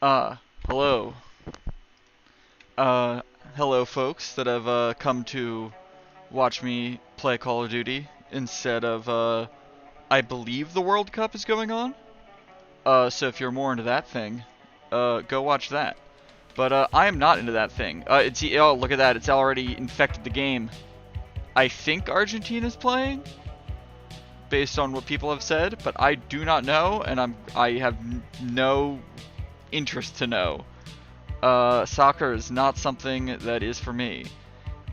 Uh, hello. Uh, hello folks that have come to watch me play Call of Duty instead of I believe the World Cup is going on. So if you're more into that thing, go watch that. But I am not into that thing. Oh, look at that, it's already infected the game. I think Argentina's playing based on what people have said, but I do not know, and I have no interest to know. Soccer is not something that is for me.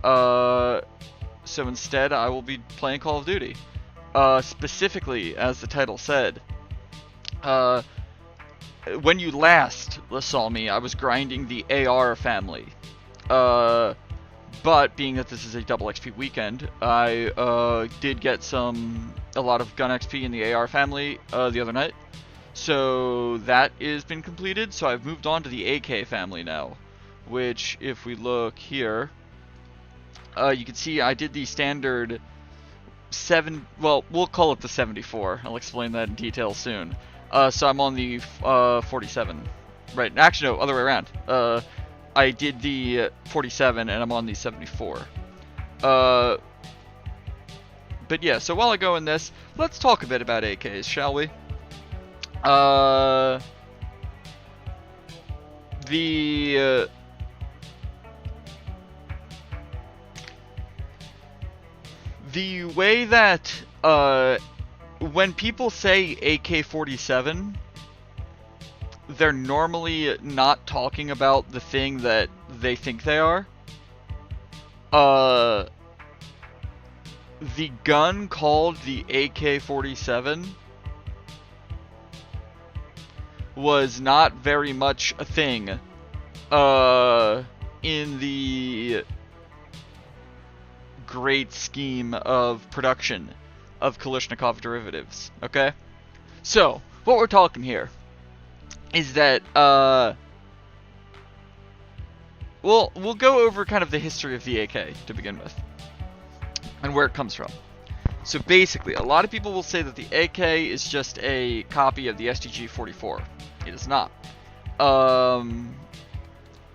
So instead, I will be playing Call of Duty. Specifically, as the title said, uh, when you last saw me, I was grinding the AR family. But being that this is a double XP weekend, I did get a lot of gun XP in the AR family the other night. So that has been completed, so I've moved on to the AK family now, which if we look here, you can see I did the standard well, we'll call it the 74. I'll explain that in detail soon. So I'm on the 47. Right, actually no, other way around. I did the 47 and I'm on the 74. But yeah, so while I go in this, let's talk a bit about AKs, shall we? The way that when people say AK-47, they're normally not talking about the thing that they think they are. The gun called the AK-47 was not very much a thing in the great scheme of production of Kalashnikov derivatives, okay? So, what we're talking here is that, we'll go over kind of the history of the AK to begin with, and where it comes from. So basically, a lot of people will say that the AK is just a copy of the STG-44. It is not.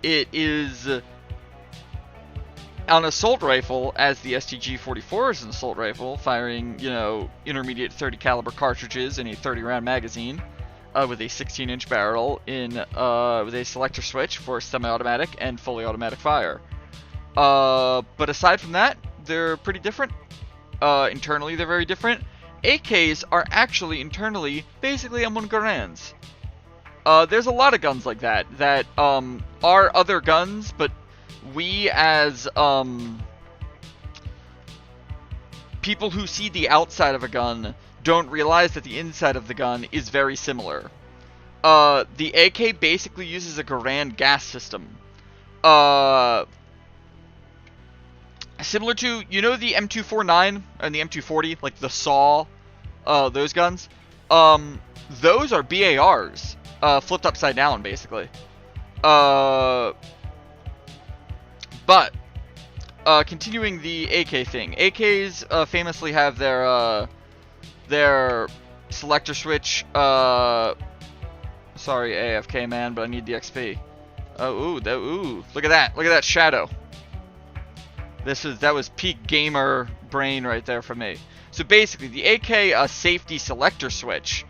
It is an assault rifle, as the STG-44 is an assault rifle, firing, intermediate 30 caliber cartridges in a 30-round magazine, with a 16-inch barrel with a selector switch for semi-automatic and fully automatic fire. But aside from that, they're pretty different. Internally, they're very different. AKs are actually internally basically M1 Garands. There's a lot of guns like that are other guns, but we as people who see the outside of a gun don't realize that the inside of the gun is very similar. The AK basically uses a Garand gas system. Similar to, the M249 and the M240, like the SAW, those guns. Those are BARs, flipped upside down, basically. But continuing the AK thing, AKs famously have their selector switch. Sorry, AFK man, but I need the XP. Ooh, look at that shadow. That was peak gamer brain right there for me. So basically, the AK safety selector switch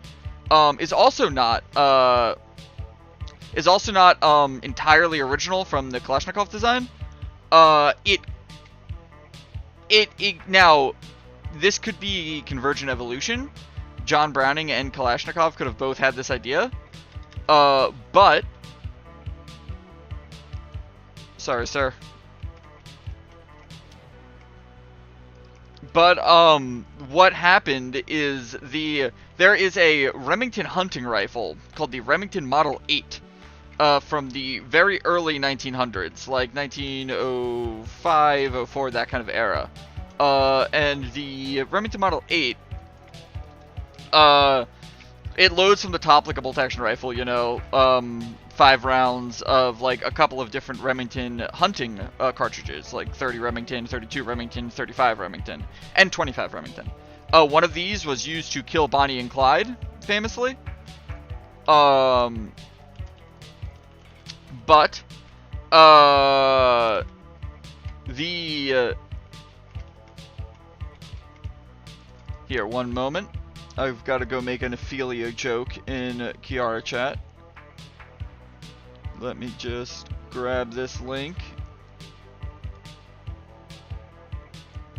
is also not entirely original from the Kalashnikov design. Now, this could be convergent evolution. John Browning and Kalashnikov could have both had this idea. But sorry, sir. But what happened is there is a Remington hunting rifle called the Remington Model 8 from the very early 1900s, like 1905, 04, that kind of era. And the Remington Model 8, it loads from the top like a bolt-action rifle, 5 rounds of like a couple of different Remington hunting cartridges, like 30 Remington, 32 Remington, 35 Remington, and 25 Remington. One of these was used to kill Bonnie and Clyde, famously. but the here, one moment. I've got to go make an Ophelia joke in Kiara chat. Let me just grab this link.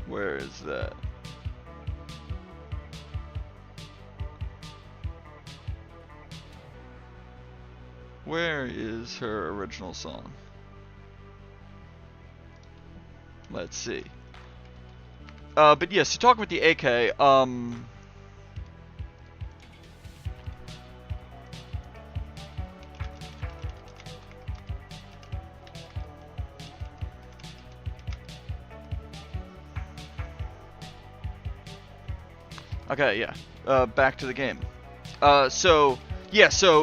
Where is that? Where is her original song? Let's see. But yes, so talking with the AK, okay, yeah. Back to the game. So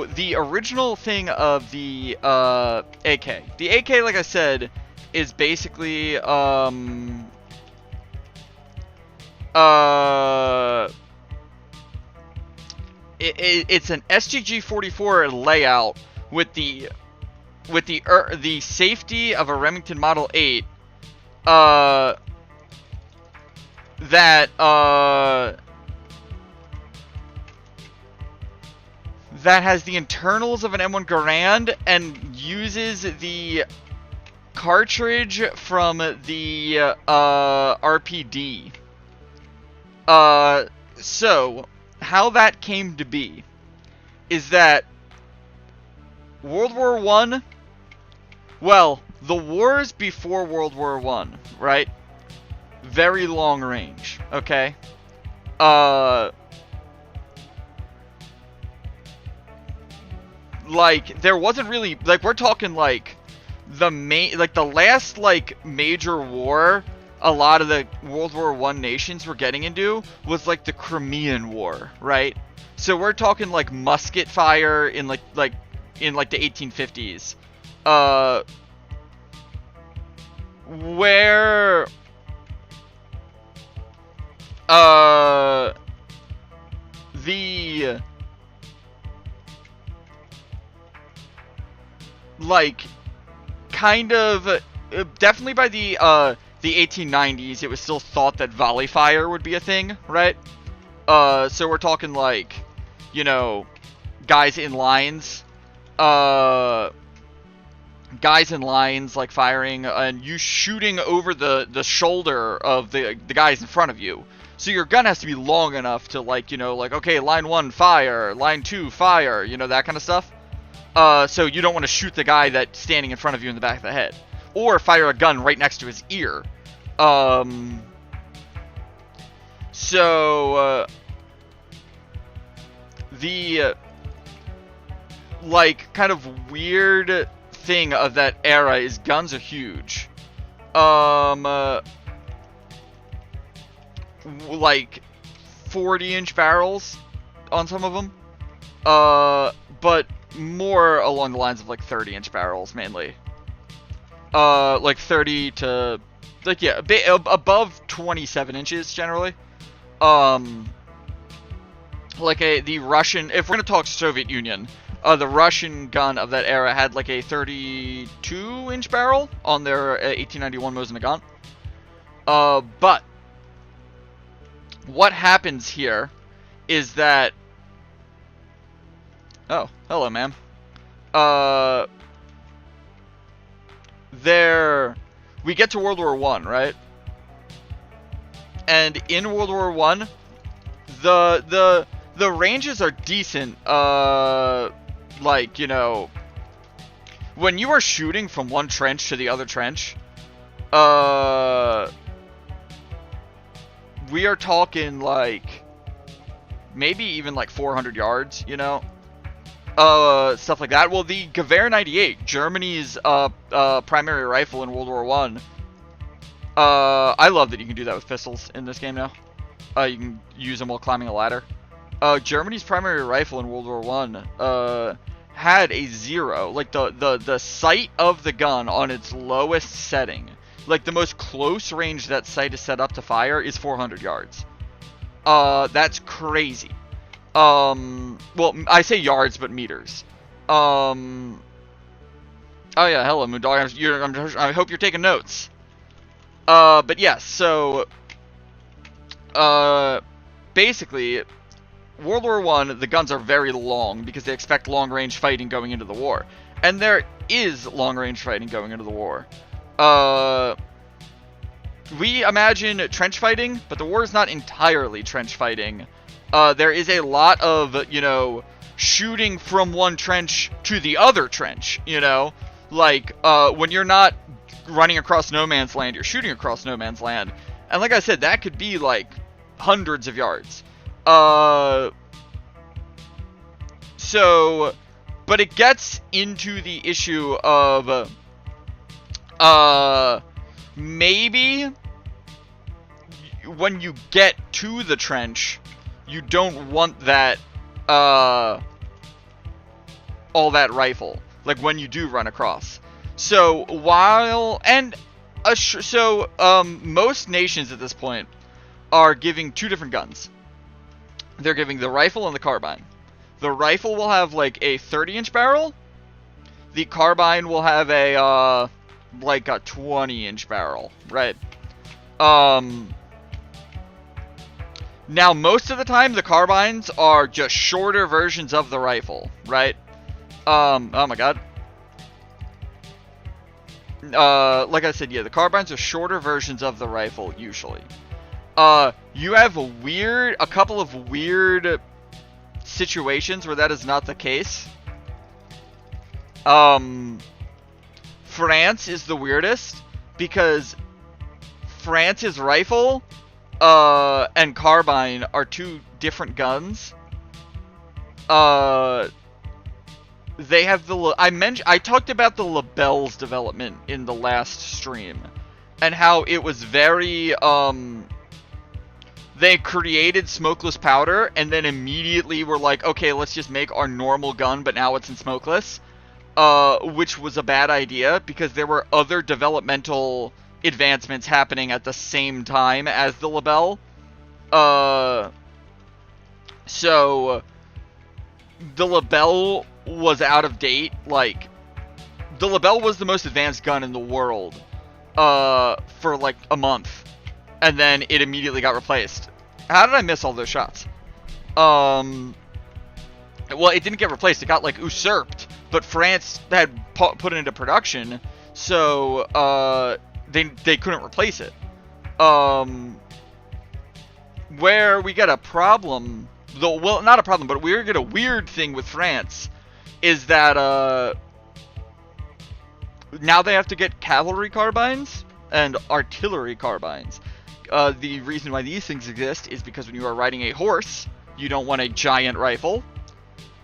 the original thing of the AK. The AK, like I said, is basically it's an STG-44 layout with the safety of a Remington Model 8 that has the internals of an M1 Garand and uses the cartridge from the RPD. So how that came to be is that World War I, well, the wars before World War I, right? Very long range, okay? Like, there wasn't really, like, we're talking, like, the last, like, major war a lot of the World War I nations were getting into was, like, the Crimean War, right? So we're talking, like, musket fire in, like the 1850s. Where the like kind of definitely by the 1890s it was still thought that volley fire would be a thing, right? So we're talking like, you know, guys in lines like firing and you shooting over the shoulder of the guys in front of you. So your gun has to be long enough to, like, you know, like, okay, line 1 fire, line 2 fire, you know, that kind of stuff. So you don't want to shoot the guy that's standing in front of you in the back of the head, or fire a gun right next to his ear. The like kind of weird thing of that era is guns are huge. Like 40-inch barrels on some of them. But more along the lines of like 30-inch barrels mainly. Like 30 to, like, yeah, above 27 inches generally. Like the Russian, if we're gonna talk Soviet Union, the Russian gun of that era had like a 32-inch barrel on their 1891 Mosin Nagant. But what happens here is that, oh, hello, ma'am. We get to World War I, right? And in World War I, the ranges are decent. Like, you know, when you are shooting from one trench to the other trench, we are talking like maybe even like 400 yards, you know, stuff like that. Well, the Gewehr 98, Germany's primary rifle in World War I love that you can do that with pistols in this game now. You can use them while climbing a ladder. Germany's primary rifle in World War I had a 0, like the sight of the gun on its lowest setting. Like, the most close range that sight is set up to fire is 400 yards. That's crazy. Well, I say yards, but meters. Oh yeah, hello Moondog. I hope you're taking notes. But yes, so basically, World War I, the guns are very long because they expect long-range fighting going into the war, and there is long-range fighting going into the war. We imagine trench fighting, but the war is not entirely trench fighting. There is a lot of, you know, shooting from one trench to the other trench, you know? Like, when you're not running across no man's land, you're shooting across no man's land. And like I said, that could be, like, hundreds of yards. So, but it gets into the issue of, maybe when you get to the trench, you don't want that, all that rifle, like when you do run across. So most nations at this point are giving two different guns. They're giving the rifle and the carbine. The rifle will have like a 30-inch barrel. The carbine will have a like a 20-inch barrel, right? Now, most of the time, the carbines are just shorter versions of the rifle, right? Oh my god. Like I said, yeah, the carbines are shorter versions of the rifle, usually. You have a couple of weird situations where that is not the case. France is the weirdest, because France's rifle and carbine are two different guns. They have I talked about the Lebel's development in the last stream, and how it was very they created smokeless powder and then immediately were like, okay, let's just make our normal gun, but now it's in smokeless, which was a bad idea because there were other developmental advancements happening at the same time as the Lebel. So the Lebel was out of date. Like, the Lebel was the most advanced gun in the world for like a month, and then it immediately got replaced. How did I miss all those shots? Well, it didn't get replaced, it got like usurped, but France had put it into production, so they couldn't replace it. Where we get a problem, though, well, not a problem, but we get a weird thing with France, is that now they have to get cavalry carbines and artillery carbines. The reason why these things exist is because when you are riding a horse, you don't want a giant rifle,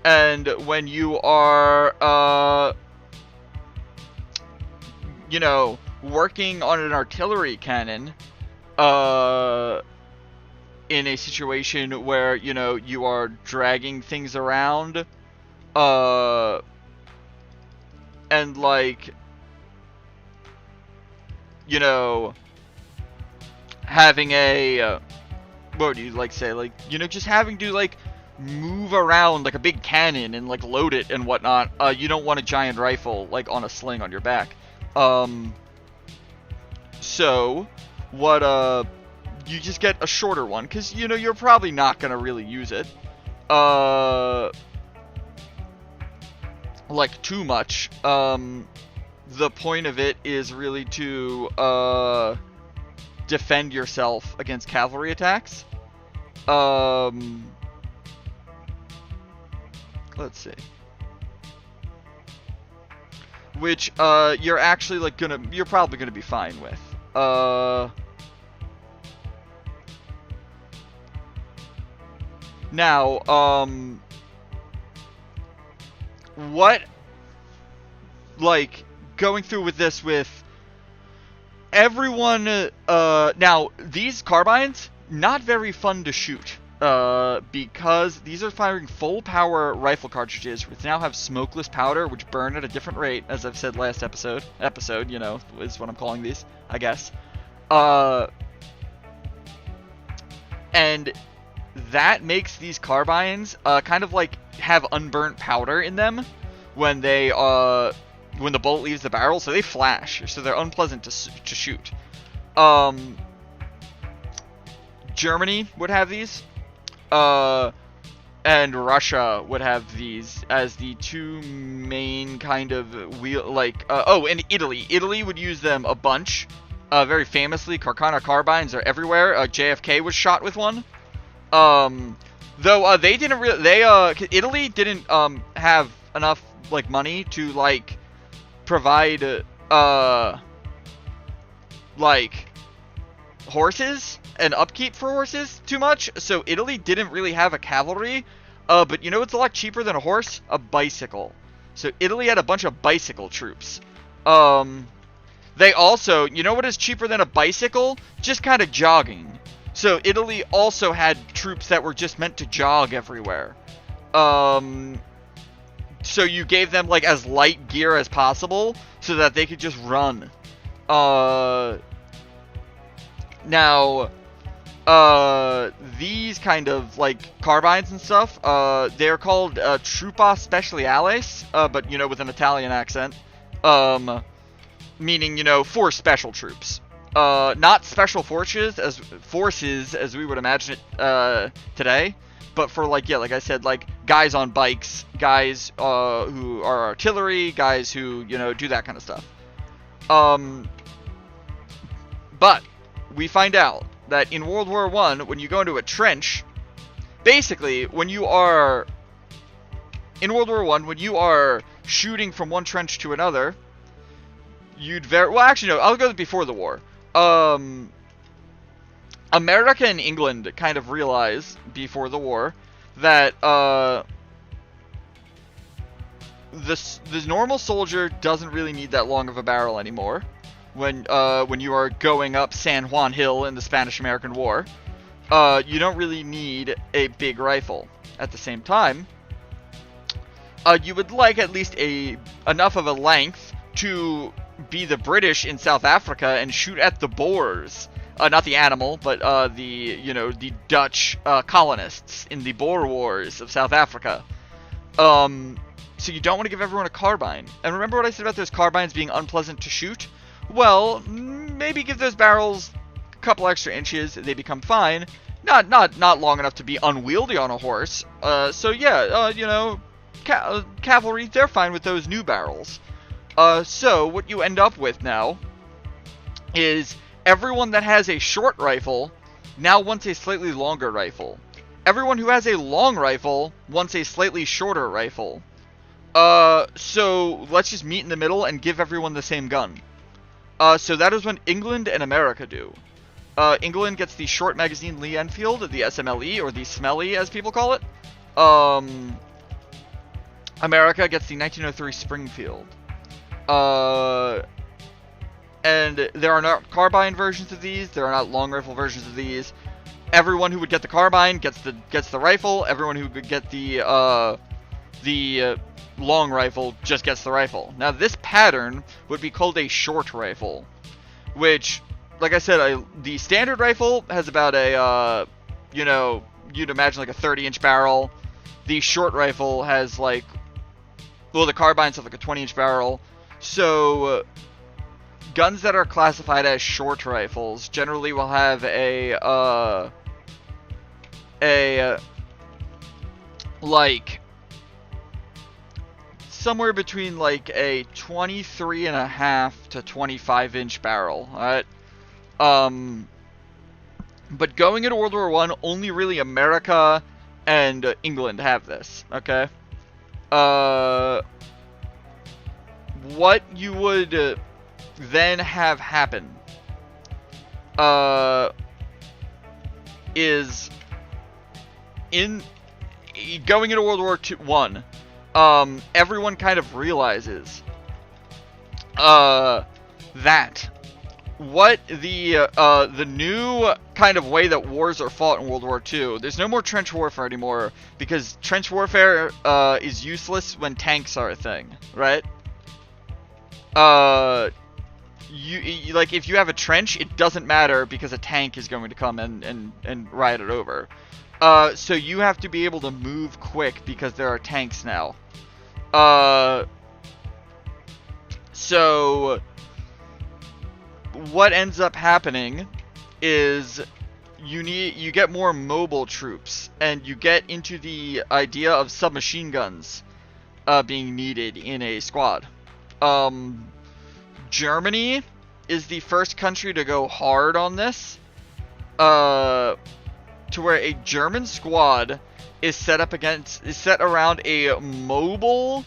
and when you are, you know, working on an artillery cannon, in a situation where, you know, you are dragging things around, and like, you know, having a, what do you like say, like, you know, just having to like move around like a big cannon and like load it and whatnot, you don't want a giant rifle like on a sling on your back. So what, you just get a shorter one, because, you know, you're probably not going to really use it, like, too much. The point of it is really to, defend yourself against cavalry attacks. Let's see. Which, you're actually, like, you're probably gonna be fine with. Now, what, like, going through with this with everyone, now, these carbines, not very fun to shoot, because these are firing full power rifle cartridges, which now have smokeless powder, which burn at a different rate, as I've said last episode, you know, is what I'm calling these, I guess, and that makes these carbines, kind of like have unburnt powder in them when they, when the bullet leaves the barrel, so they flash, so they're unpleasant to shoot. Germany would have these, and Russia would have these as the two main kind of and Italy would use them a bunch. Very famously, Carcana carbines are everywhere. JFK was shot with one. Though they didn't really, Italy didn't have enough like money to like provide like horses and upkeep for horses too much, so Italy didn't really have a cavalry. But you know what's a lot cheaper than a horse? A bicycle. So Italy had a bunch of bicycle troops. They also, you know what is cheaper than a bicycle? Just kind of jogging. So Italy also had troops that were just meant to jog everywhere. So you gave them like as light gear as possible so that they could just run. Now, these kind of like carbines and stuff, they're called Truppa Speciales, but you know, with an Italian accent, meaning, you know, for special troops. Not special forces as we would imagine it today, but for like, yeah, like I said, like guys on bikes, guys who are artillery, guys who, you know, do that kind of stuff. But we find out that in World War I, when you go into a trench, basically when you are in World War I, when you are shooting from one trench to another, I'll go before the war. America and England kind of realized before the war that the normal soldier doesn't really need that long of a barrel anymore when you are going up San Juan Hill in the Spanish-American War. You don't really need a big rifle. At the same time, you would like at least enough of a length to be the British in South Africa and shoot at the Boers. Not the animal, but the Dutch colonists in the Boer Wars of South Africa. So you don't want to give everyone a carbine. And remember what I said about those carbines being unpleasant to shoot? Well, maybe give those barrels a couple extra inches, they become fine. Not long enough to be unwieldy on a horse. So yeah, cavalry, they're fine with those new barrels. So what you end up with now is everyone that has a short rifle now wants a slightly longer rifle. Everyone who has a long rifle wants a slightly shorter rifle. So let's just meet in the middle and give everyone the same gun. So that is what England and America do. England gets the short magazine Lee Enfield, the SMLE, or the Smelly as people call it. America gets the 1903 Springfield. And there are not carbine versions of these. There are not long rifle versions of these. Everyone who would get the carbine gets the rifle. Everyone who could get the long rifle just gets the rifle. Now this pattern would be called a short rifle, which, like I said, the standard rifle has about a you'd imagine like a 30-inch barrel. The short rifle has like, well, the carbines have like a 20-inch barrel. So guns that are classified as short rifles generally will have like somewhere between like a 23.5 to 25-inch barrel. Alright. But going into World War I, only really America and England have this. Okay. What you would then have happen is going into World War I, everyone kind of realizes that what the new kind of way that wars are fought in World War II, there's no more trench warfare anymore, because trench warfare is useless when tanks are a thing, right? You like, if you have a trench, it doesn't matter because a tank is going to come and ride it over. So you have to be able to move quick because there are tanks now. So what ends up happening is you get more mobile troops, and you get into the idea of submachine guns being needed in a squad. Germany is the first country to go hard on this, to where a German squad is set around a mobile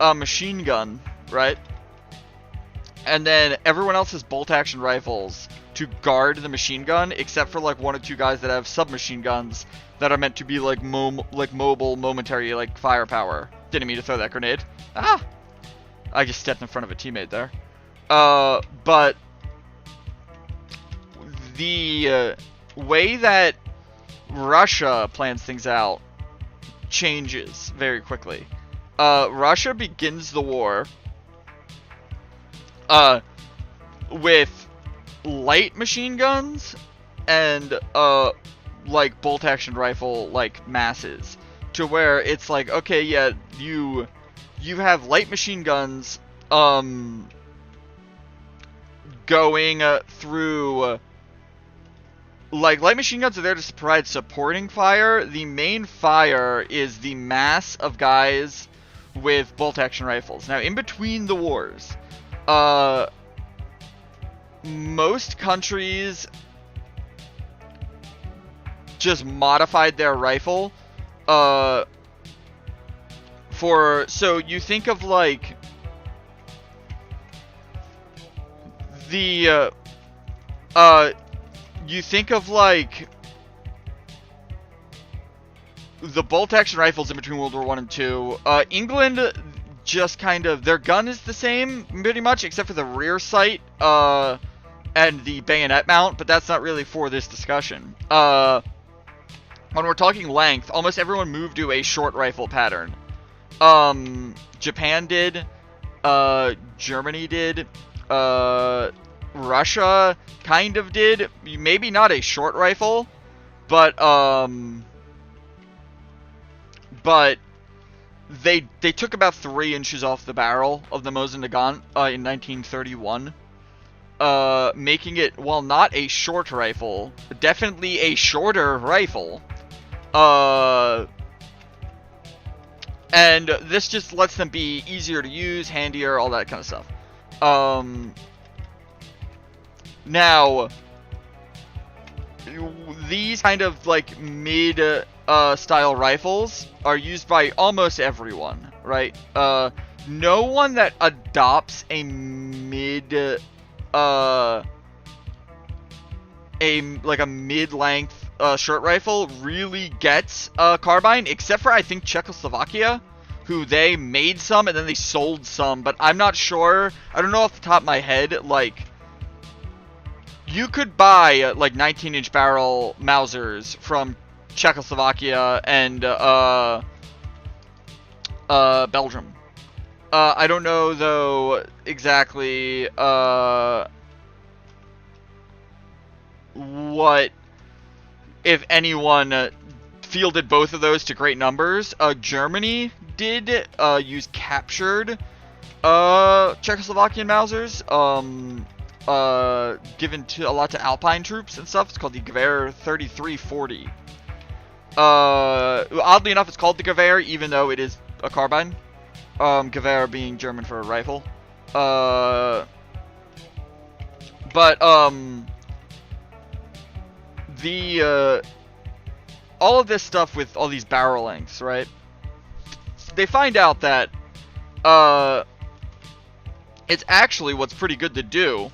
machine gun, right? And then everyone else has bolt action rifles to guard the machine gun, except for like one or two guys that have submachine guns that are meant to be like mobile, momentary, like firepower. Didn't mean to throw that grenade. Ah! I just stepped in front of a teammate there. But the way that Russia plans things out changes very quickly. Russia begins the war with light machine guns and like bolt action rifle like masses, to where it's like, okay, yeah, you have light machine guns going through, like, light machine guns are there to provide supporting fire. The main fire is the mass of guys with bolt action rifles. Now, in between the wars, most countries just modified their rifle so you think of like the you think of like the bolt action rifles in between World War I and II. England just kind of, their gun is the same pretty much, except for the rear sight and the bayonet mount, but that's not really for this discussion. When we're talking length, almost everyone moved to a short rifle pattern. Japan did, Germany did, Russia kind of did, maybe not a short rifle, but they took about 3 inches off the barrel of the Mosin Nagant in 1931, making it, while not a short rifle, definitely a shorter rifle. And this just lets them be easier to use, handier, all that kind of stuff. Now, these kind of like mid style rifles are used by almost everyone, right? No one that adopts a mid mid-length short rifle really gets a carbine, except for I think Czechoslovakia, who they made some and then they sold some, but I'm not sure. I don't know off the top of my head. Like, you could buy like 19-inch barrel Mausers from Czechoslovakia and Belgium. I don't know though exactly what, if anyone fielded both of those to great numbers. Germany did use captured Czechoslovakian Mausers, given to a lot to Alpine troops and stuff. It's called the Gewehr 3340. Oddly enough, it's called the Gewehr, even though it is a carbine. Gewehr being German for a rifle. All of this stuff with all these barrel lengths, right? They find out that it's actually, what's pretty good to do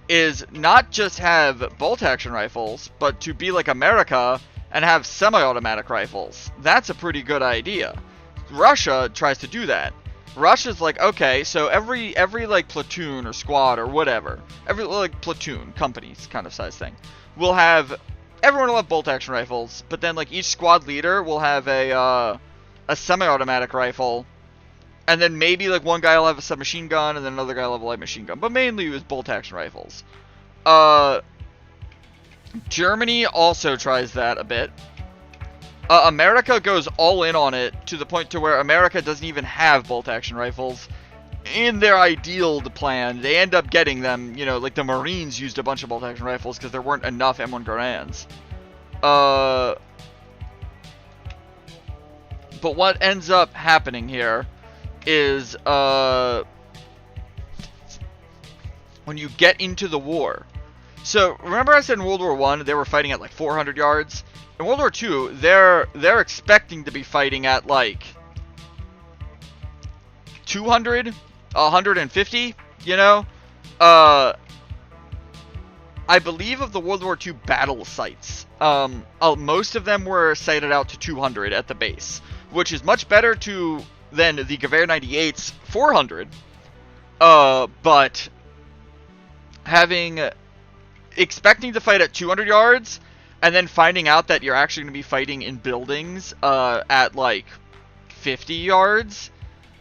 is not just have bolt action rifles, but to be like America and have semi-automatic rifles. That's a pretty good idea. Russia tries to do that. Russia's like, okay, so every like platoon or squad or whatever, every like platoon, companies kind of size thing, will have, everyone will have bolt action rifles, but then like each squad leader will have a semi-automatic rifle, and then maybe like one guy will have a submachine gun and then another guy will have a light machine gun, but mainly it was bolt action rifles. Germany also tries that a bit. America goes all in on it to the point to where America doesn't even have bolt action rifles. in their ideal plan, they end up getting them, you know, like the Marines used a bunch of bolt-action rifles because there weren't enough M1 Garands. But what ends up happening here is, when you get into the war. So, remember I said in World War I, they were fighting at like 400 yards? In World War II, they're expecting to be fighting at like 200, 150, you know? I believe of the World War II battle sites, most of them were sighted out to 200 at the base, which is much better than the Gewehr 98's 400, but expecting to fight at 200 yards, and then finding out that you're actually going to be fighting in buildings at like 50 yards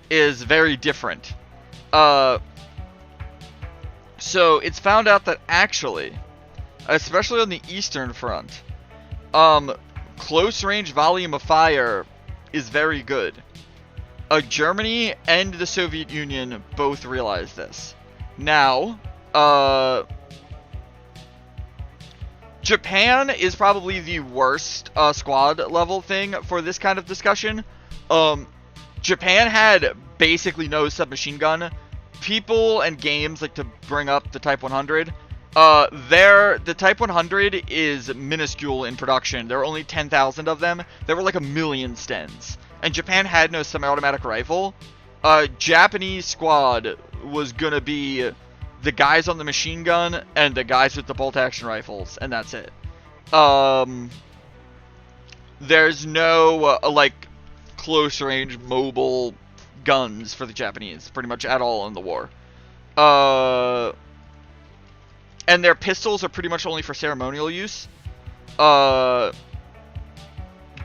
is very different. So it's found out that actually, especially on the Eastern Front, close range volume of fire is very good. Germany and the Soviet Union both realize this. Now, Japan is probably the worst squad level thing for this kind of discussion. Japan had basically no submachine gun. People and games like to bring up the Type 100. The Type 100 is minuscule in production. There are only 10,000 of them. There were like a million Stens. And Japan had no semi-automatic rifle. Japanese squad was gonna be the guys on the machine gun and the guys with the bolt-action rifles, and that's it. There's no, like, close-range mobile guns for the Japanese, pretty much at all in the war. And their pistols are pretty much only for ceremonial use.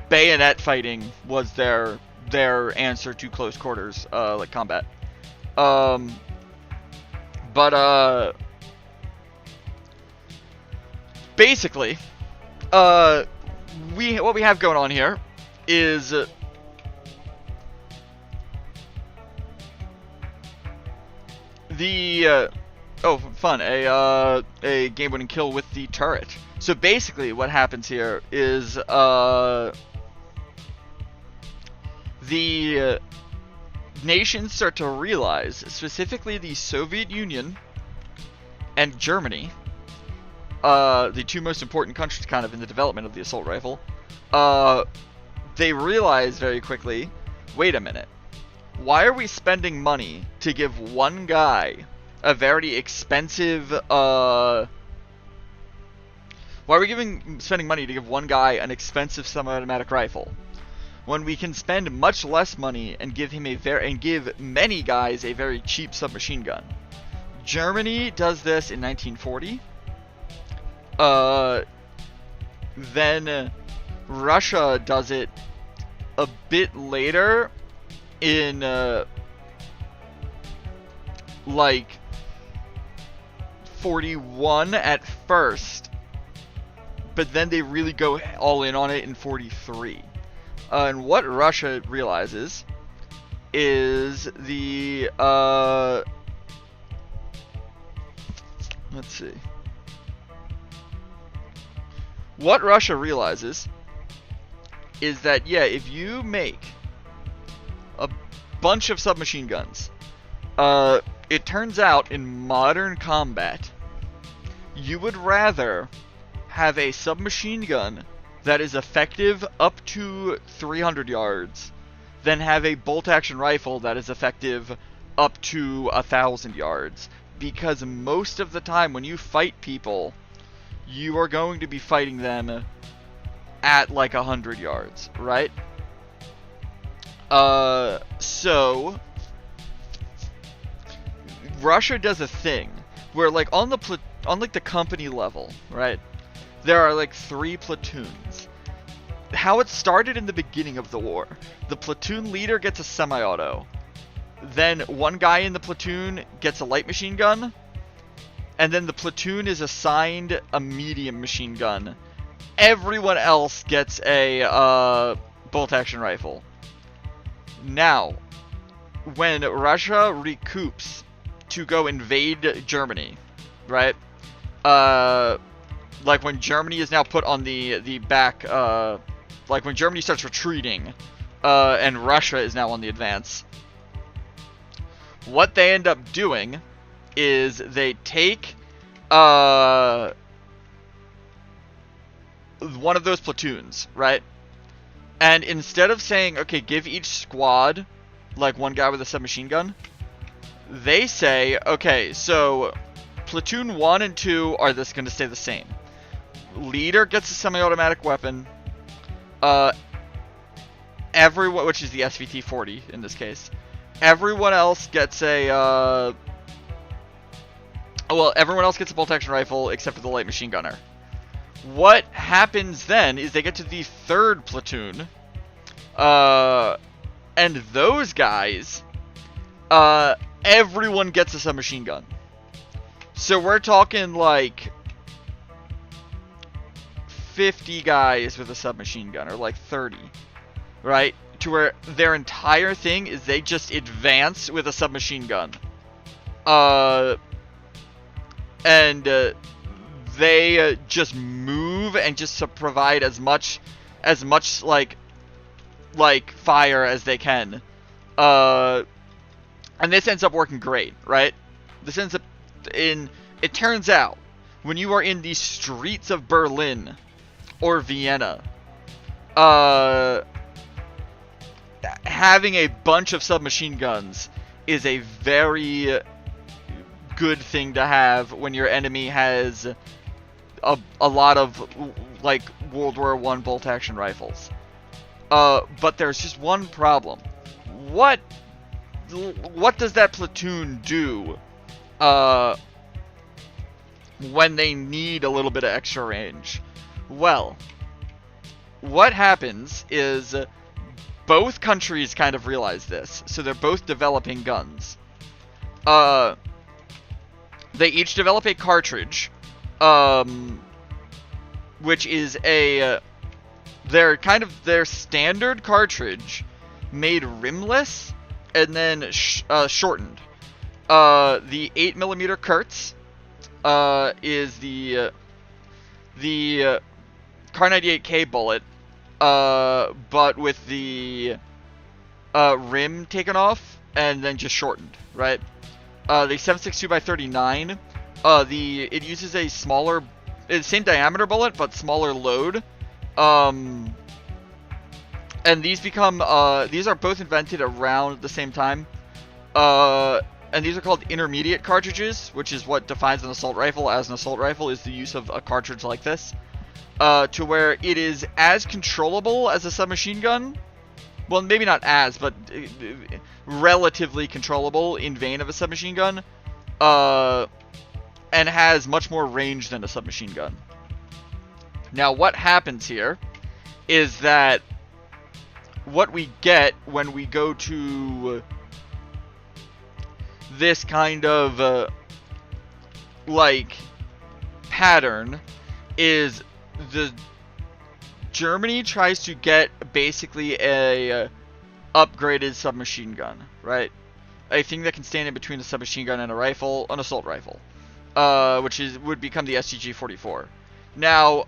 Bayonet fighting was their answer to close quarters, like, combat. Basically, what we have going on here is a game-winning kill with the turret. So basically, what happens here is the nations start to realize, specifically the Soviet Union and Germany, the two most important countries kind of in the development of the assault rifle, they realize very quickly, wait a minute, why are we spending money to give one guy a very expensive, why are we spending money to give one guy an expensive semi-automatic rifle, when we can spend much less money and give many guys a very cheap submachine gun? Germany does this in 1940. Then Russia does it a bit later in like 41 at first, but then they really go all in on it in 43. And what Russia realizes is the let's see. What Russia realizes is that, yeah, if you make a bunch of submachine guns, it turns out in modern combat, you would rather have a submachine gun that is effective up to 300 yards than have a bolt-action rifle that is effective up to 1,000 yards. Because most of the time when you fight people, you are going to be fighting them at like 100 yards, right? So Russia does a thing where, like, on the company level, right, there are like 3 platoons. How it started in the beginning of the war, the platoon leader gets a semi-auto, then one guy in the platoon gets a light machine gun, and then the platoon is assigned a medium machine gun. Everyone else gets a bolt-action rifle. Now, when Russia recoups to go invade Germany, right? Like when Germany is now put on the back, like when Germany starts retreating, and Russia is now on the advance. What they end up doing is they take one of those platoons, right? And instead of saying, okay, give each squad like one guy with a submachine gun, they say, okay, so platoon 1 and 2 are this going to stay the same. Leader gets a semi-automatic weapon. Everyone, which is the SVT-40 in this case. Everyone else gets a well, everyone else gets a bolt-action rifle except for the light machine gunner. What happens then is they get to the third platoon, and those guys, everyone gets a submachine gun. So we're talking like 50 guys with a submachine gun, or like 30, right? To where their entire thing is they just advance with a submachine gun. They just move and just provide as much like fire as they can. And this ends up working great, right? This ends up it turns out, when you are in the streets of Berlin or Vienna, having a bunch of submachine guns is a very good thing to have when your enemy has a lot of like World War I bolt action rifles. But there's just one problem. What does that platoon do when they need a little bit of extra range? Well, what happens is both countries kind of realize this, so they're both developing guns. They each develop a cartridge, which is their standard cartridge, made rimless and then shortened. The 8mm Kurz is the Kar 98K bullet, but with the rim taken off and then just shortened, right? The 7.62x39, it uses a smaller, same diameter bullet, but smaller load. And these these are both invented around the same time. And these are called intermediate cartridges, which is what defines an assault rifle as an assault rifle, is the use of a cartridge like this. To where it is as controllable as a submachine gun. Well, maybe not as, but relatively controllable in vein of a submachine gun. And has much more range than a submachine gun. Now, what happens here is that what we get when we go to this kind of like pattern is Germany tries to get basically a upgraded submachine gun, right? A thing that can stand in between a submachine gun and a rifle, an assault rifle, which would become the STG-44. Now,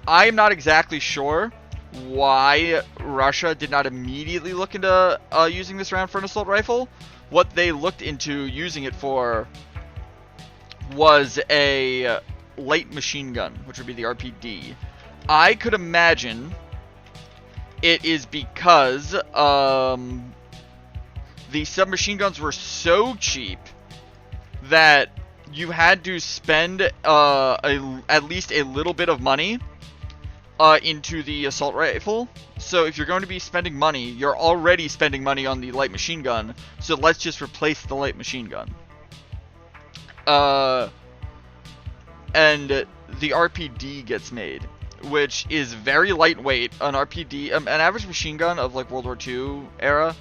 I am not exactly sure why Russia did not immediately look into using this round for an assault rifle. What they looked into using it for was a light machine gun, which would be the RPD. I could imagine it is because the submachine guns were so cheap that you had to spend at least a little bit of money into the assault rifle. So if you're going to be spending money, you're already spending money on the light machine gun, so let's just replace the light machine gun. And the RPD gets made, which is very lightweight. An RPD, an average machine gun of like World War II era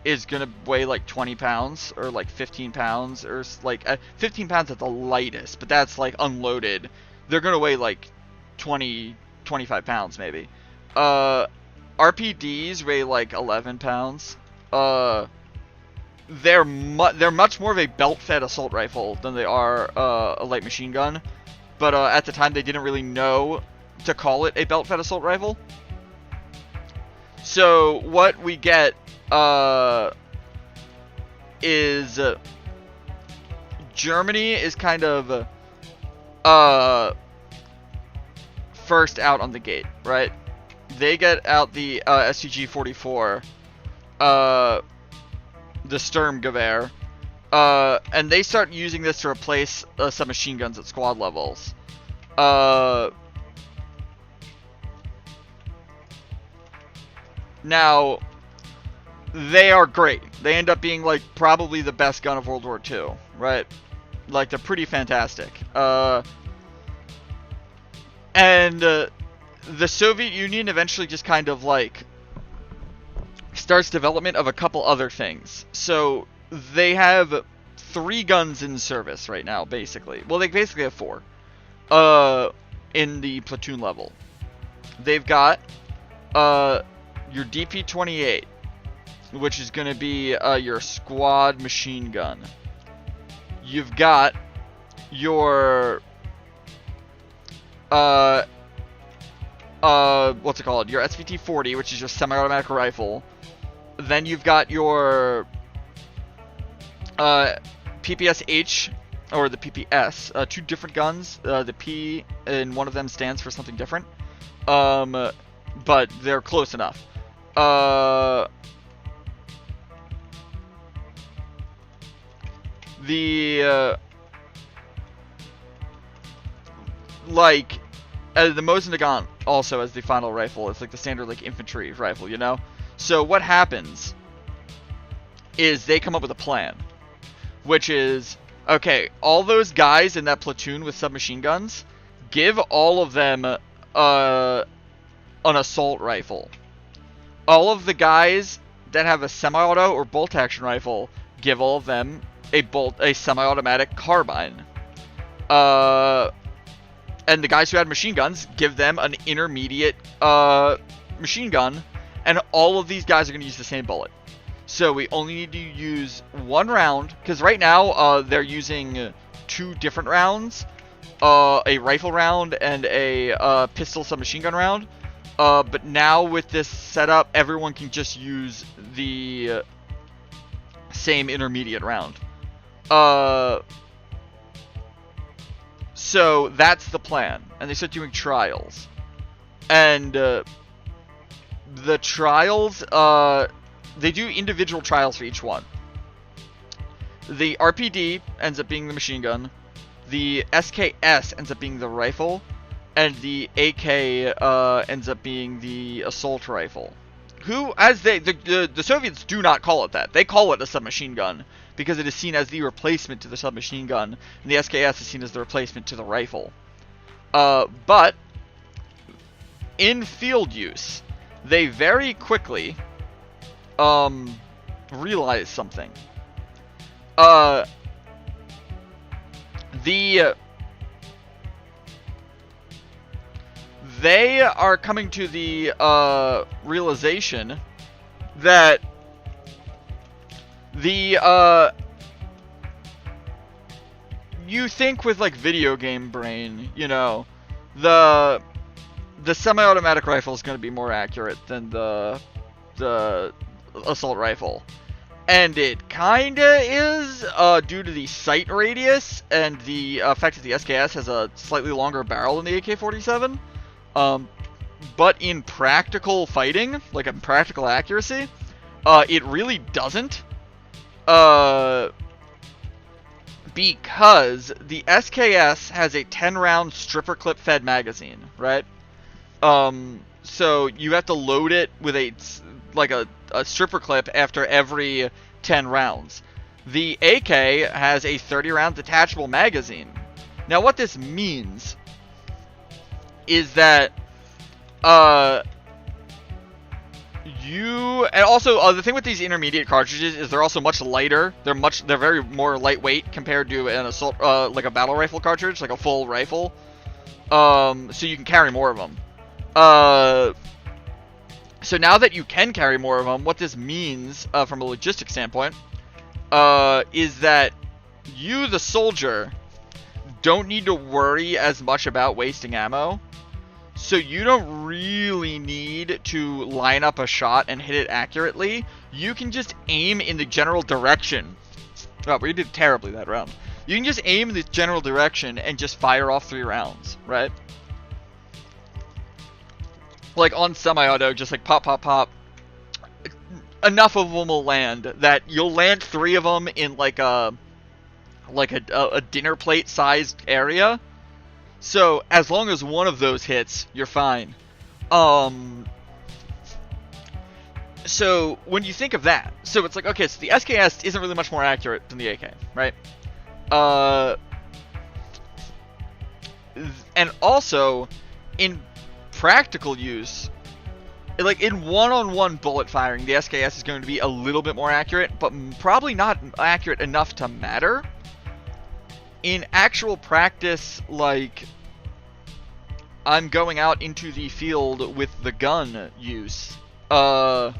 is gonna weigh like 20 pounds or like 15 pounds or like 15 pounds at the lightest, but that's like unloaded. They're gonna weigh like 25 pounds maybe. RPDs weigh like 11 pounds. they're much more of a belt-fed assault rifle than they are a light machine gun. But at the time, they didn't really know to call it a belt-fed assault rifle. So what we get is Germany is kind of first out on the gate, right? They get out the STG-44, the Sturmgewehr, and they start using this to replace submachine guns at squad levels. Now, they are great. They end up being, like, probably the best gun of World War II, right? Like, they're pretty fantastic. And the Soviet Union eventually just kind of, like, starts development of a couple other things. So, they have 3 guns in service right now, basically. Well, they basically have 4. In the platoon level. They've got, your DP-28, which is going to be your squad machine gun. You've got your what's it called? Your SVT-40, which is your semi-automatic rifle. Then you've got your PPSH or the PPS, 2 different guns. The P in one of them stands for something different. But they're close enough. Like, the Mosin Nagant also as the final rifle. It's like the standard, like, infantry rifle, you know? So what happens is they come up with a plan, which is, okay, all those guys in that platoon with submachine guns, give all of them an assault rifle. All of the guys that have a semi-auto or bolt-action rifle, give all of them a semi-automatic carbine. And the guys who had machine guns, give them an intermediate machine gun, and all of these guys are going to use the same bullet. So we only need to use 1 round, because right now they're using 2 different rounds, a rifle round and a pistol submachine gun round. But now with this setup, everyone can just use the same intermediate round. So that's the plan. And they start doing trials. And the trials, they do individual trials for each one. The RPD ends up being the machine gun. The SKS ends up being the rifle. And the AK ends up being the assault rifle. Who, as the Soviets do not call it that. They call it a submachine gun because it is seen as the replacement to the submachine gun, and the SKS is seen as the replacement to the rifle. But in field use, they very quickly realize something. They are coming to the realization that you think with, like, video game brain, you know, the semi-automatic rifle is going to be more accurate than the assault rifle. And it kinda is, due to the sight radius and the fact that the SKS has a slightly longer barrel than the AK-47. But in practical fighting, like in practical accuracy, it really doesn't. Because the SKS has a 10-round stripper clip fed magazine, right? So you have to load it with a stripper clip after every 10 rounds. The AK has a 30-round detachable magazine. Now what this means is that and also the thing with these intermediate cartridges is they're also much lighter. They're very more lightweight compared to an assault like a battle rifle cartridge, like a full rifle. So you can carry more of them. So now that you can carry more of them, what this means from a logistics standpoint is that you, the soldier, don't need to worry as much about wasting ammo. So you don't really need to line up a shot and hit it accurately. You can just aim in the general direction. Oh, we did terribly that round. You can just aim in the general direction and just fire off 3 rounds, right? Like on semi-auto, just like pop, pop, pop. Enough of them will land that you'll land 3 of them in like a dinner plate sized area. So as long as one of those hits, you're fine. So when you think of that, so it's like, okay, so the SKS isn't really much more accurate than the AK, right? And also in practical use, like in one-on-one bullet firing, the SKS is going to be a little bit more accurate, but probably not accurate enough to matter. In actual practice, like, I'm going out into the field with the gun use, the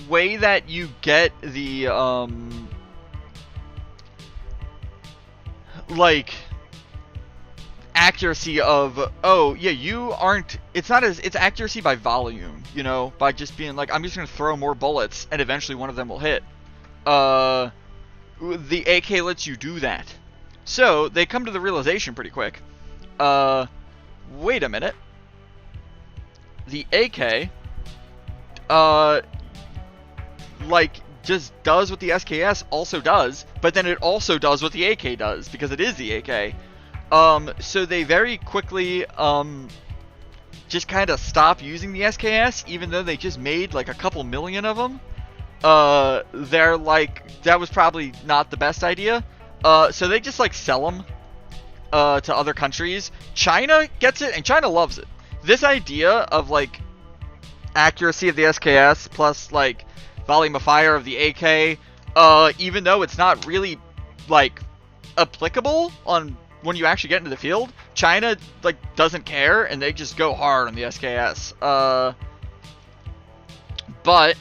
way that you get the, like, accuracy of, oh, yeah, you aren't, it's not as, it's accuracy by volume, you know, by just being like, I'm just going to throw more bullets, and eventually one of them will hit. The AK lets you do that. So, they come to the realization pretty quick. Wait a minute. The AK, like, just does what the SKS also does, but then it also does what the AK does, because it is the AK. So they very quickly, just kind of stop using the SKS, even though they just made, like, a couple million of them. They're like, that was probably not the best idea. So they just, like, sell them, to other countries. China gets it, and China loves it. This idea of, like, accuracy of the SKS plus, like, volume of fire of the AK, even though it's not really, like, applicable on when you actually get into the field, China, like, doesn't care, and they just go hard on the SKS. But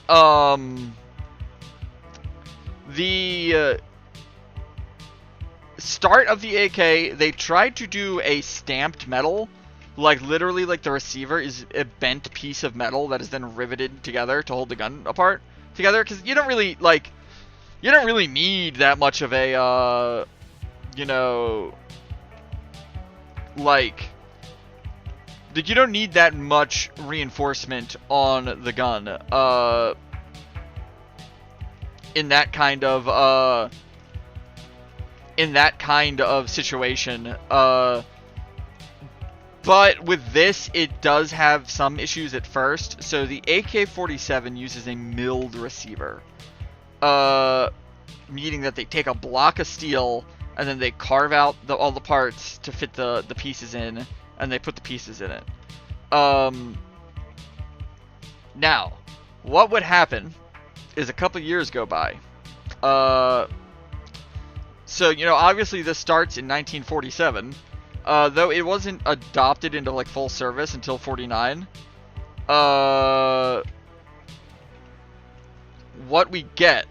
the start of the AK, they tried to do a stamped metal, like, literally, like, the receiver is a bent piece of metal that is then riveted together to hold the gun apart together, because you don't really, like, you don't really need that much of a, you know, like, you don't need that much reinforcement on the gun, in that kind of situation, but with this, it does have some issues at first. So the AK-47 uses a milled receiver, meaning that they take a block of steel and then they carve out all the parts to fit the pieces in, and they put the pieces in it. Now, what would happen is a couple years go by. So, you know, obviously this starts in 1947. Though it wasn't adopted into, like, full service until 49. What we get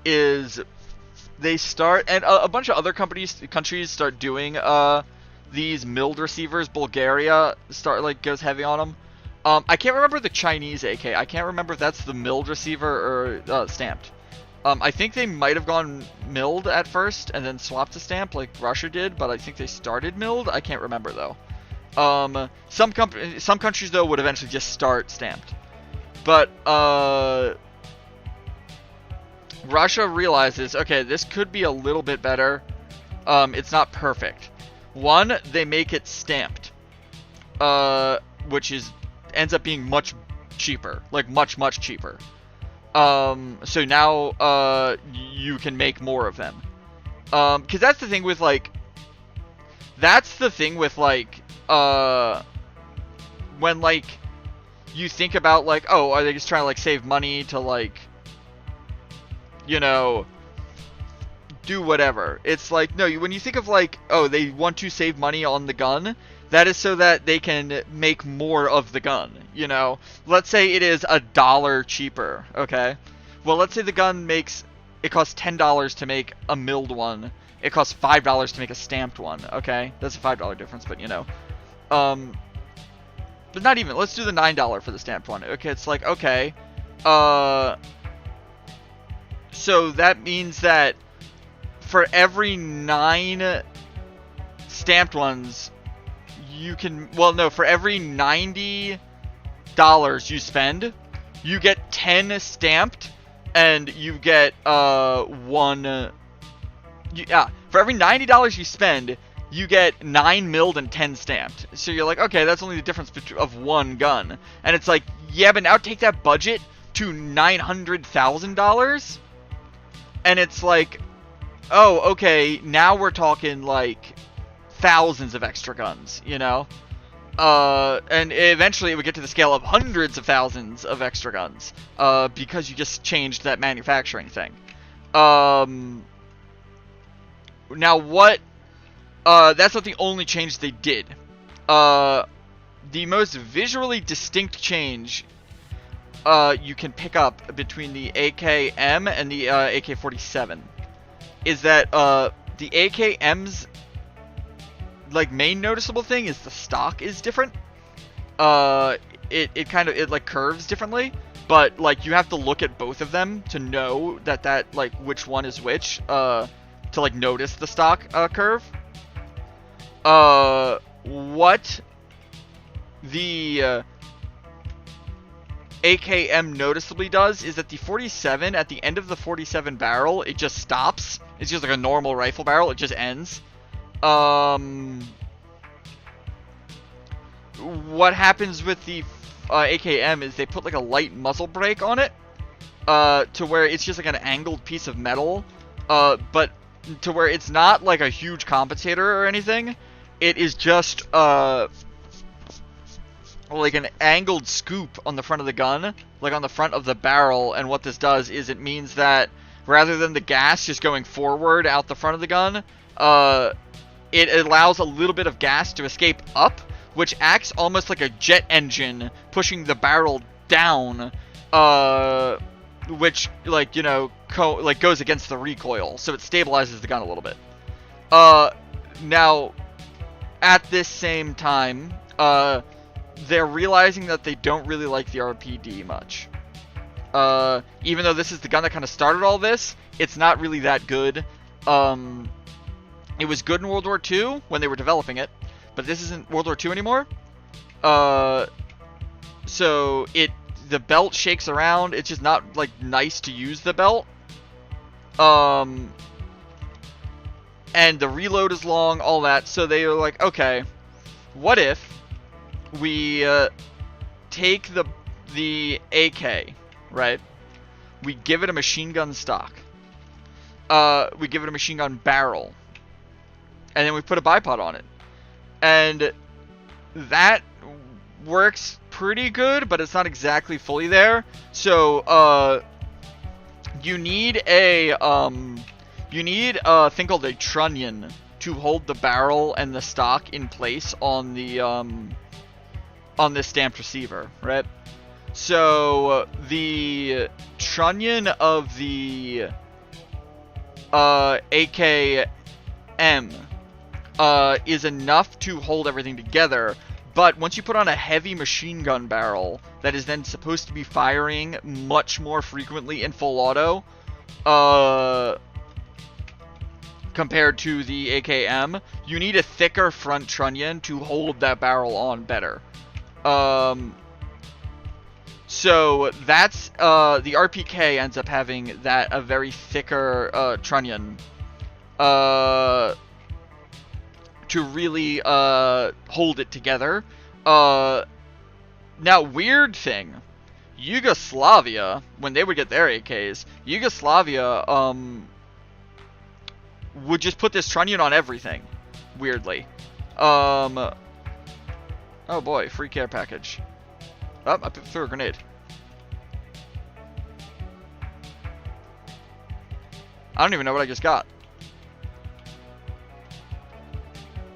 is they start, and a bunch of other countries start doing these milled receivers. Bulgaria goes heavy on them. I can't remember the Chinese AK. I can't remember if that's the milled receiver or stamped. I think they might have gone milled at first and then swapped to stamp like Russia did, but I think they started milled. I can't remember though. Some countries though would eventually just start stamped. But Russia realizes, okay, this could be a little bit better. It's not perfect. One, they make it stamped, which ends up being much cheaper, like much cheaper. So now, you can make more of them. Cause that's the thing with like, when like, you think about like, oh, are they just trying to like save money to like, you know, do whatever. It's like, no, when you think of like, oh, they want to save money on the gun, that is so that they can make more of the gun, you know? Let's say it is $1 cheaper, okay? Well, let's say the gun it costs $10 to make a milled one. It costs $5 to make a stamped one, okay? That's a $5 difference, but you know. But not even, let's do the $9 for the stamped one. Okay, it's like, okay. So that means that for every 9 stamped ones, you can, well, no, for every $90 you spend, you get 10 stamped, and you get, for every $90 you spend, you get 9 milled and 10 stamped. So you're like, okay, that's only the difference of one gun. And it's like, yeah, but now take that budget to $900,000, and it's like, oh, okay, now we're talking like thousands of extra guns, you know? And eventually it would get to the scale of hundreds of thousands of extra guns, because you just changed that manufacturing thing. Now what, that's not the only change they did. The most visually distinct change you can pick up between the AKM and the AK-47 is that the AKM's like main noticeable thing is the stock is different. It kind of like curves differently, but like you have to look at both of them to know that like which one is which, to like notice the stock curve. What the AKM noticeably does is that the 47, at the end of the 47 barrel, it just stops. It's just like a normal rifle barrel. It just ends. What happens with the AKM is they put like a light muzzle brake on it, to where it's just like an angled piece of metal, but to where it's not like a huge compensator or anything. It is just like an angled scoop on the front of the gun, like on the front of the barrel. And what this does is it means that rather than the gas just going forward out the front of the gun, it allows a little bit of gas to escape up, which acts almost like a jet engine pushing the barrel down, which, like, you know, goes against the recoil, so it stabilizes the gun a little bit. Now, at this same time, they're realizing that they don't really like the RPD much. Even though this is the gun that kind of started all this, it's not really that good. It was good in World War II when they were developing it, but this isn't World War II anymore. So the belt shakes around. It's just not like nice to use the belt. And the reload is long, all that. So they are like, okay, what if we take the AK, right? We give it a machine gun stock. We give it a machine gun barrel. And then we put a bipod on it. And that works pretty good, but it's not exactly fully there. So, you need a thing called a trunnion to hold the barrel and the stock in place on the, on this stamped receiver, right? So, the trunnion of the, AKM, is enough to hold everything together, but once you put on a heavy machine gun barrel that is then supposed to be firing much more frequently in full auto, compared to the AKM, you need a thicker front trunnion to hold that barrel on better. So that's, the RPK ends up having a very thicker, trunnion, to really hold it together. Now, weird thing, Yugoslavia, when they would get their AKs, Yugoslavia would just put this trunnion on everything, weirdly. Oh boy, free care package. Oh, I threw a grenade. I don't even know what I just got.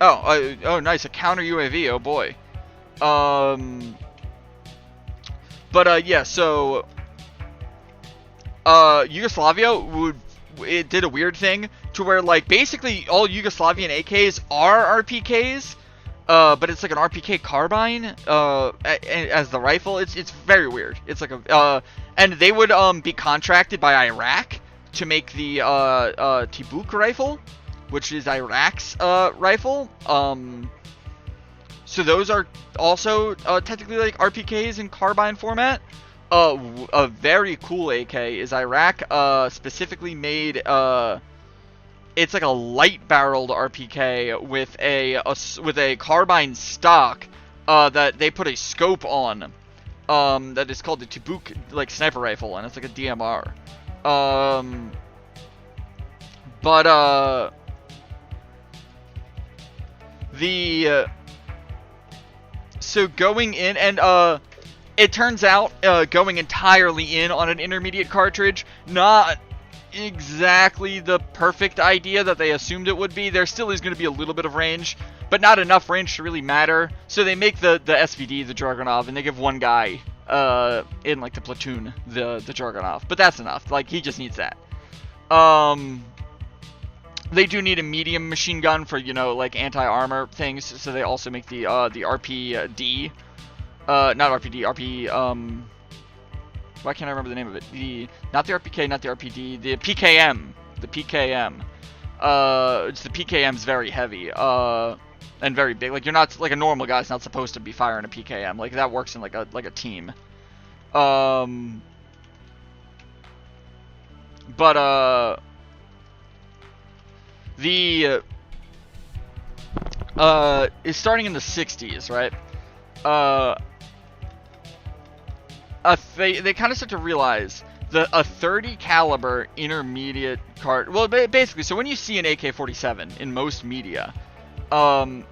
Oh, nice, a counter UAV. Oh boy. But yeah, so Yugoslavia did a weird thing to where, like, basically all Yugoslavian AKs are RPKs, but it's like an RPK carbine as the rifle. It's very weird. It's like a and they would be contracted by Iraq to make the Tibuk rifle, which is Iraq's rifle. So those are also technically like RPKs in carbine format. A very cool AK is Iraq specifically made. It's like a light-barreled RPK with a carbine stock that they put a scope on. That is called the Tibuk like sniper rifle, and it's like a DMR. So going in, and it turns out going entirely in on an intermediate cartridge, not exactly the perfect idea that they assumed it would be. There still is going to be a little bit of range, but not enough range to really matter. So they make the SVD, the Dragunov, and they give one guy in like the platoon the Dragunov, but that's enough. Like, he just needs that. They do need a medium machine gun for, you know, like anti-armor things, so they also make the RPD. Not RPD, why can't I remember the name of it? Not the RPK, not the RPD, the PKM. The PKM. It's the PKM's very heavy, and very big. Like, you're not, like, a normal guy's not supposed to be firing a PKM. Like, that works in like a team. Is starting in the 60s, right? They kind of start to realize that a 30 caliber intermediate cart. Well, basically, so when you see an AK-47 in most media, that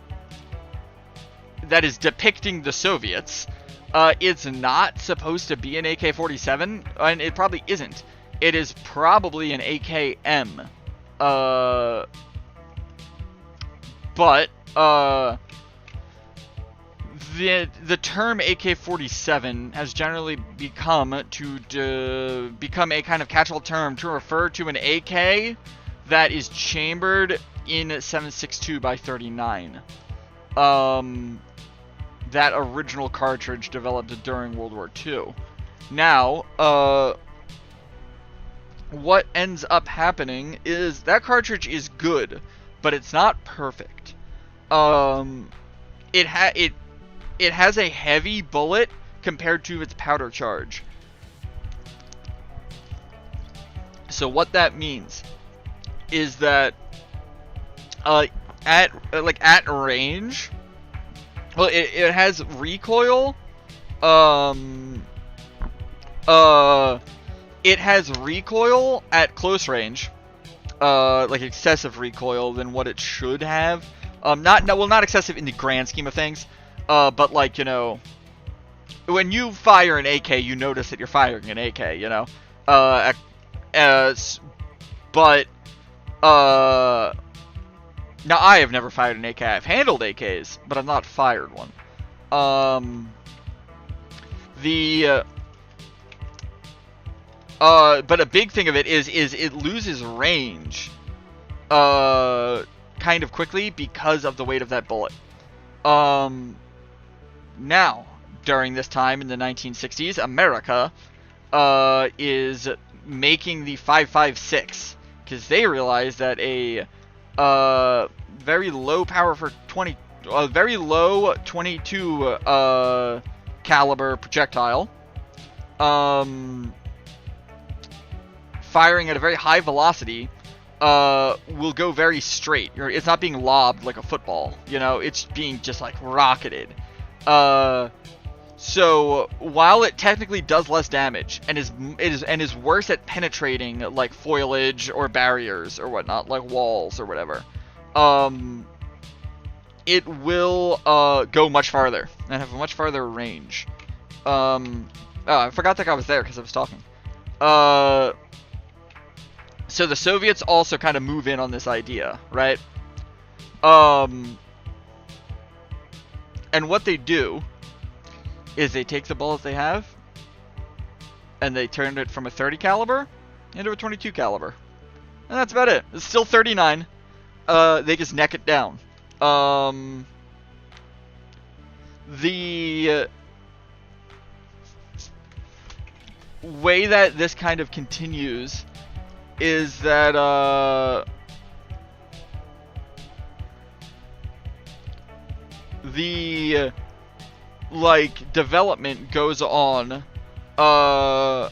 is depicting the Soviets, it's not supposed to be an AK-47, and it probably isn't. It is probably an AKM. The term AK-47 has generally become to become a kind of catch-all term to refer to an AK that is chambered in 7.62 by 39. That original cartridge developed during World War II. Now, what ends up happening is that cartridge is good, but it's not perfect. It has a heavy bullet compared to its powder charge. So what that means is that at range, well, it has recoil. It has recoil at close range, like excessive recoil than what it should have. Not excessive in the grand scheme of things. But, like, you know, when you fire an AK, you notice that you're firing an AK, you know? Now, I have never fired an AK. I've handled AKs, but I've not fired one. But a big thing of it is it loses range, kind of quickly because of the weight of that bullet. Now, during this time in the 1960s, America is making the 5.56 because they realized that a very low power for very low 22 caliber projectile, firing at a very high velocity, will go very straight. It's not being lobbed like a football, you know, it's being just like rocketed. So while it technically does less damage and is worse at penetrating like foliage or barriers or whatnot, like walls or whatever, it will go much farther and have a much farther range. Oh, I forgot that guy was there because I was talking. So the Soviets also kind of move in on this idea, right? And what they do is they take the bullet they have and they turn it from a 30 caliber into a 22 caliber. And that's about it. It's still 39. They just neck it down. The way that this kind of continues is that the like development goes on. Oh,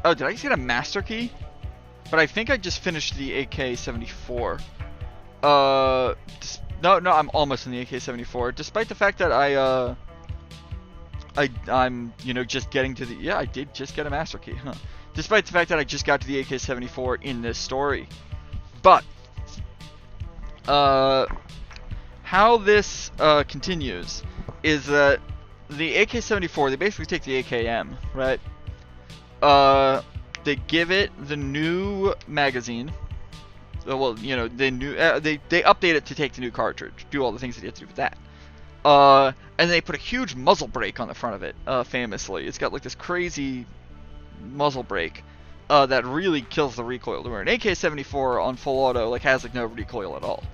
did I just get a master key? But I think I just finished the AK-74. No, I'm almost in the AK-74. Despite the fact that I'm, you know, just getting to the... Yeah, I did just get a master key, huh? Despite the fact that I just got to the AK-74 in this story. But, how this continues is that the AK-74, they basically take the AKM, right? They give it the new magazine. Well, you know, they update it to take the new cartridge, do all the things that you have to do with that. And they put a huge muzzle brake on the front of it, famously. It's got like this crazy muzzle brake that really kills the recoil. Where an AK-74 on full auto like has like no recoil at all.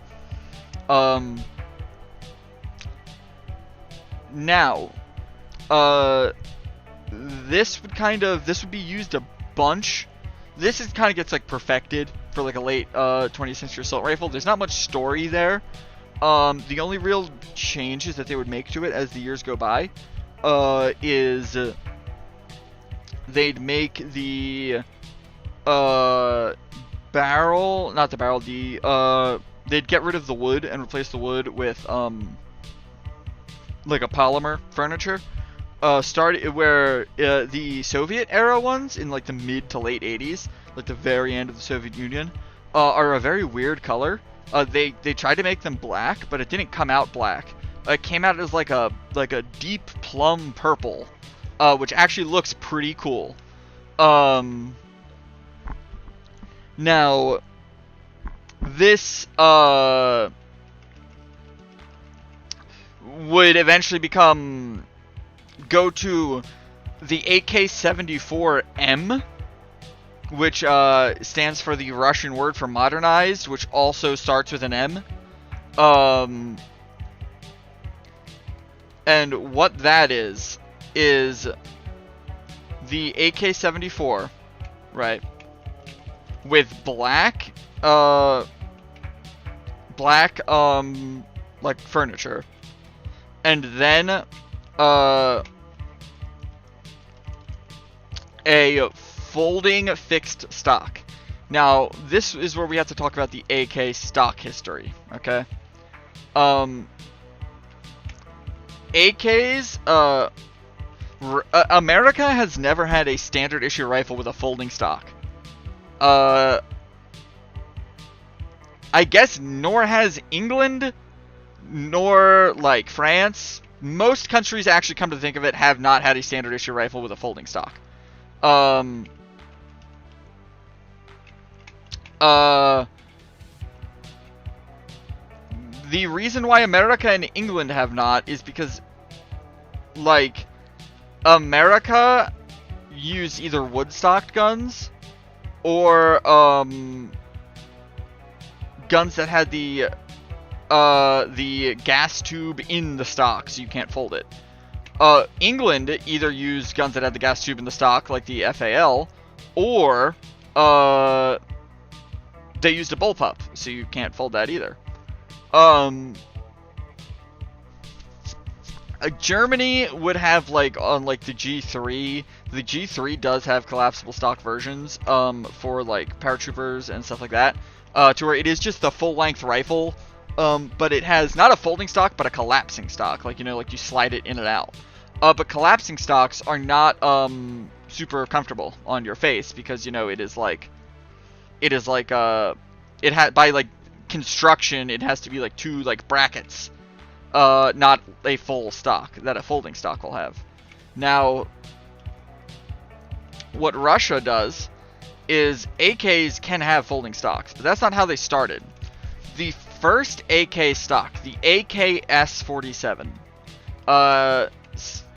Now, this would be used a bunch. This is kind of gets like perfected for like a late 20th century assault rifle. There's not much story there. The only real changes that they would make to it as the years go by is they'd make the barrel, not the barrel, they'd get rid of the wood and replace the wood with like a polymer furniture. Started where the Soviet era ones in like the mid to late 80s, like the very end of the Soviet Union, are a very weird color. They tried to make them black, but it didn't come out black. It came out as like a deep plum purple, which actually looks pretty cool. Now this would eventually go to the AK-74M, which stands for the Russian word for modernized, which also starts with an M. And what that is the AK-74, right, with black like furniture, and then a folding fixed stock. Now, this is where we have to talk about the AK stock history, okay? AKs, America has never had a standard issue rifle with a folding stock. I guess nor has England, nor like France. Most countries, actually come to think of it, have not had a standard issue rifle with a folding stock. The reason why America and England have not is because, like, America used either wood-stocked guns or guns that had the gas tube in the stock, so you can't fold it. England either used guns that had the gas tube in the stock, like the FAL, or they used a bullpup, so you can't fold that either. Germany would have, like, on like the G3. The G3 does have collapsible stock versions for like paratroopers and stuff like that, to where it is just the full-length rifle, but it has not a folding stock, but a collapsing stock, like, you know, like you slide it in and out. But collapsing stocks are not super comfortable on your face, because, you know, it is like it had, by like construction, it has to be like two like brackets, not a full stock that a folding stock will have. Now, what Russia does is AKs can have folding stocks, but that's not how they started. the first AK stock, the AKS-47.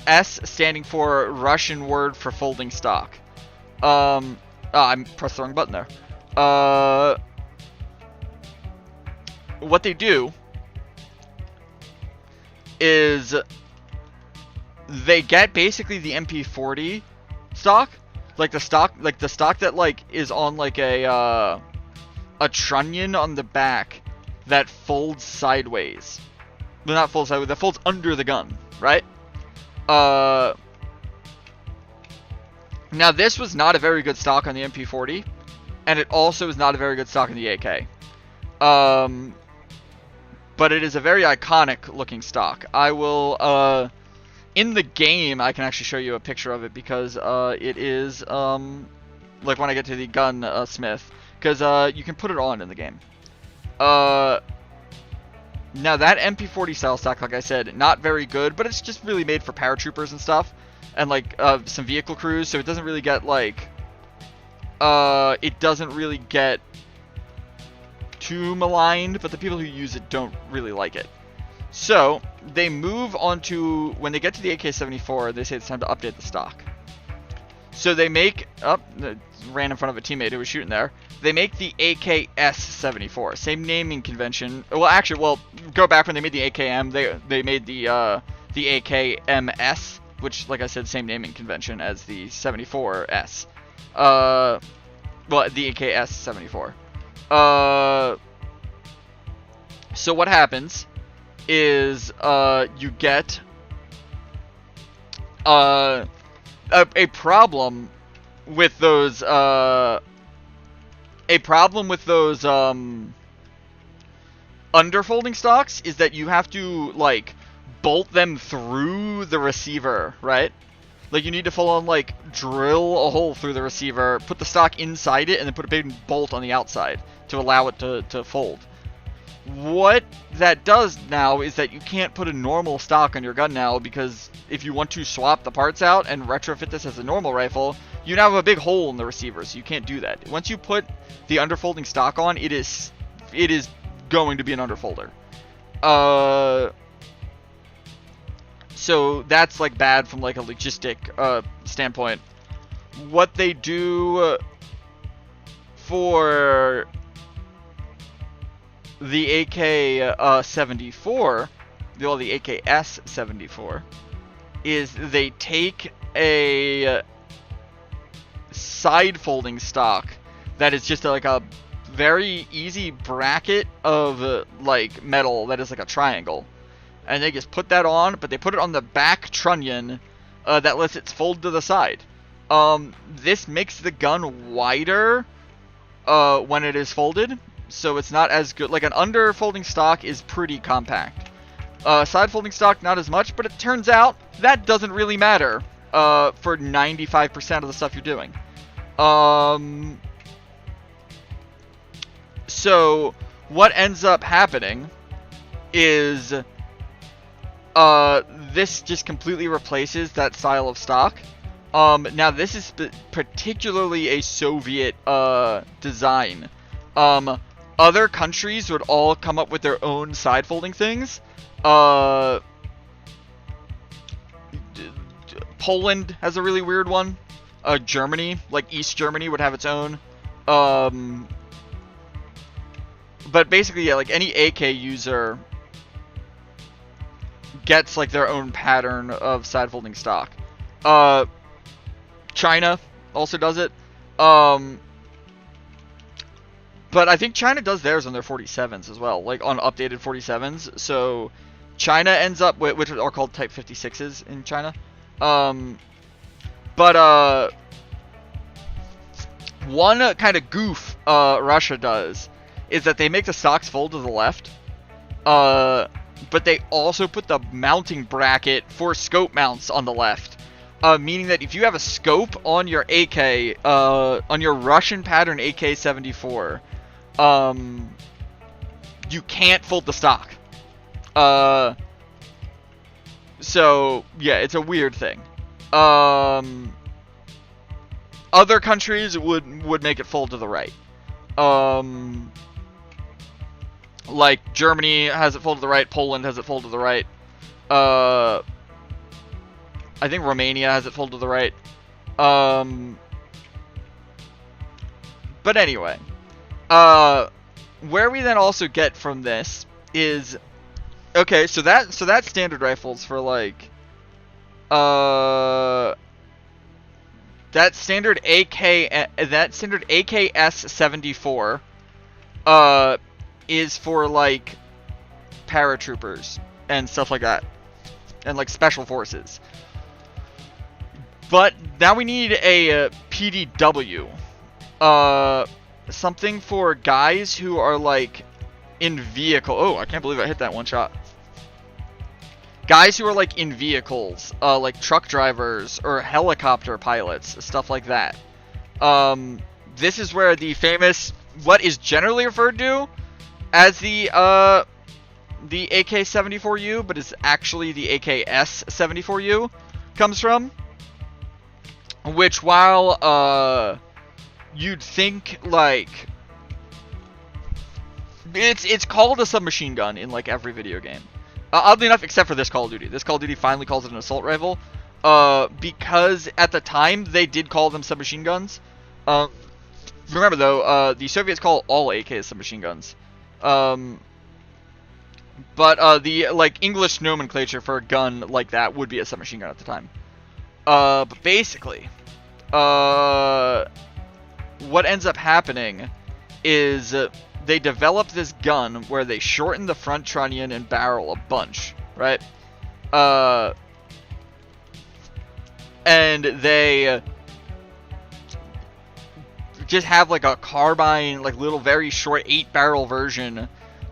S standing for Russian word for folding stock. I pressed the wrong button there. What they do is they get basically the MP40 stock, like the stock that like is on like a trunnion on the back that folds sideways. Well, not folds sideways, that folds under the gun, right? Now this was not a very good stock on the MP40, and it also is not a very good stock in the AK. But it is a very iconic looking stock. I will, in the game, I can actually show you a picture of it because it is, like when I get to the gun smith, because you can put it on in the game. Now that MP40 style stock, like I said, not very good, but it's just really made for paratroopers and stuff, and like some vehicle crews, so it doesn't really get like, it doesn't really get too maligned, but the people who use it don't really like it. So they move on to, when they get to the AK-74, they say it's time to update the stock. So they make, ran in front of a teammate who was shooting there. They make the AKS-74, same naming convention. Well, actually, go back when they made the AKM, they made the AKMS, which, like I said, same naming convention as the 74S. Well, the AKS-74. So what happens is you get a problem with those underfolding stocks is that you have to like bolt them through the receiver, right? Like you need to full on like drill a hole through the receiver, put the stock inside it, and then put a big bolt on the outside to allow it to fold. What that does now is that you can't put a normal stock on your gun now, because if you want to swap the parts out and retrofit this as a normal rifle, you now have a big hole in the receiver, so you can't do that. Once you put the underfolding stock on, it is going to be an underfolder. So that's like bad from like a logistic standpoint. What they do for the AK-74, the AKS-74, is they take a side folding stock that is just like a very easy bracket of like metal that is like a triangle, and they just put that on, but they put it on the back trunnion that lets it fold to the side. This makes the gun wider when it is folded, so it's not as good. Like an under folding stock is pretty compact. Side folding stock, not as much, but it turns out that doesn't really matter for 95% of the stuff you're doing. So what ends up happening is this just completely replaces that style of stock. Now this is particularly a Soviet design. Other countries would all come up with their own side folding things. Poland has a really weird one. Germany, like East Germany, would have its own. But basically, yeah, like any AK user gets like their own pattern of side folding stock. China also does it. But I think China does theirs on their 47s as well, like on updated 47s. So China ends up with, which are called Type 56s in China. But one kind of goof Russia does is that they make the stocks fold to the left. But they also put the mounting bracket for scope mounts on the left. Meaning that if you have a scope on your AK, on your Russian pattern AK-74, you can't fold the stock. So yeah, it's a weird thing. Other countries would make it fold to the right. Like, Germany has it full to the right, Poland has it full to the right. I think Romania has it full to the right. But anyway, where we then also get from this is, okay, so that standard rifles for like, that standard AKS-74, is for like paratroopers and stuff like that, and like special forces. But now we need a PDW, something for guys who are like in vehicle. Oh, I can't believe I hit that one shot. Guys who are like in vehicles, like truck drivers or helicopter pilots, stuff like that. This is where the famous, what is generally referred to as the AK-74U, but is actually the AKS-74U, comes from. Which, while you'd think like it's called a submachine gun in like every video game, oddly enough, except for this Call of Duty. This Call of Duty finally calls it an assault rifle, because at the time they did call them submachine guns. Remember though, the Soviets call all AKs submachine guns. But the like English nomenclature for a gun like that would be a submachine gun at the time. But basically, what ends up happening is they develop this gun where they shorten the front trunnion and barrel a bunch, right? And they just have like a carbine, like little very short 8-barrel version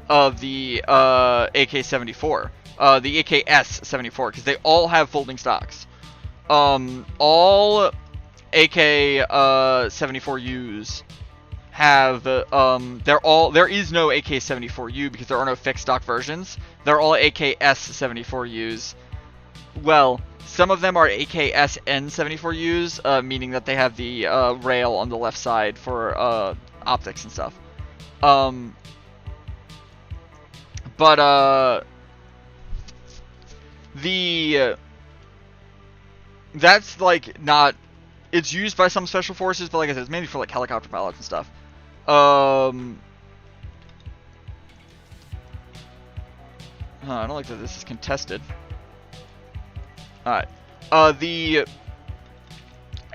of the AK-74, the AKS-74, because they all have folding stocks. All AK-74Us have, there is no AK-74U because there are no fixed stock versions. They're all AKS-74Us. Well, some of them are AKS-N-74Us, meaning that they have the rail on the left side for optics and stuff. That's like not, it's used by some special forces, but like I said, it's mainly for like helicopter pilots and stuff. I don't like that this is contested. Alright.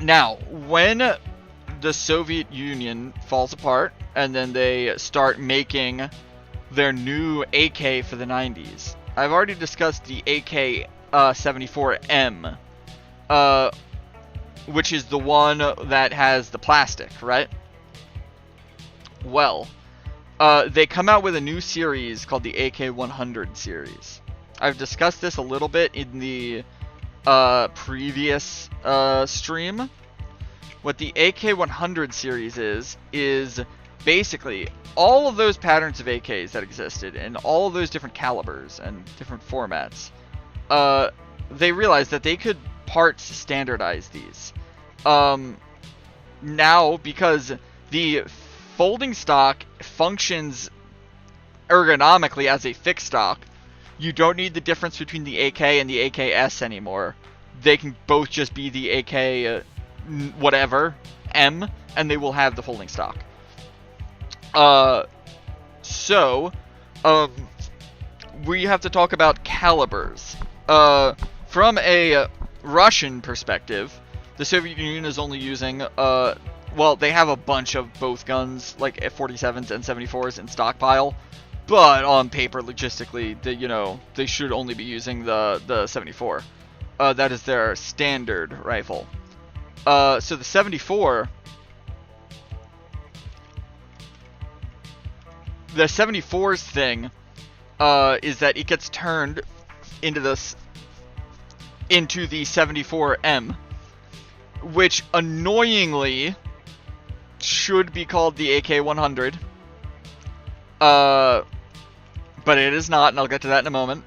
Now, when the Soviet Union falls apart, and then they start making their new AK for the 90s, I've already discussed the AK-74M. Which is the one that has the plastic, right? Well, they come out with a new series called the AK-100 series. I've discussed this a little bit in the previous stream. What the AK-100 series is basically all of those patterns of AKs that existed and all of those different calibers and different formats. They realized that they could parts standardize these. Now, because the folding stock functions ergonomically as a fixed stock, you don't need the difference between the AK and the AKS anymore. They can both just be the AK whatever M, and they will have the folding stock. We have to talk about calibers. From a Russian perspective, the Soviet Union is only using, well, they have a bunch of both guns, like F-47s and 74s in stockpile, but on paper, logistically, they should only be using the 74. That is their standard rifle. So the 74, the 74's thing, is that it gets turned into the 74M, which annoyingly should be called the AK-100, but it is not, and I'll get to that in a moment.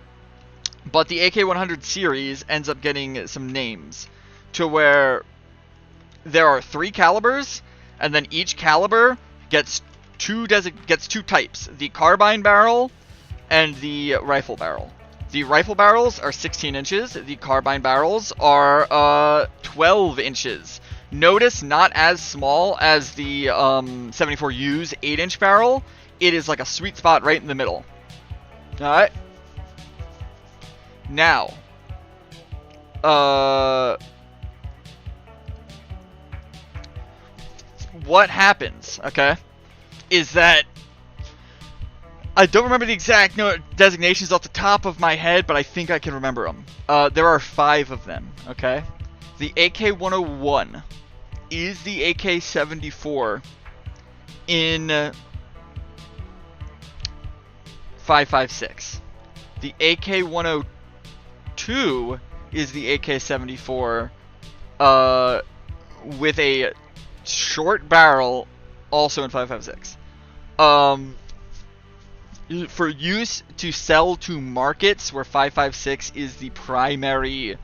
But the AK-100 series ends up getting some names, to where there are 3 calibers, and then each caliber gets gets two types: the carbine barrel and the rifle barrel. The rifle barrels are 16 inches. The carbine barrels are 12 inches. Notice not as small as the 74U's 8-inch barrel. It is like a sweet spot right in the middle. Alright. Now, what happens, okay, is that I don't remember the exact designations off the top of my head, but I think I can remember them. There are 5 of them, okay? The AK-101 is the AK-74 in 5.56. The AK-102 is the AK-74 with a short barrel, also in 5.56. For use to sell to markets where 5.56 is the primary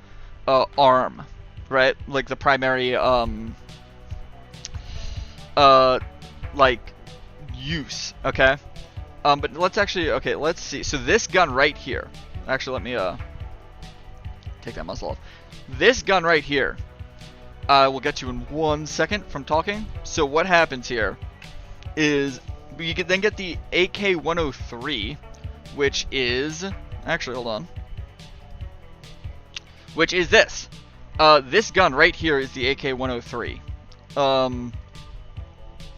arm, right? Like the primary like use, okay? But let's actually, okay, let's see. So this gun right here, actually let me take that muzzle off. This gun right here, we'll get to in 1 second from talking. So what happens here is you can then get the AK-103, which is, actually hold on, which is this. This gun right here is the AK-103.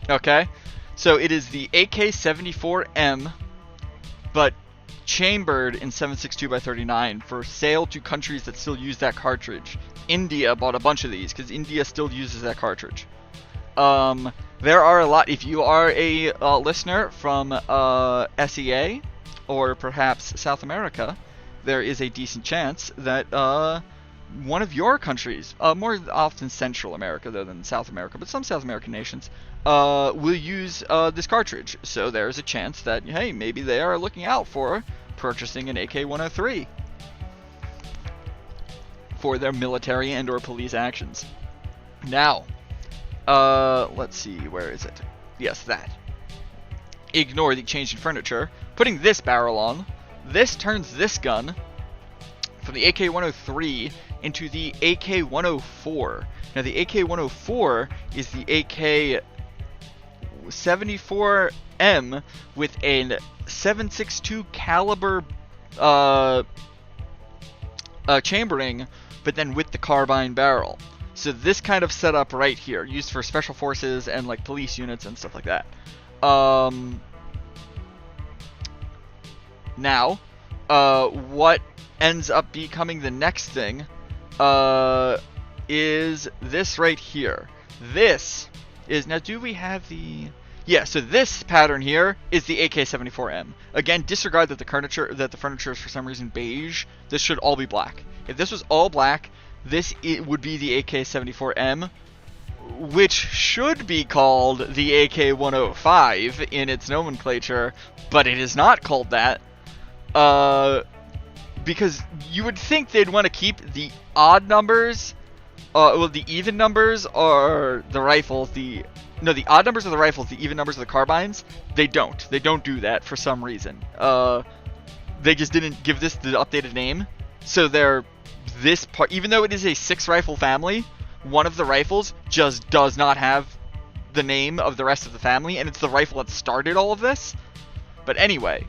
Okay, so it is the AK-74M, but chambered in 7.62x39 for sale to countries that still use that cartridge. India bought a bunch of these because India still uses that cartridge. There are a lot. If you are a listener from SEA or perhaps South America, there is a decent chance that one of your countries, more often Central America though than South America, but some South American nations, will use this cartridge. So there's a chance that, hey, maybe they are looking out for purchasing an AK-103 for their military and or police actions. Now, let's see, where is it? Yes, that. Ignore the change in furniture. Putting this barrel on, this turns this gun from the AK-103 into the AK-104. Now the AK-104 is the AK-74M with a 7.62 caliber chambering, but then with the carbine barrel. So this kind of setup right here, used for special forces and like police units and stuff like that. Now, what ends up becoming the next thing is this right here. This is, now do we have the, yeah, so this pattern here is the AK-74M. Again, disregard that the furniture is for some reason beige. This should all be black. If this was all black, this would be the AK-74M, which should be called the AK-105 in its nomenclature, but it is not called that. Because you would think they'd want to keep the odd numbers, well, the even numbers are the rifles, the odd numbers are the rifles, the even numbers are the carbines. They don't do that for some reason. They just didn't give this the updated name, so this part, even though it is a 6 rifle family, one of the rifles just does not have the name of the rest of the family, and it's the rifle that started all of this. But anyway,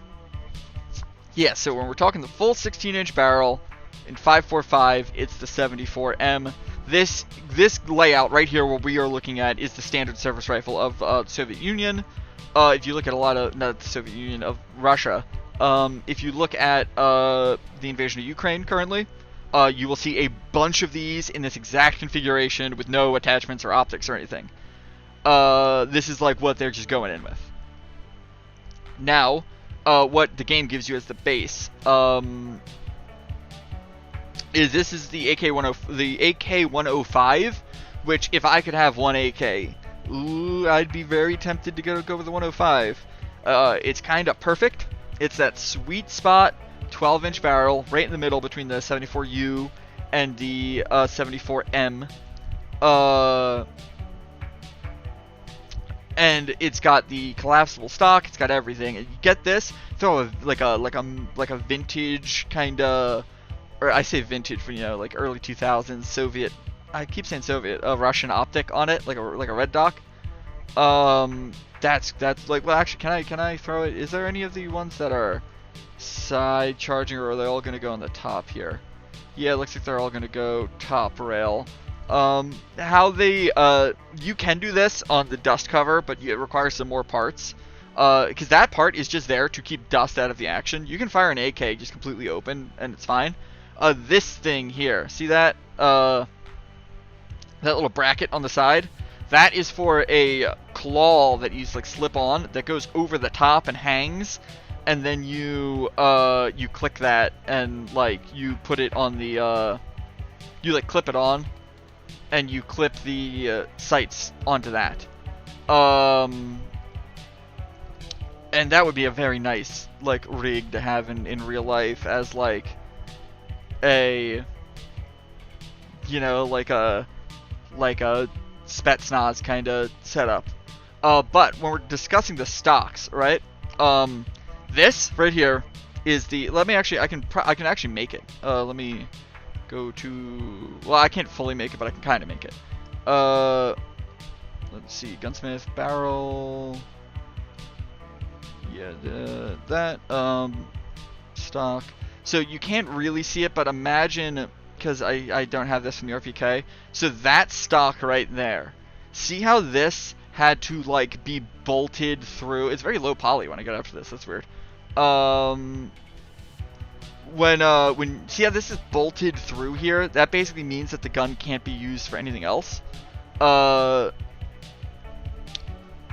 yeah, so when we're talking the full 16-inch barrel in 5.45, it's the 74M. This layout right here, what we are looking at, is the standard service rifle of the Soviet Union. If you look at a lot of, not the Soviet Union, of Russia, if you look at the invasion of Ukraine currently, you will see a bunch of these in this exact configuration with no attachments or optics or anything. This is like what they're just going in with. Now, what the game gives you as the base is this is the AK-105, which if I could have one AK, ooh, I'd be very tempted to go with the 105. It's kind of perfect. It's that sweet spot 12-inch barrel right in the middle between the 74U and the 74M. and it's got the collapsible stock. It's got everything. And you get this, throw a like a vintage kind of, or I say vintage for, you know, like early 2000s Soviet. I keep saying Soviet, Russian optic on it, like a red dock. That's like, well, actually, can I throw it? Is there any of the ones that are side charging, or are they all gonna go on the top here? Yeah, it looks like they're all gonna go top rail. How they, you can do this on the dust cover, but it requires some more parts. Because that part is just there to keep dust out of the action. You can fire an AK just completely open, and it's fine. This thing here, see that, that little bracket on the side? That is for a claw that you like slip on, that goes over the top and hangs. And then you click that, and like you put it on the, you like clip it on, and you clip the sights onto that. And that would be a very nice like rig to have in real life as like a, you know, like a Spetsnaz kind of setup. But when we're discussing the stocks, right? This right here is the. Let me actually. I can actually make it. Let me go to. Well, I can't fully make it, but I can kind of make it. Let's see. Gunsmith barrel. Yeah, that stock. So you can't really see it, but imagine, because I don't have this from the RPK. So that stock right there. See how this had to like be bolted through. It's very low poly when I get up to this. That's weird. When see how this is bolted through here, that basically means that the gun can't be used for anything else.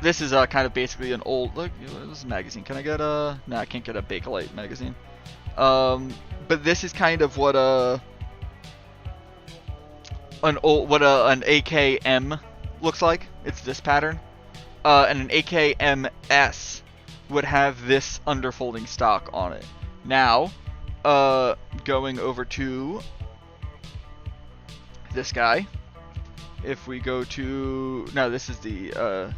This is kind of basically an old, look, this is a magazine. Can I get a, no, I can't get a Bakelite magazine. But this is kind of what an AKM looks like. It's this pattern. And an AKMS would have this underfolding stock on it. Now, going over to this guy, if we go to, no, this is the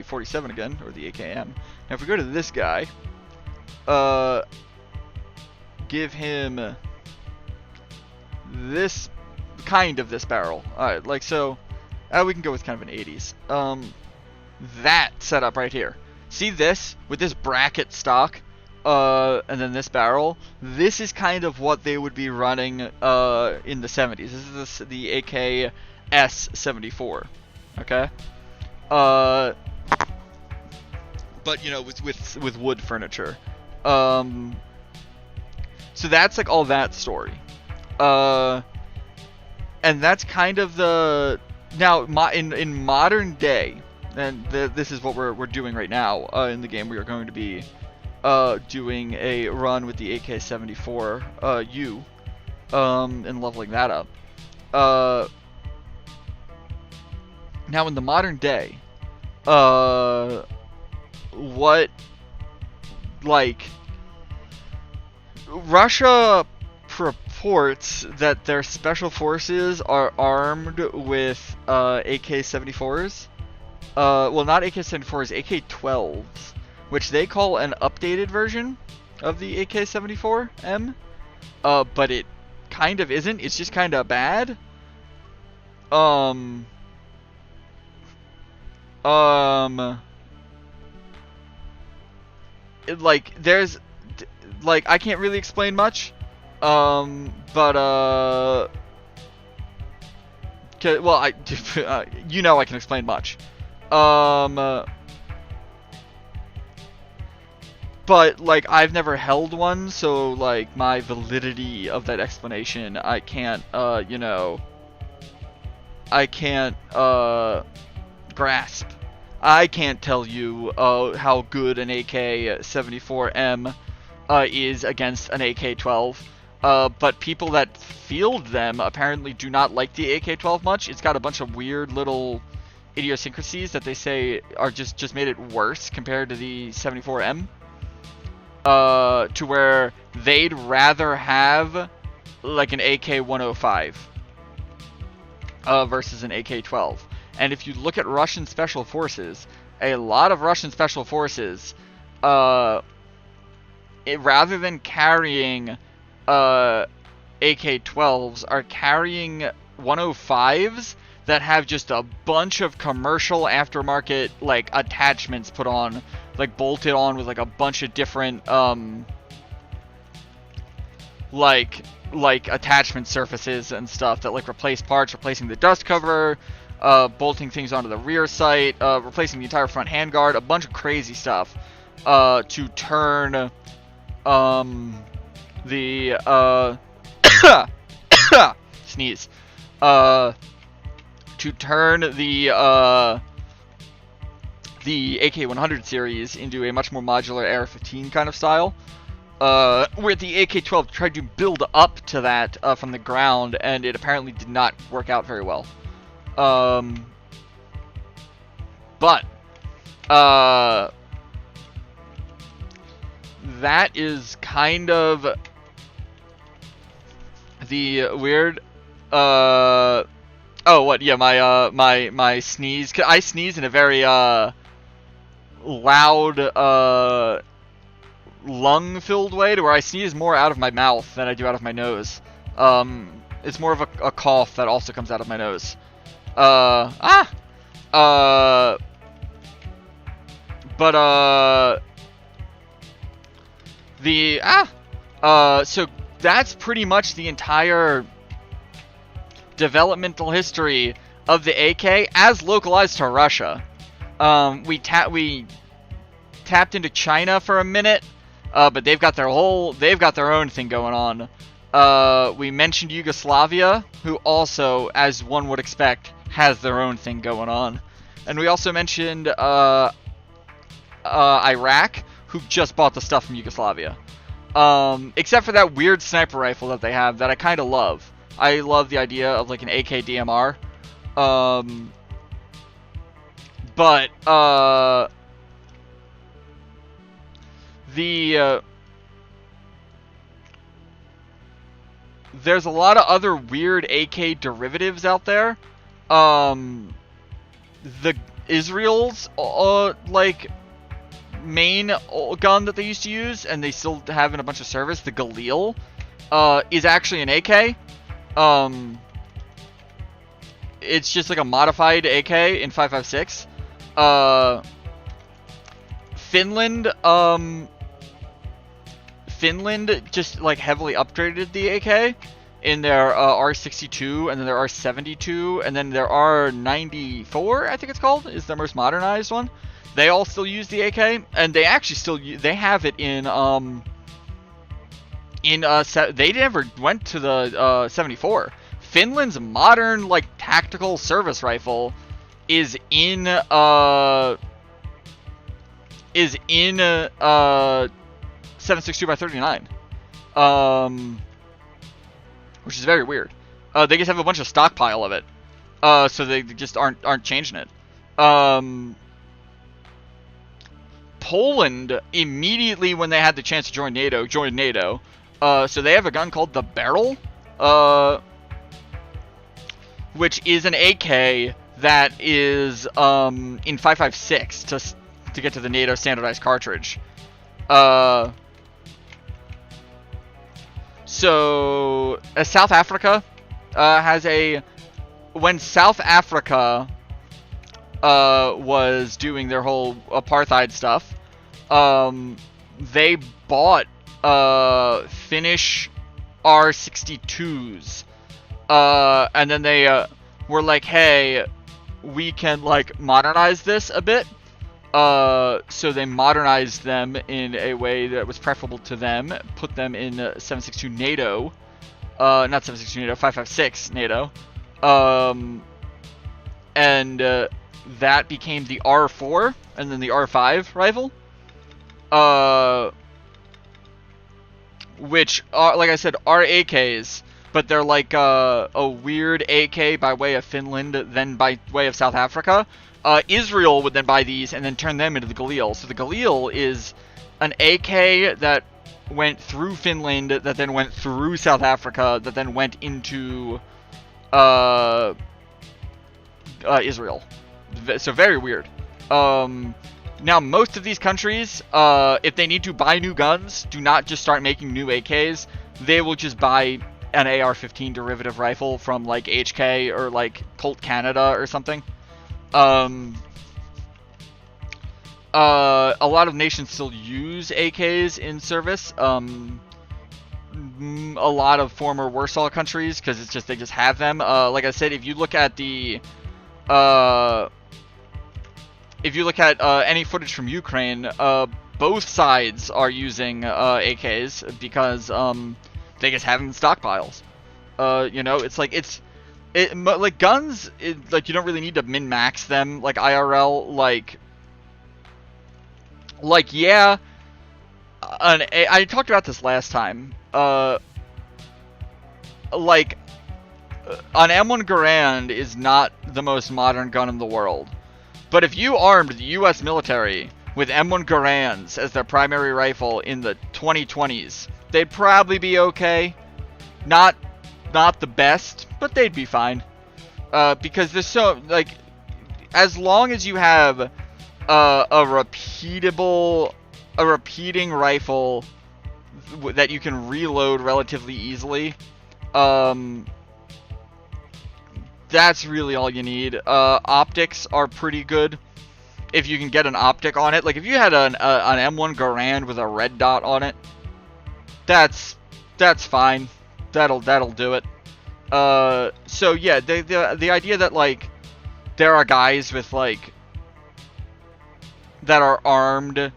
47 again, or the AKM. Now, if we go to this guy, give him this kind of this barrel. All right, like so. We can go with kind of an 80s. That setup right here. See this with this bracket stock, and then this barrel. This is kind of what they would be running in the 70s. This is the AKS-74. Okay. But you know, with wood furniture. So that's like all that story. And that's kind of the. Now, in modern day, and this is what we're doing right now in the game. We are going to be doing a run with the AK-74U and leveling that up. Now, in the modern day, what, like, Russia reports that their special forces are armed with AK-74s. Well, not AK-74s, AK-12s, which they call an updated version of the AK-74M. But it kind of isn't. It's just kind of bad. Like, there's, like, I can't really explain much. Well, you know, I can explain much. But like, I've never held one, so like my validity of that explanation, I can't, you know, I can't grasp. I can't tell you how good an AK-74M is against an AK-12. But people that field them apparently do not like the AK-12 much. It's got a bunch of weird little idiosyncrasies that they say are just made it worse compared to the 74M. To where they'd rather have like an AK-105 versus an AK-12. And if you look at Russian special forces, a lot of Russian special forces, rather than carrying AK-12s, are carrying 105s that have just a bunch of commercial aftermarket like attachments put on, like bolted on with like a bunch of different like attachment surfaces and stuff that like replace parts, replacing the dust cover, bolting things onto the rear sight, replacing the entire front handguard, a bunch of crazy stuff to turn the sneeze to turn the AK-100 series into a much more modular AR-15 kind of style, where the AK-12 tried to build up to that from the ground, and it apparently did not work out very well. But that is kind of the weird. Oh, what? Yeah, my sneeze. I sneeze in a very loud, lung-filled way, to where I sneeze more out of my mouth than I do out of my nose. It's more of a cough that also comes out of my nose. So that's pretty much the entire developmental history of the AK as localized to Russia. We tapped into China for a minute, but they've got their own thing going on. We mentioned Yugoslavia, who also, as one would expect, has their own thing going on. And we also mentioned Iraq, who just bought the stuff from Yugoslavia. Except for that weird sniper rifle that they have that I kind of love. I love the idea of like an AK DMR. There's a lot of other weird AK derivatives out there. The Israel's like main gun that they used to use, and they still have in a bunch of service, the Galil, is actually an AK. It's just like a modified AK in 5.56. Finland just like heavily upgraded the AK in their R62, and then their R72, and then their R94, I think it's called, is their most modernized one. They all still use the AK, and they actually they have it in they never went to the 74. Finland's modern like tactical service rifle is in 7.62x39, which is very weird. They just have a bunch of stockpile of it, so they just aren't changing it. Poland, immediately when they had the chance to join NATO, joined NATO. So they have a gun called the Barrel, which is an AK that is in 5.56 to get to the NATO standardized cartridge. So South Africa has when South Africa was doing their whole apartheid stuff, they bought Finnish R62s, and then they were like, hey, we can like modernize this a bit. So they modernized them in a way that was preferable to them, put them in 7.62 NATO, not 7.62 NATO, 5.56 NATO, and that became the R4, and then the R5 rifle, which are, like I said, are AKs, but they're like a weird AK by way of Finland, then by way of South Africa. Israel would then buy these and then turn them into the Galil. So the Galil is an AK that went through Finland, that then went through South Africa, that then went into Israel. So very weird. Now, most of these countries, if they need to buy new guns, do not just start making new AKs. They will just buy an AR-15 derivative rifle from, like, HK or, like, Colt Canada or something. A lot of nations still use AKs in service. A lot of former Warsaw countries, because it's just, they just have them. Like I said, if you look at the... any footage from Ukraine, both sides are using AKs because they just have them in stockpiles. You know, it's like like guns. Like you don't really need to min-max them like IRL. Like yeah. I talked about this last time. Like an M1 Garand is not the most modern gun in the world. But if you armed the US military with M1 Garands as their primary rifle in the 2020s, they'd probably be okay. Not the best, but they'd be fine. Because there's so, like, as long as you have a repeating rifle that you can reload relatively easily, that's really all you need. Optics are pretty good if you can get an optic on it. Like if you had an M1 Garand with a red dot on it, that's fine. That'll do it. So yeah, the idea that like there are guys with like that are armed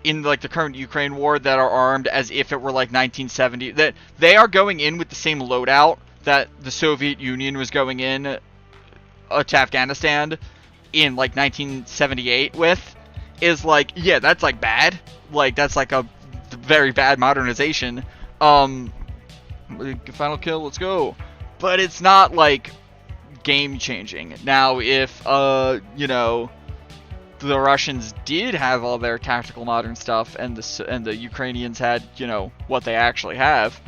in like the current Ukraine war that are armed as if it were like 1970, that they are going in with the same loadout that the Soviet Union was going in to Afghanistan in like 1978 with, is like, yeah, that's like bad. Like that's like a very bad modernization. Final kill, let's go. But it's not like game changing. Now if you know, the Russians did have all their tactical modern stuff and the Ukrainians had, you know, what they actually have,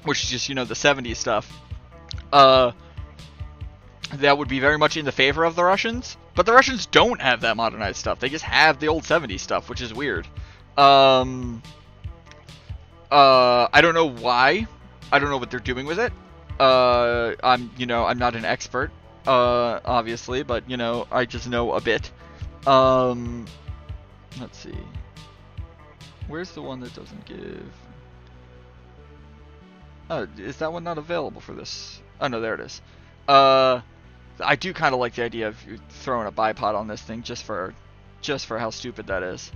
which is just, you know, the 70s stuff, that would be very much in the favor of the Russians. But the Russians don't have that modernized stuff. They just have the old 70s stuff, which is weird. I don't know why. I don't know what they're doing with it. I'm not an expert, obviously, but, you know, I just know a bit. Let's see. Where's the one that doesn't give... Oh, is that one not available for this? Oh, no, there it is. I do kind of like the idea of throwing a bipod on this thing just for how stupid that is.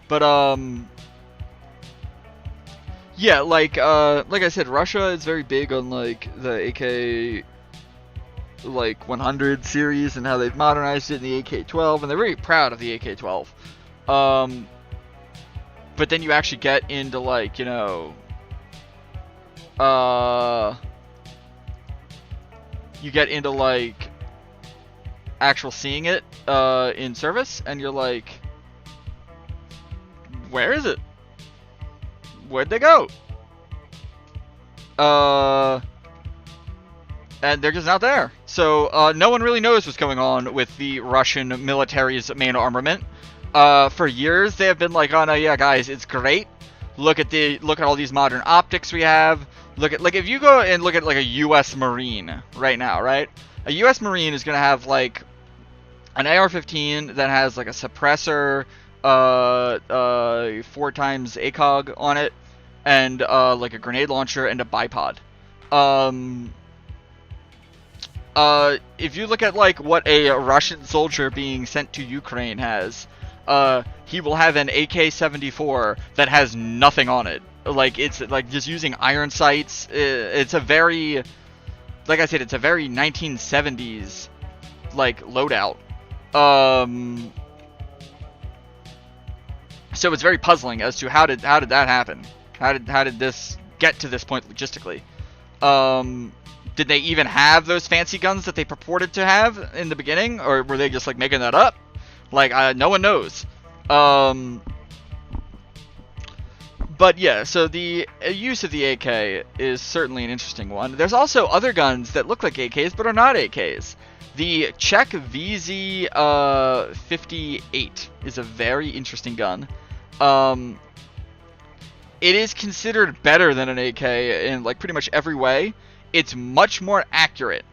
But, yeah, like I said, Russia is very big on, like, the AK, like, 100 series and how they've modernized it in the AK-12, and they're very proud of the AK-12. But then you actually get into, like, you know... you get into like actual seeing it in service, and you're like, where is it? Where'd they go? And they're just not there. So no one really knows what's going on with the Russian military's main armament. For years they have been like, oh no, yeah guys, it's great. Look at all these modern optics we have. Look at, like, if you go and look at like a US Marine right now, right? A US Marine is gonna have like an AR-15 that has like a suppressor, 4x ACOG on it, and like a grenade launcher and a bipod. If you look at like what a Russian soldier being sent to Ukraine has, he will have an AK-74 that has nothing on it. Like, it's like just using iron sights. It's a very, like I said, it's a very 1970s like loadout. So it's very puzzling as to how did that happen? How did this get to this point logistically? Did they even have those fancy guns that they purported to have in the beginning, or were they just like making that up? Like, no one knows. But yeah, so the use of the AK is certainly an interesting one. There's also other guns that look like AKs but are not AKs. The Czech VZ58 is a very interesting gun. It is considered better than an AK in like pretty much every way. It's much more accurate.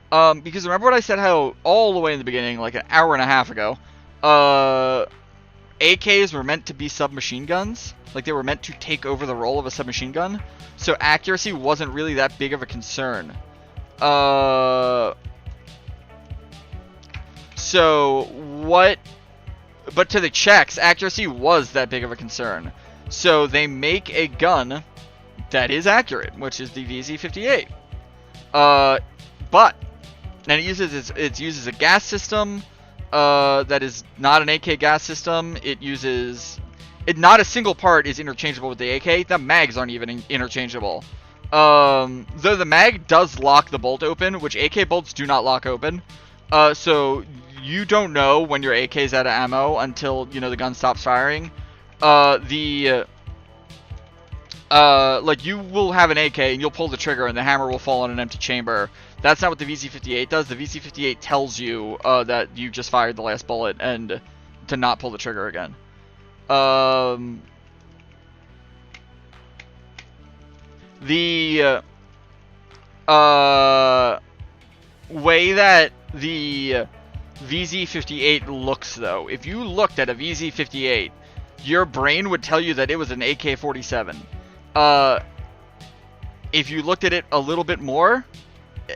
Because remember what I said, how all the way in the beginning, like an hour and a half ago, AKs were meant to be submachine guns. Like, they were meant to take over the role of a submachine gun. So accuracy wasn't really that big of a concern. But to the Czechs, accuracy was that big of a concern. So they make a gun that is accurate, which is the VZ58. And it uses a gas system that is not an AK gas system. Not a single part is interchangeable with the AK. The mags aren't even interchangeable. Though the mag does lock the bolt open, which AK bolts do not lock open. So you don't know when your AK is out of ammo until, you know, the gun stops firing. Like, you will have an AK and you'll pull the trigger and the hammer will fall on an empty chamber. That's not what the VZ58 does. The VZ58 tells you that you just fired the last bullet and to not pull the trigger again. The way that the VZ58 looks, though, if you looked at a VZ58, your brain would tell you that it was an AK-47. If you looked at it a little bit more,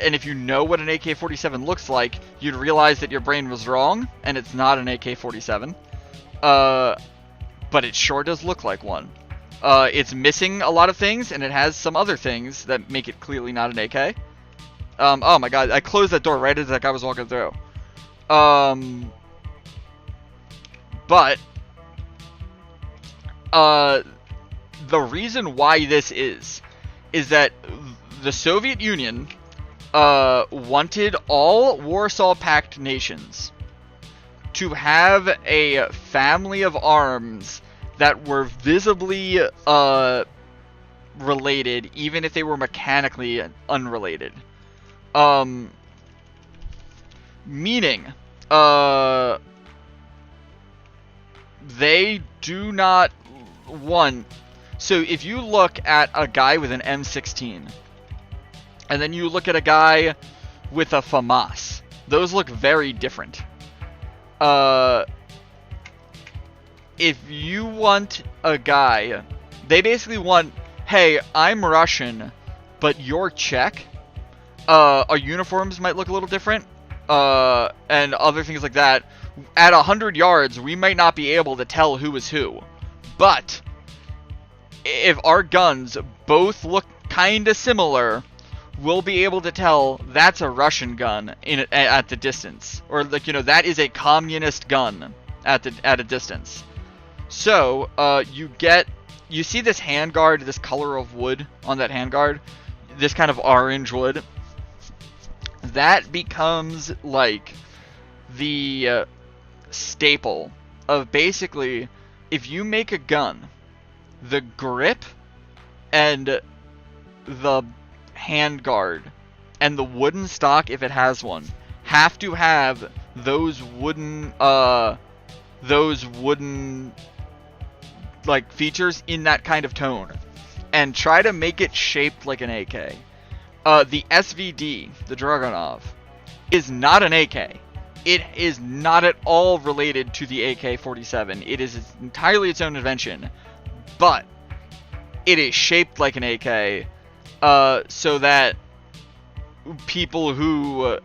and if you know what an AK-47 looks like, you'd realize that your brain was wrong, and it's not an AK-47. But it sure does look like one. It's missing a lot of things, and it has some other things that make it clearly not an AK. Oh my god, I closed that door right as that guy was walking through. But the reason why this is that the Soviet Union wanted all Warsaw Pact nations to have a family of arms that were visibly related, even if they were mechanically unrelated. Meaning, they do not want... So if you look at a guy with an M16, and then you look at a guy with a FAMAS, those look very different. If you want a guy, they basically want, hey, I'm Russian, but you're Czech. Our uniforms might look a little different, and other things like that. At 100 yards, we might not be able to tell who is who. But if our guns both look kind of similar, we'll be able to tell that's a Russian gun at the distance, or like, you know, that is a communist gun at a distance. So you see this handguard, this color of wood on that handguard, this kind of orange wood. That becomes like the staple of basically, if you make a gun, the grip and the handguard and the wooden stock, if it has one, have to have those wooden like features in that kind of tone, and try to make it shaped like an AK. The SVD, the Dragunov, is not an AK. It is not at all related to the AK-47. It is entirely its own invention, but it is shaped like an AK, so that people who,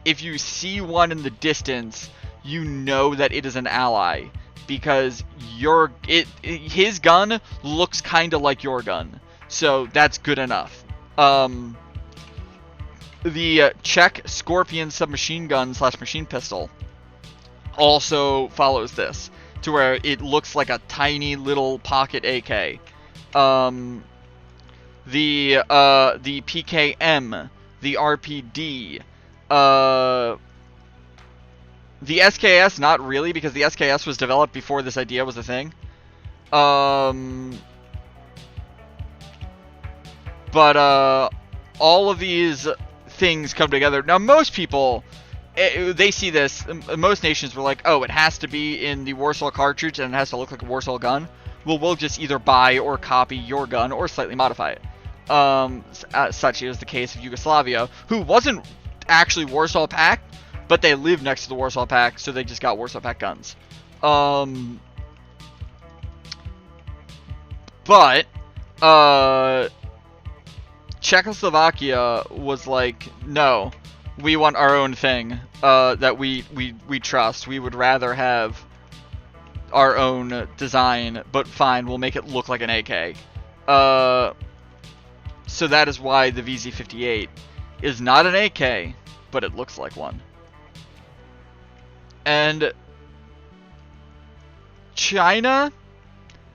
if you see one in the distance, you know that it is an ally, because his gun looks kind of like your gun, so that's good enough. The Czech Scorpion submachine gun / machine pistol also follows this, to where it looks like a tiny little pocket AK. The PKM, the RPD, the SKS, not really, because the SKS was developed before this idea was a thing. But all of these things come together. Now, most people, they see this. Most nations were like, oh, it has to be in the Warsaw cartridge and it has to look like a Warsaw gun. Well, we'll just either buy or copy your gun or slightly modify it. Such is the case of Yugoslavia, who wasn't actually Warsaw Pact, but they lived next to the Warsaw Pact, so they just got Warsaw Pact guns. But Czechoslovakia was like, no, we want our own thing that we trust. We would rather have our own design, but fine, we'll make it look like an AK. So that is why the VZ58 is not an AK, but it looks like one. And China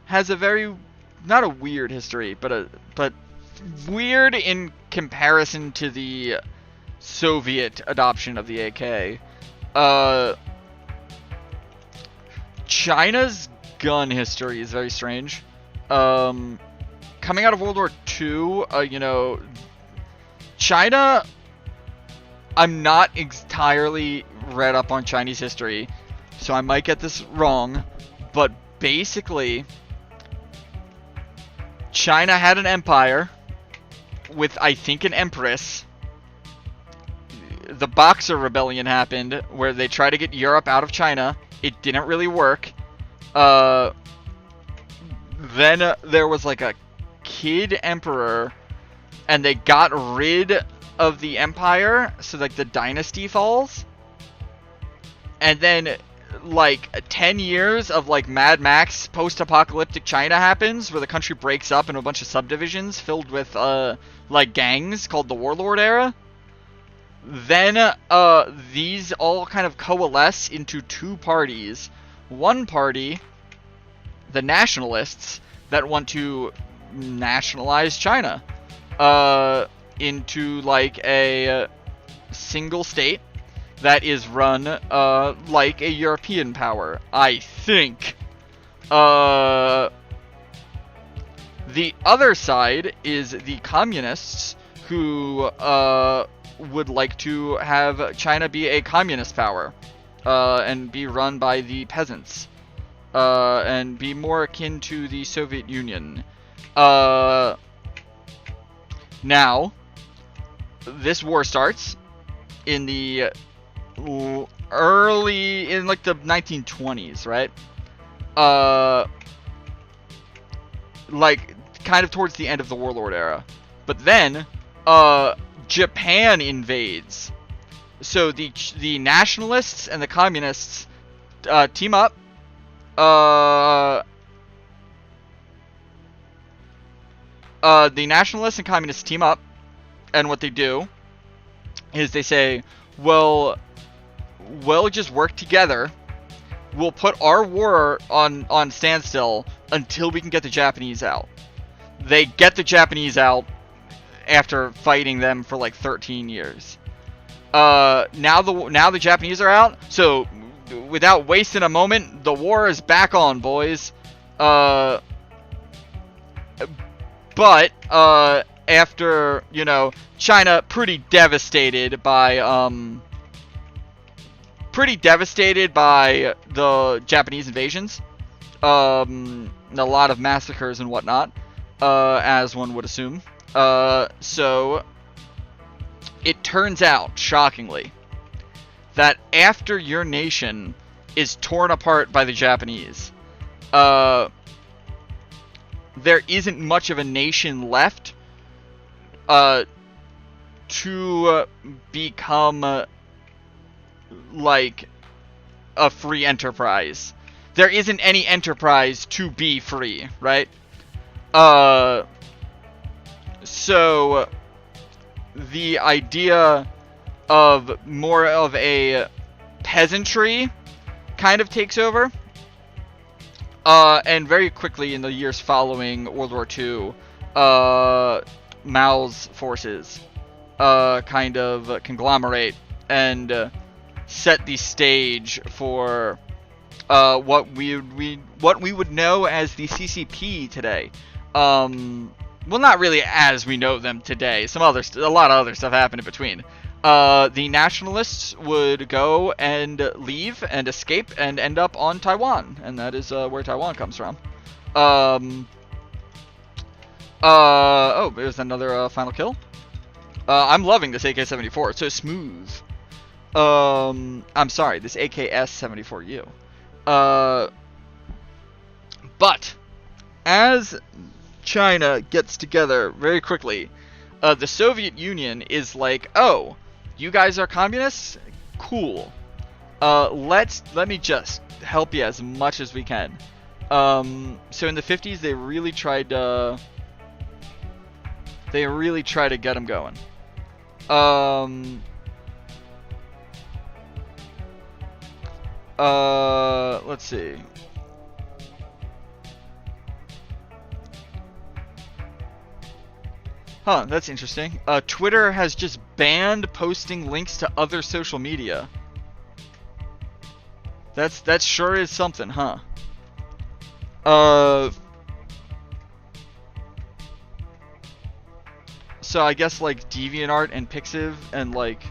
has a very, not a weird history, but weird in comparison to the Soviet adoption of the AK. China's gun history is very strange. Coming out of World War II, you know, China, I'm not entirely read up on Chinese history, so I might get this wrong, but basically, China had an empire with, I think, an empress. The Boxer Rebellion happened, where they tried to get Europe out of China. It didn't really work. Then there was like a kid emperor, and they got rid of the empire, so like the dynasty falls. And then like 10 years of like Mad Max post-apocalyptic China happens, where the country breaks up into a bunch of subdivisions filled with like gangs called the Warlord Era. Then these all kind of coalesce into two parties. One party, the nationalists, that want to nationalize China into like a single state that is run like a European power, I think. The other side is the communists, who would like to have China be a communist power and be run by the peasants and be more akin to the Soviet Union. Now, this war starts in the early, in like the 1920s, right? Like kind of towards the end of the Warlord Era. But then Japan invades. So the nationalists and the communists team up. The nationalists and communists team up, and what they do is they say, well, we'll just work together. We'll put our war on standstill until we can get the Japanese out. They get the Japanese out after fighting them for like 13 years. Now the Japanese are out, so without wasting a moment, the war is back on, boys. But after, you know, China pretty devastated by the Japanese invasions, a lot of massacres and whatnot, as one would assume. So it turns out, shockingly, that after your nation is torn apart by the Japanese, there isn't much of a nation left to become like a free enterprise. There isn't any enterprise to be free, right? So the idea of more of a peasantry kind of takes over. And very quickly in the years following World War II, Mao's forces kind of conglomerate and set the stage for what we would know as the CCP today. well, not really as we know them today. A lot of other stuff happened in between. The nationalists would go and leave and escape and end up on Taiwan, and that is where Taiwan comes from. Oh, there's another final kill. I'm loving this AK-74. It's so smooth. I'm sorry, this AKS-74U. But as China gets together very quickly, the Soviet Union is like, oh, you guys are communists? Cool. Let me just help you as much as we can. So in the 50s, they really tried to get them going. Let's see. Huh, that's interesting. Twitter has just banned posting links to other social media. That sure is something, huh? So I guess like DeviantArt and Pixiv and like,